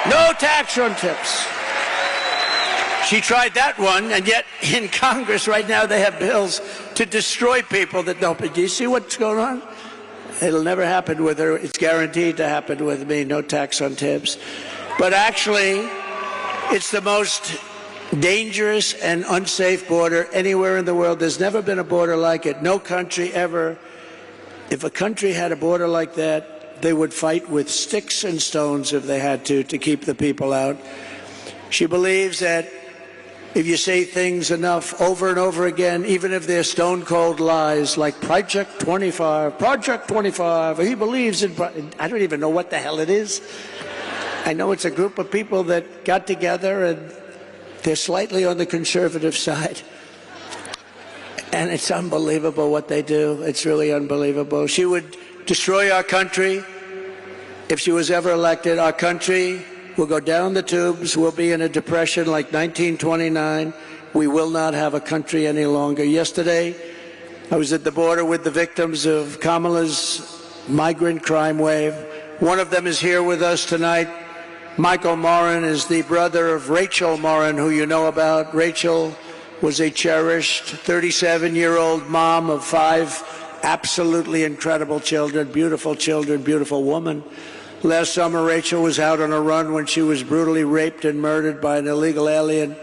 No tax on tips. She tried that one, and yet in Congress right now they have bills to destroy people that don't. Do you see what's going on? It'll never happen with her. It's guaranteed to happen with me. No tax on tips. But actually, it's the most dangerous and unsafe border anywhere in the world. There's never been a border like it. No country ever. If a country had a border like that, they would fight with sticks and stones if they had to keep the people out. She believes that if you say things enough over and over again, even if they're stone-cold lies, like Project 25, he believes in... I don't even know what the hell it is. I know it's a group of people that got together and they're slightly on the conservative side. And it's unbelievable what they do. It's really unbelievable. She would destroy our country if she was ever elected. Our country will go down the tubes. We'll be in a depression like 1929. We will not have a country any longer. Yesterday, I was at the border with the victims of Kamala's migrant crime wave. One of them is here with us tonight. Michael Morin is the brother of Rachel Morin, who you know about. Rachel was a cherished 37-year-old mom of 5 absolutely incredible children, beautiful woman. Last summer, Rachel was out on a run when she was brutally raped and murdered by an illegal alien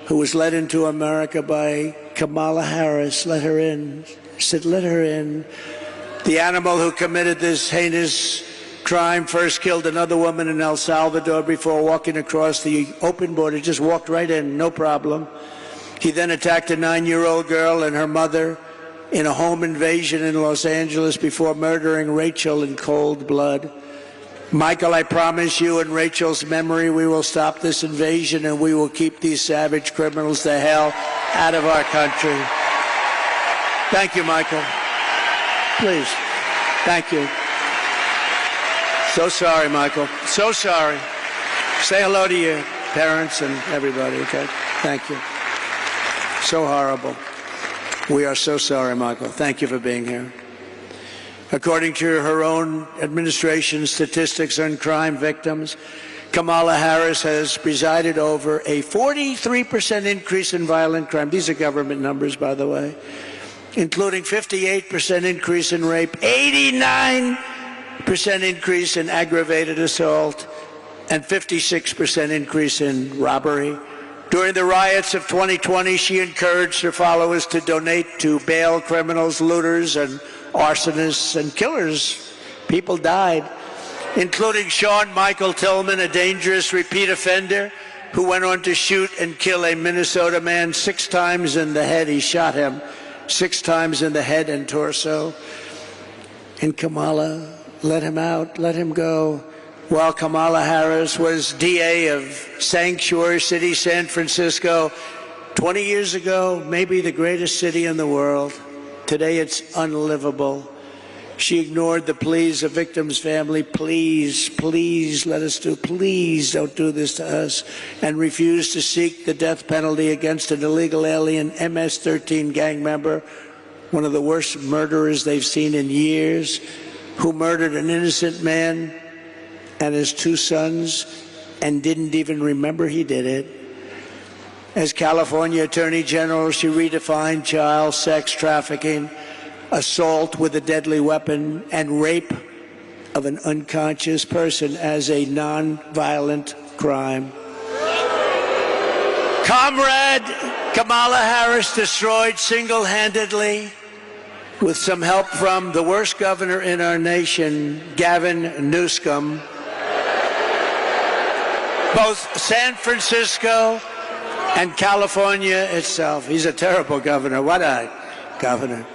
who was led into America by Kamala Harris. Let her in. Said, let her in. The animal who committed this heinous crime first killed another woman in El Salvador before walking across the open border. Just walked right in, no problem. He then attacked a 9-year-old girl and her mother in a home invasion in Los Angeles before murdering Rachel in cold blood. Michael, I promise you, in Rachel's memory, we will stop this invasion and we will keep these savage criminals the hell out of our country. Thank you, Michael. Please. Thank you. So sorry, Michael. So sorry. Say hello to your parents and everybody, okay? Thank you. So horrible. We are so sorry, Michael. Thank you for being here. According to her own administration statistics on crime victims, Kamala Harris has presided over a 43% increase in violent crime. These are government numbers, by the way, including 58% increase in rape, 89% increase in aggravated assault, and 56% increase in robbery. During the riots of 2020, she encouraged her followers to donate to bail criminals, looters, and arsonists and killers. People died, including Sean Michael Tillman, a dangerous repeat offender who went on to shoot and kill a Minnesota man 6 times in the head. He shot him 6 times in the head and torso. And Kamala let him out, let him go. While Kamala Harris was DA of Sanctuary City, San Francisco, 20 years ago, maybe the greatest city in the world. Today it's unlivable. She ignored the pleas of victims' family. Please, please let us do, please don't do this to us. And refused to seek the death penalty against an illegal alien MS-13 gang member, one of the worst murderers they've seen in years, who murdered an innocent man and his 2 sons and didn't even remember he did it. As California Attorney General, she redefined child sex trafficking, assault with a deadly weapon, and rape of an unconscious person as a non-violent crime. Comrade Kamala Harris destroyed single-handedly with some help from the worst governor in our nation, Gavin Newsom, both San Francisco and California itself. He's a terrible governor. What a governor.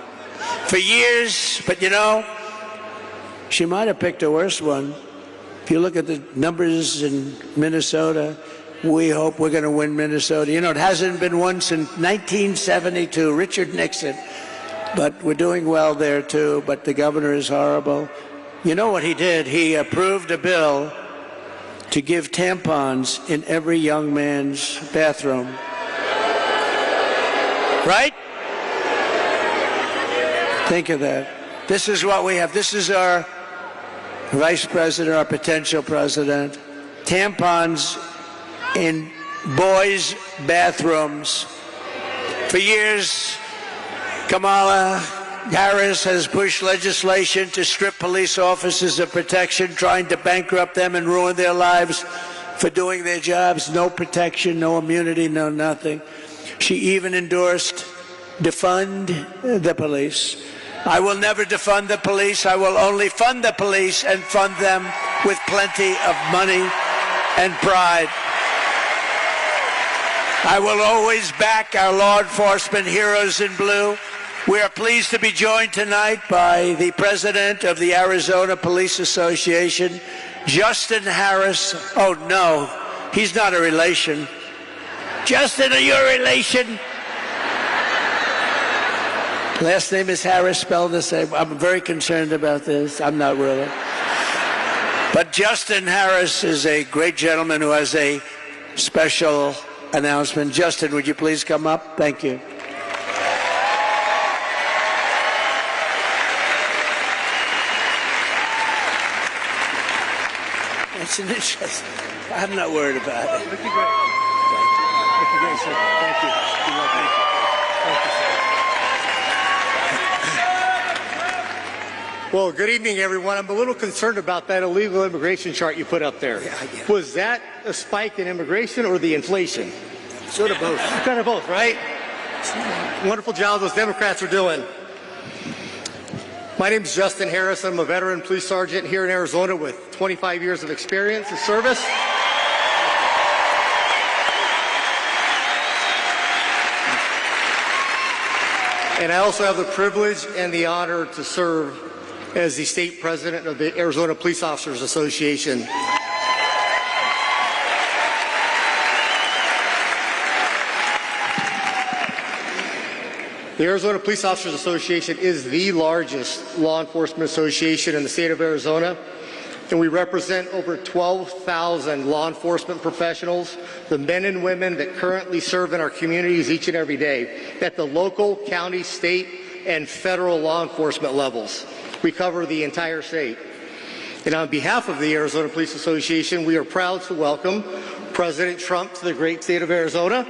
For years, but you know, she might have picked a worse one. If you look at the numbers in Minnesota, we hope we're going to win Minnesota. You know, it hasn't been won since 1972, Richard Nixon. But we're doing well there, too. But the governor is horrible. You know what he did? He approved a bill to give tampons in every young man's bathroom. Right? Think of that. This is what we have. This is our vice president, our potential president. Tampons in boys' bathrooms. For years, Kamala Harris has pushed legislation to strip police officers of protection, trying to bankrupt them and ruin their lives for doing their jobs. No protection, no immunity, no nothing. She even endorsed defund the police. I will never defund the police. I will only fund the police and fund them with plenty of money and pride. I will always back our law enforcement heroes in blue. We are pleased to be joined tonight by the president of the Arizona Police Association, Justin Harris. Oh, no, he's not a relation. Justin, are you a relation? Last name is Harris, spelled the same. I'm very concerned about this. I'm not really. But Justin Harris is a great gentleman who has a special announcement. Justin, would you please come up? Thank you. It's an interest. I'm not worried about it. Thank you, great. Thank you, great, sir. Thank you. Thank you. Thank you, sir. Well, good evening, everyone. I'm a little concerned about that illegal immigration chart you put up there. Yeah. Was that a spike in immigration or the inflation? Sort of both. Kind of both, right? Wonderful job those Democrats are doing. My name is Justin Harris. I'm a veteran police sergeant here in Arizona with 25 years of experience in service. And I also have the privilege and the honor to serve as the state president of the Arizona Police Officers Association. The Arizona Police Officers Association is the largest law enforcement association in the state of Arizona, and we represent over 12,000 law enforcement professionals, the men and women that currently serve in our communities each and every day at the local, county, state, and federal law enforcement levels. We cover the entire state. And on behalf of the Arizona Police Association, we are proud to welcome President Trump to the great state of Arizona.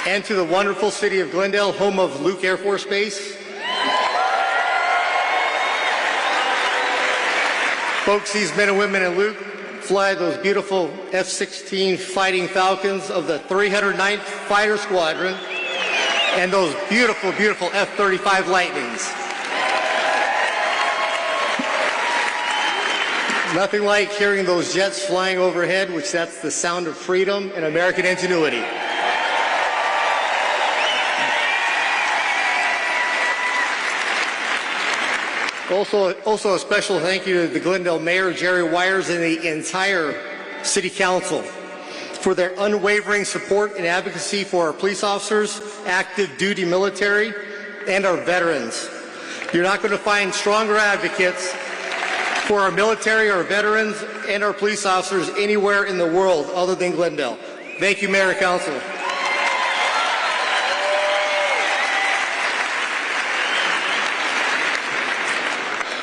And to the wonderful city of Glendale, home of Luke Air Force Base. Folks, these men and women in Luke fly those beautiful F-16 Fighting Falcons of the 309th Fighter Squadron and those beautiful, beautiful F-35 Lightnings. Nothing like hearing those jets flying overhead, which that's the sound of freedom and American ingenuity. Also a special thank you to the Glendale Mayor, Jerry Wires, and the entire City Council for their unwavering support and advocacy for our police officers, active duty military, and our veterans. You're not going to find stronger advocates for our military, our veterans, and our police officers anywhere in the world other than Glendale. Thank you, Mayor and Council.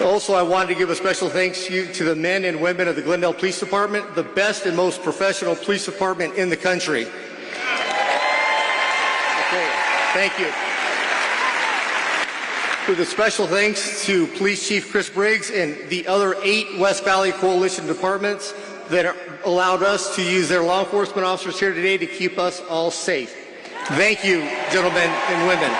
Also, I wanted to give a special thanks to the men and women of the Glendale Police Department, the best and most professional police department in the country. Okay, thank you. With a special thanks to Police Chief Chris Briggs and the other 8 West Valley Coalition departments, that allowed us to use their law enforcement officers here today to keep us all safe. Thank you, gentlemen and women.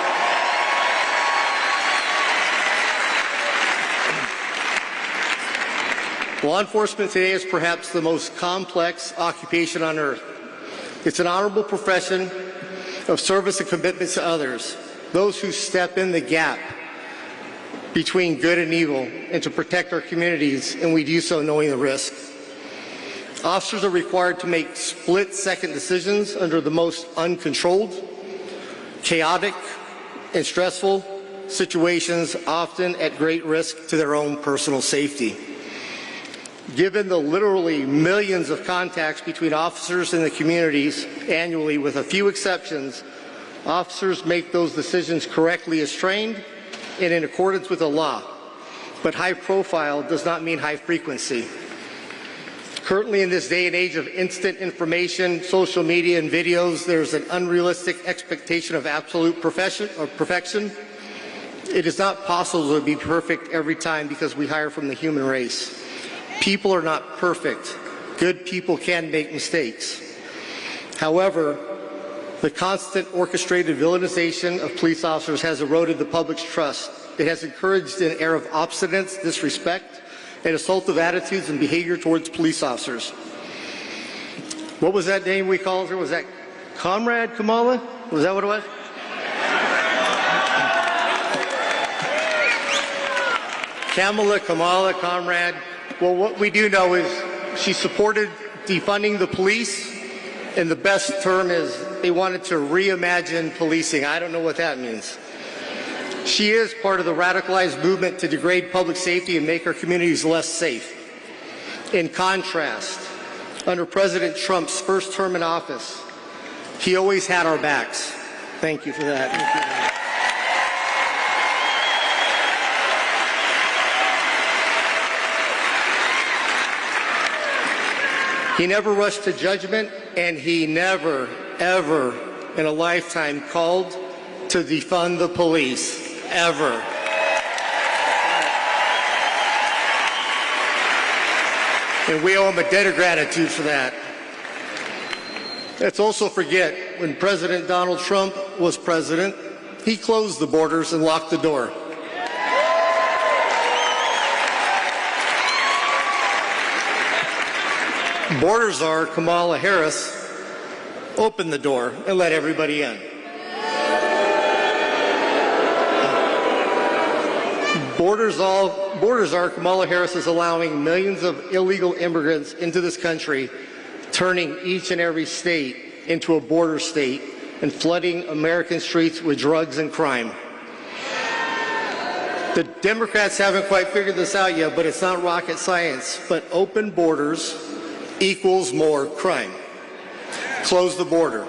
Law enforcement today is perhaps the most complex occupation on earth. It's an honorable profession of service and commitment to others, those who step in the gap between good and evil and to protect our communities, and we do so knowing the risk. Officers are required to make split-second decisions under the most uncontrolled, chaotic, and stressful situations, often at great risk to their own personal safety. Given the literally millions of contacts between officers and the communities annually, with a few exceptions, officers make those decisions correctly as trained and in accordance with the law. But high profile does not mean high frequency. Currently, in this day and age of instant information, social media, and videos, there's an unrealistic expectation of absolute perfection. It is not possible to be perfect every time because we hire from the human race. People are not perfect. Good people can make mistakes. However, the constant orchestrated villainization of police officers has eroded the public's trust. It has encouraged an air of obstinance, disrespect, and assaultive attitudes and behavior towards police officers. What was that name we called her? Was that Comrade Kamala? Was that what it was? Kamala, Comrade. Well, what we do know is she supported defunding the police, and the best term is they wanted to reimagine policing. I don't know what that means. She is part of the radicalized movement to degrade public safety and make our communities less safe. In contrast, under President Trump's first term in office, he always had our backs. Thank you for that. Thank you. He never rushed to judgment, and he never, ever in a lifetime called to defund the police, ever. And we owe him a debt of gratitude for that. Let's also forget, when President Donald Trump was president, he closed the borders and locked the door. Border czar Kamala Harris opened the door and let everybody in. Border czar Kamala Harris is allowing millions of illegal immigrants into this country, turning each and every state into a border state and flooding American streets with drugs and crime. The Democrats haven't quite figured this out yet, but it's not rocket science. But open borders equals more crime. Close the border.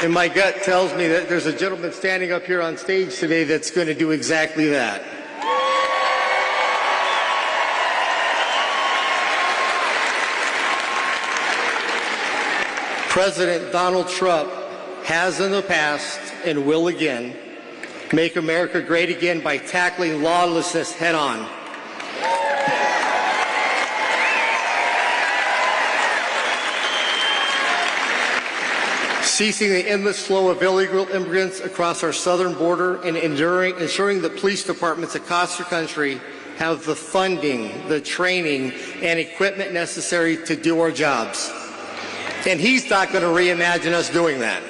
And my gut tells me that there's a gentleman standing up here on stage today that's going to do exactly that. President Donald Trump has in the past and will again make America great again by tackling lawlessness head on. Ceasing the endless flow of illegal immigrants across our southern border and ensuring that police departments across the country have the funding, the training, and equipment necessary to do our jobs. And he's not going to reimagine us doing that.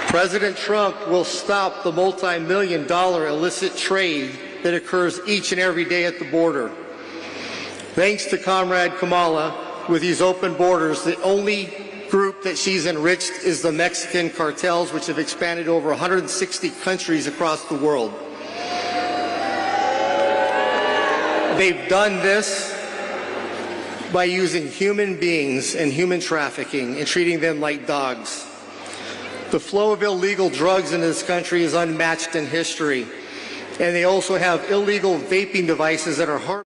President Trump will stop the multi-million-dollar illicit trade that occurs each and every day at the border. Thanks to Comrade Kamala, with these open borders, the only group that she's enriched is the Mexican cartels, which have expanded over 160 countries across the world. They've done this by using human beings and human trafficking and treating them like dogs. The flow of illegal drugs in this country is unmatched in history. And they also have illegal vaping devices that are harmful.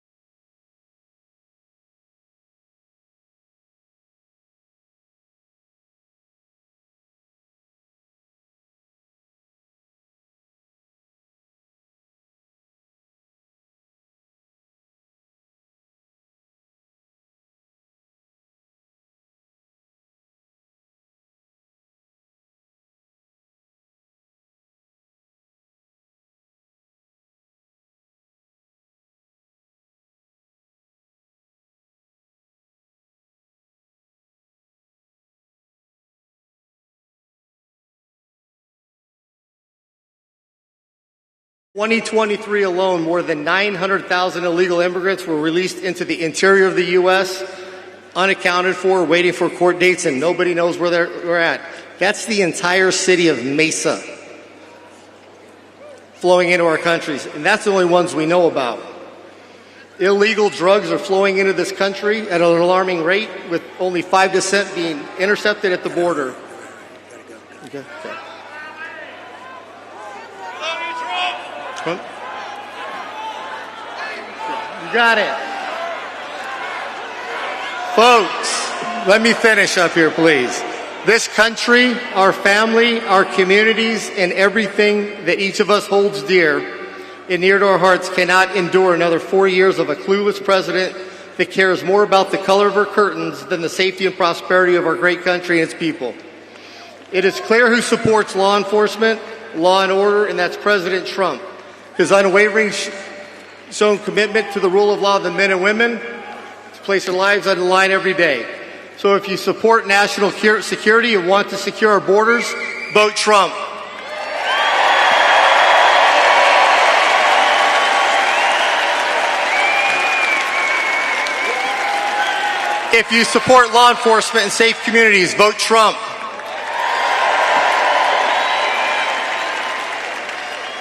2023 alone, more than 900,000 illegal immigrants were released into the interior of the U.S., unaccounted for, waiting for court dates, and nobody knows where they're at. That's the entire city of Mesa flowing into our countries, and that's the only ones we know about. Illegal drugs are flowing into this country at an alarming rate, with only 5% being intercepted at the border. Okay. You got it. Folks, let me finish up here, please. This country, our family, our communities, and everything that each of us holds dear and near to our hearts cannot endure another 4 years of a clueless president that cares more about the color of our curtains than the safety and prosperity of our great country and its people. It is clear who supports law enforcement, law and order, and that's President Trump. His unwavering shown commitment to the rule of law of the men and women to place their lives on the line every day. So if you support national security and want to secure our borders, vote Trump. If you support law enforcement and safe communities, vote Trump.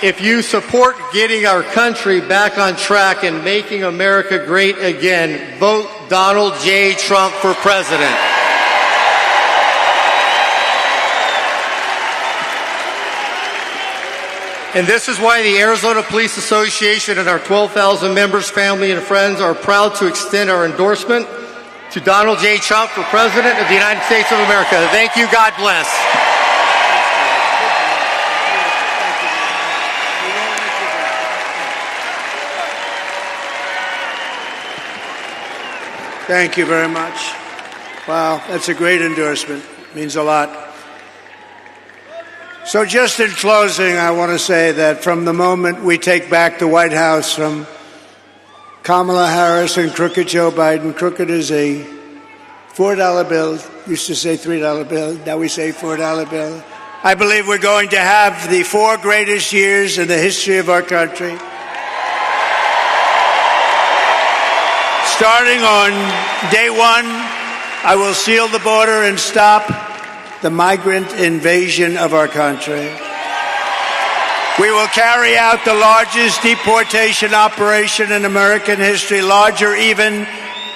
If you support getting our country back on track and making America great again, vote Donald J. Trump for president. And this is why the Arizona Police Association and our 12,000 members, family, and friends are proud to extend our endorsement to Donald J. Trump for President of the United States of America. Thank you. God bless. Thank you very much. Wow, that's a great endorsement. It means a lot. So just in closing, I want to say that from the moment we take back the White House from Kamala Harris and crooked Joe Biden, crooked is a $4 bill, used to say $3 bill, now we say $4 bill. I believe we're going to have the 4 greatest years in the history of our country. Starting on day 1, I will seal the border and stop the migrant invasion of our country. We will carry out the largest deportation operation in American history, larger even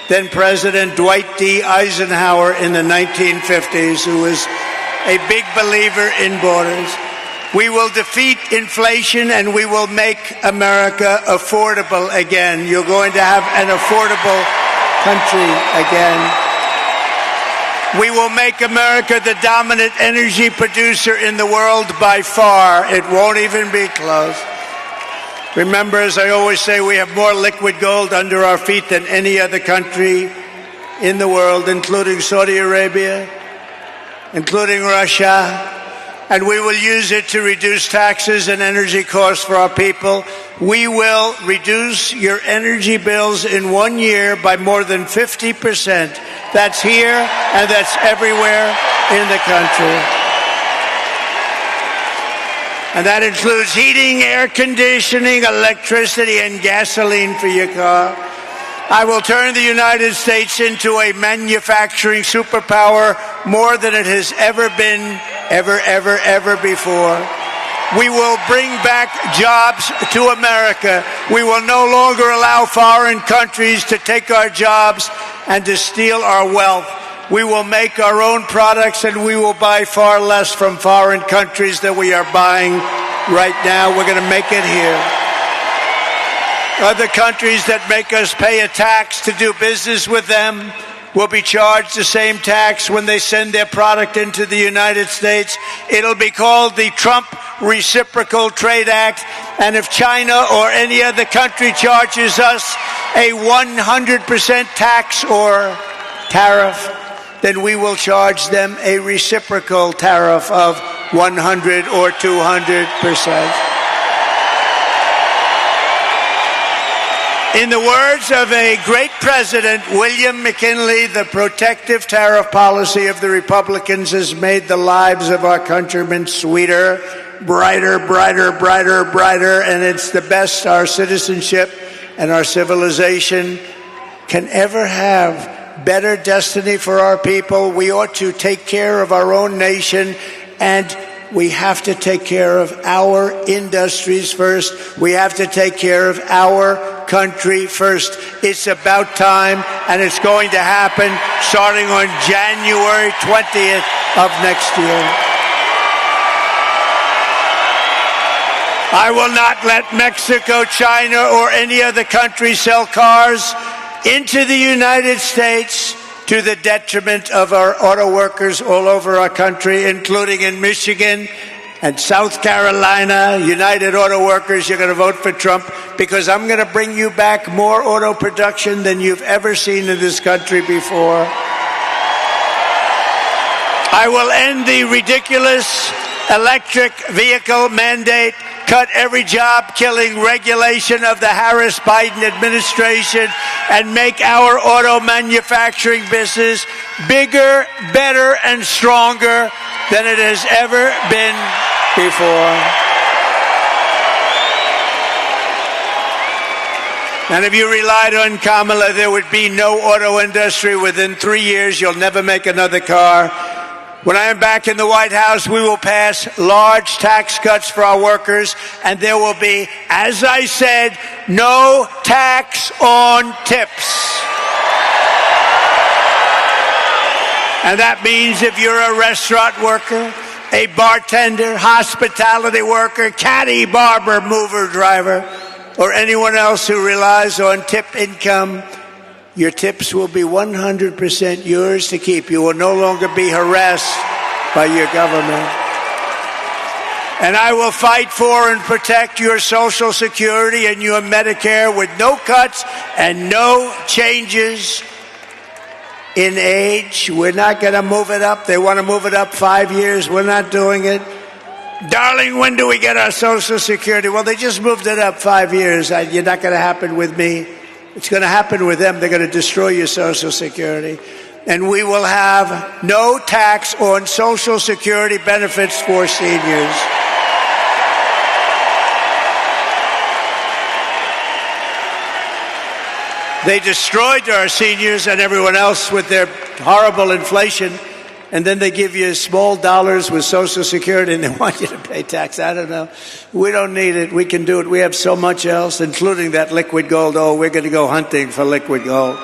than President Dwight D. Eisenhower in the 1950s, who was a big believer in borders. We will defeat inflation and we will make America affordable again. You're going to have an affordable country again. We will make America the dominant energy producer in the world by far. It won't even be close. Remember, as I always say, we have more liquid gold under our feet than any other country in the world, including Saudi Arabia, including Russia. And we will use it to reduce taxes and energy costs for our people. We will reduce your energy bills in 1 year by more than 50%. That's here and that's everywhere in the country. And that includes heating, air conditioning, electricity, and gasoline for your car. I will turn the United States into a manufacturing superpower more than it has ever been, ever before. We will bring back jobs to America. We will no longer allow foreign countries to take our jobs and to steal our wealth. We will make our own products and we will buy far less from foreign countries than we are buying right now. We're going to make it here. Other countries that make us pay a tax to do business with them will be charged the same tax when they send their product into the United States. It'll be called the Trump Reciprocal Trade Act. And if China or any other country charges us a 100% tax or tariff, then we will charge them a reciprocal tariff of 100 or 200%. In the words of a great president, William McKinley, the protective tariff policy of the Republicans has made the lives of our countrymen sweeter, brighter, brighter, brighter, brighter, and it's the best our citizenship and our civilization can ever have. Better destiny for our people. We ought to take care of our own nation, and we have to take care of our industries first. We have to take care of our country first. It's about time, and it's going to happen starting on January 20th of next year. I will not let Mexico, China, or any other country sell cars into the United States to the detriment of our auto workers all over our country, including in Michigan and South Carolina. United Auto Workers, you're going to vote for Trump because I'm going to bring you back more auto production than you've ever seen in this country before. I will end the ridiculous electric vehicle mandate, cut every job-killing regulation of the Harris-Biden administration, and make our auto manufacturing business bigger, better, and stronger than it has ever been before. And if you relied on Kamala, there would be no auto industry. Within 3 years, you'll never make another car. When I am back in the White House, we will pass large tax cuts for our workers, and there will be, as I said, no tax on tips. And that means if you're a restaurant worker, a bartender, hospitality worker, caddy, barber, mover, driver, or anyone else who relies on tip income, your tips will be 100% yours to keep. You will no longer be harassed by your government. And I will fight for and protect your Social Security and your Medicare with no cuts and no changes in age. We're not going to move it up. They want to move it up 5 years. We're not doing it. Darling, when do we get our Social Security? Well, they just moved it up 5 years. You're not going to happen with me. It's going to happen with them. They're going to destroy your Social Security. And we will have no tax on Social Security benefits for seniors. They destroyed our seniors and everyone else with their horrible inflation. And then they give you small dollars with Social Security and they want you to pay tax. I don't know. We don't need it. We can do it. We have so much else, including that liquid gold. Oh, we're going to go hunting for liquid gold.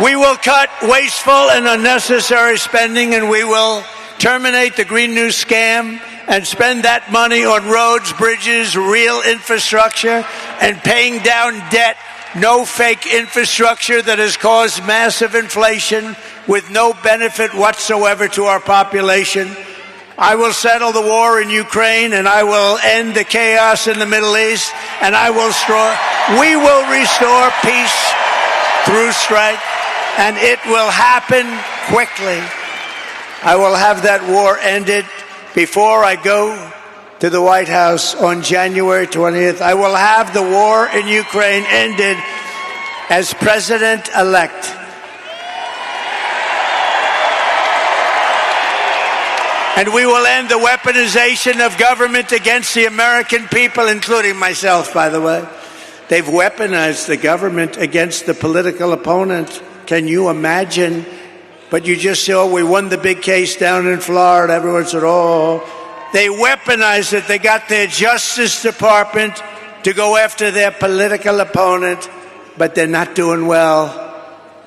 We will cut wasteful and unnecessary spending, and we will terminate the Green New Scam and spend that money on roads, bridges, real infrastructure, and paying down debt. No fake infrastructure that has caused massive inflation with no benefit whatsoever to our population. I will settle the war in Ukraine, and I will end the chaos in the Middle East, and we will restore peace through strength, and it will happen quickly. I will have that war ended before I go to the White House on January 20th. I will have the war in Ukraine ended as president-elect. And we will end the weaponization of government against the American people, including myself, by the way. They've weaponized the government against the political opponent. Can you imagine? But you just saw we won the big case down in Florida. Everyone said, oh. They weaponized it. They got their Justice Department to go after their political opponent, but they're not doing well.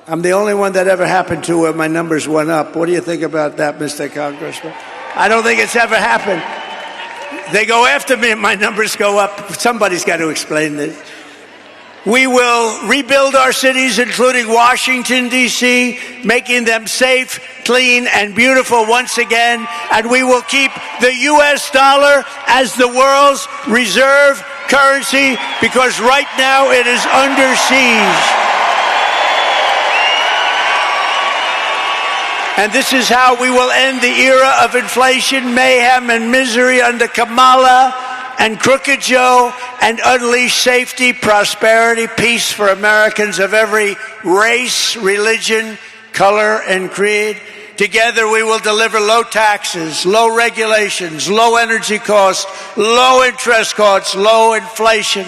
I'm the only one that ever happened to where my numbers went up. What do you think about that, Mr. Congressman? I don't think it's ever happened. They go after me and my numbers go up. Somebody's got to explain this. We will rebuild our cities, including Washington, D.C., making them safe, clean, and beautiful once again. And we will keep the U.S. dollar as the world's reserve currency because right now it is under siege. And this is how we will end the era of inflation, mayhem, and misery under Kamala and Crooked Joe, and unleash safety, prosperity, peace for Americans of every race, religion, color, and creed. Together we will deliver low taxes, low regulations, low energy costs, low interest costs, low inflation.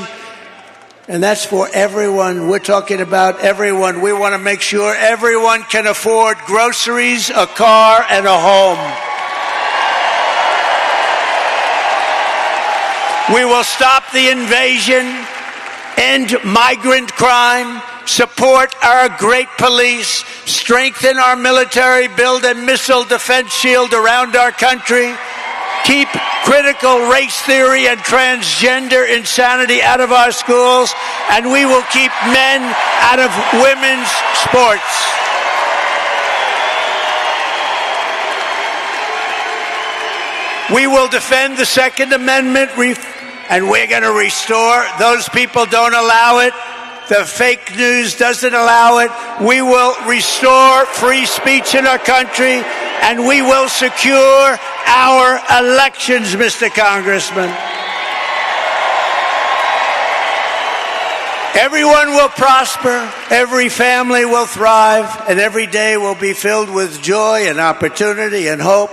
And that's for everyone. We're talking about everyone. We want to make sure everyone can afford groceries, a car, and a home. We will stop the invasion, end migrant crime, support our great police, strengthen our military, build a missile defense shield around our country, keep critical race theory and transgender insanity out of our schools, and we will keep men out of women's sports. We will defend the Second Amendment, and we're going to restore. Those people don't allow it. The fake news doesn't allow it. We will restore free speech in our country, and we will secure our elections, Mr. Congressman. Everyone will prosper, every family will thrive, and every day will be filled with joy and opportunity and hope.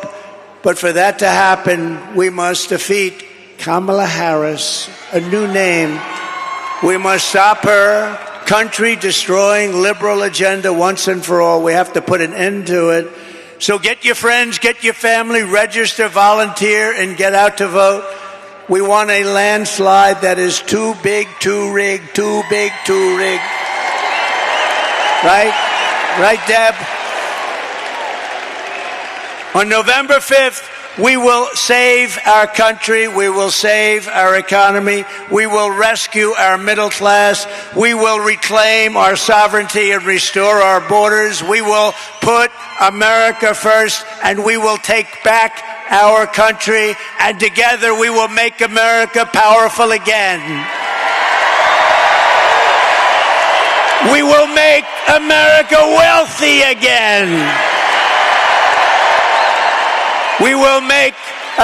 But for that to happen, we must defeat Kamala Harris, a new name. We must stop her country-destroying liberal agenda once and for all. We have to put an end to it. So get your friends, get your family, register, volunteer, and get out to vote. We want a landslide that is too big, too rigged, too big, too rigged. Right? Right, Deb? On November 5th, we will save our country. We will save our economy. We will rescue our middle class. We will reclaim our sovereignty and restore our borders. We will put America first, and we will take back our country. And together we will make America powerful again. We will make America wealthy again. We will make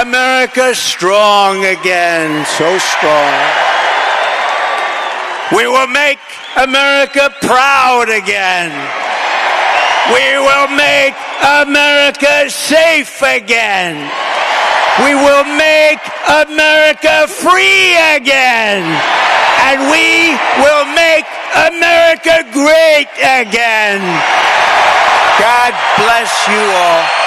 America strong again, so strong. We will make America proud again. We will make America safe again. We will make America free again. And we will make America great again. God bless you all.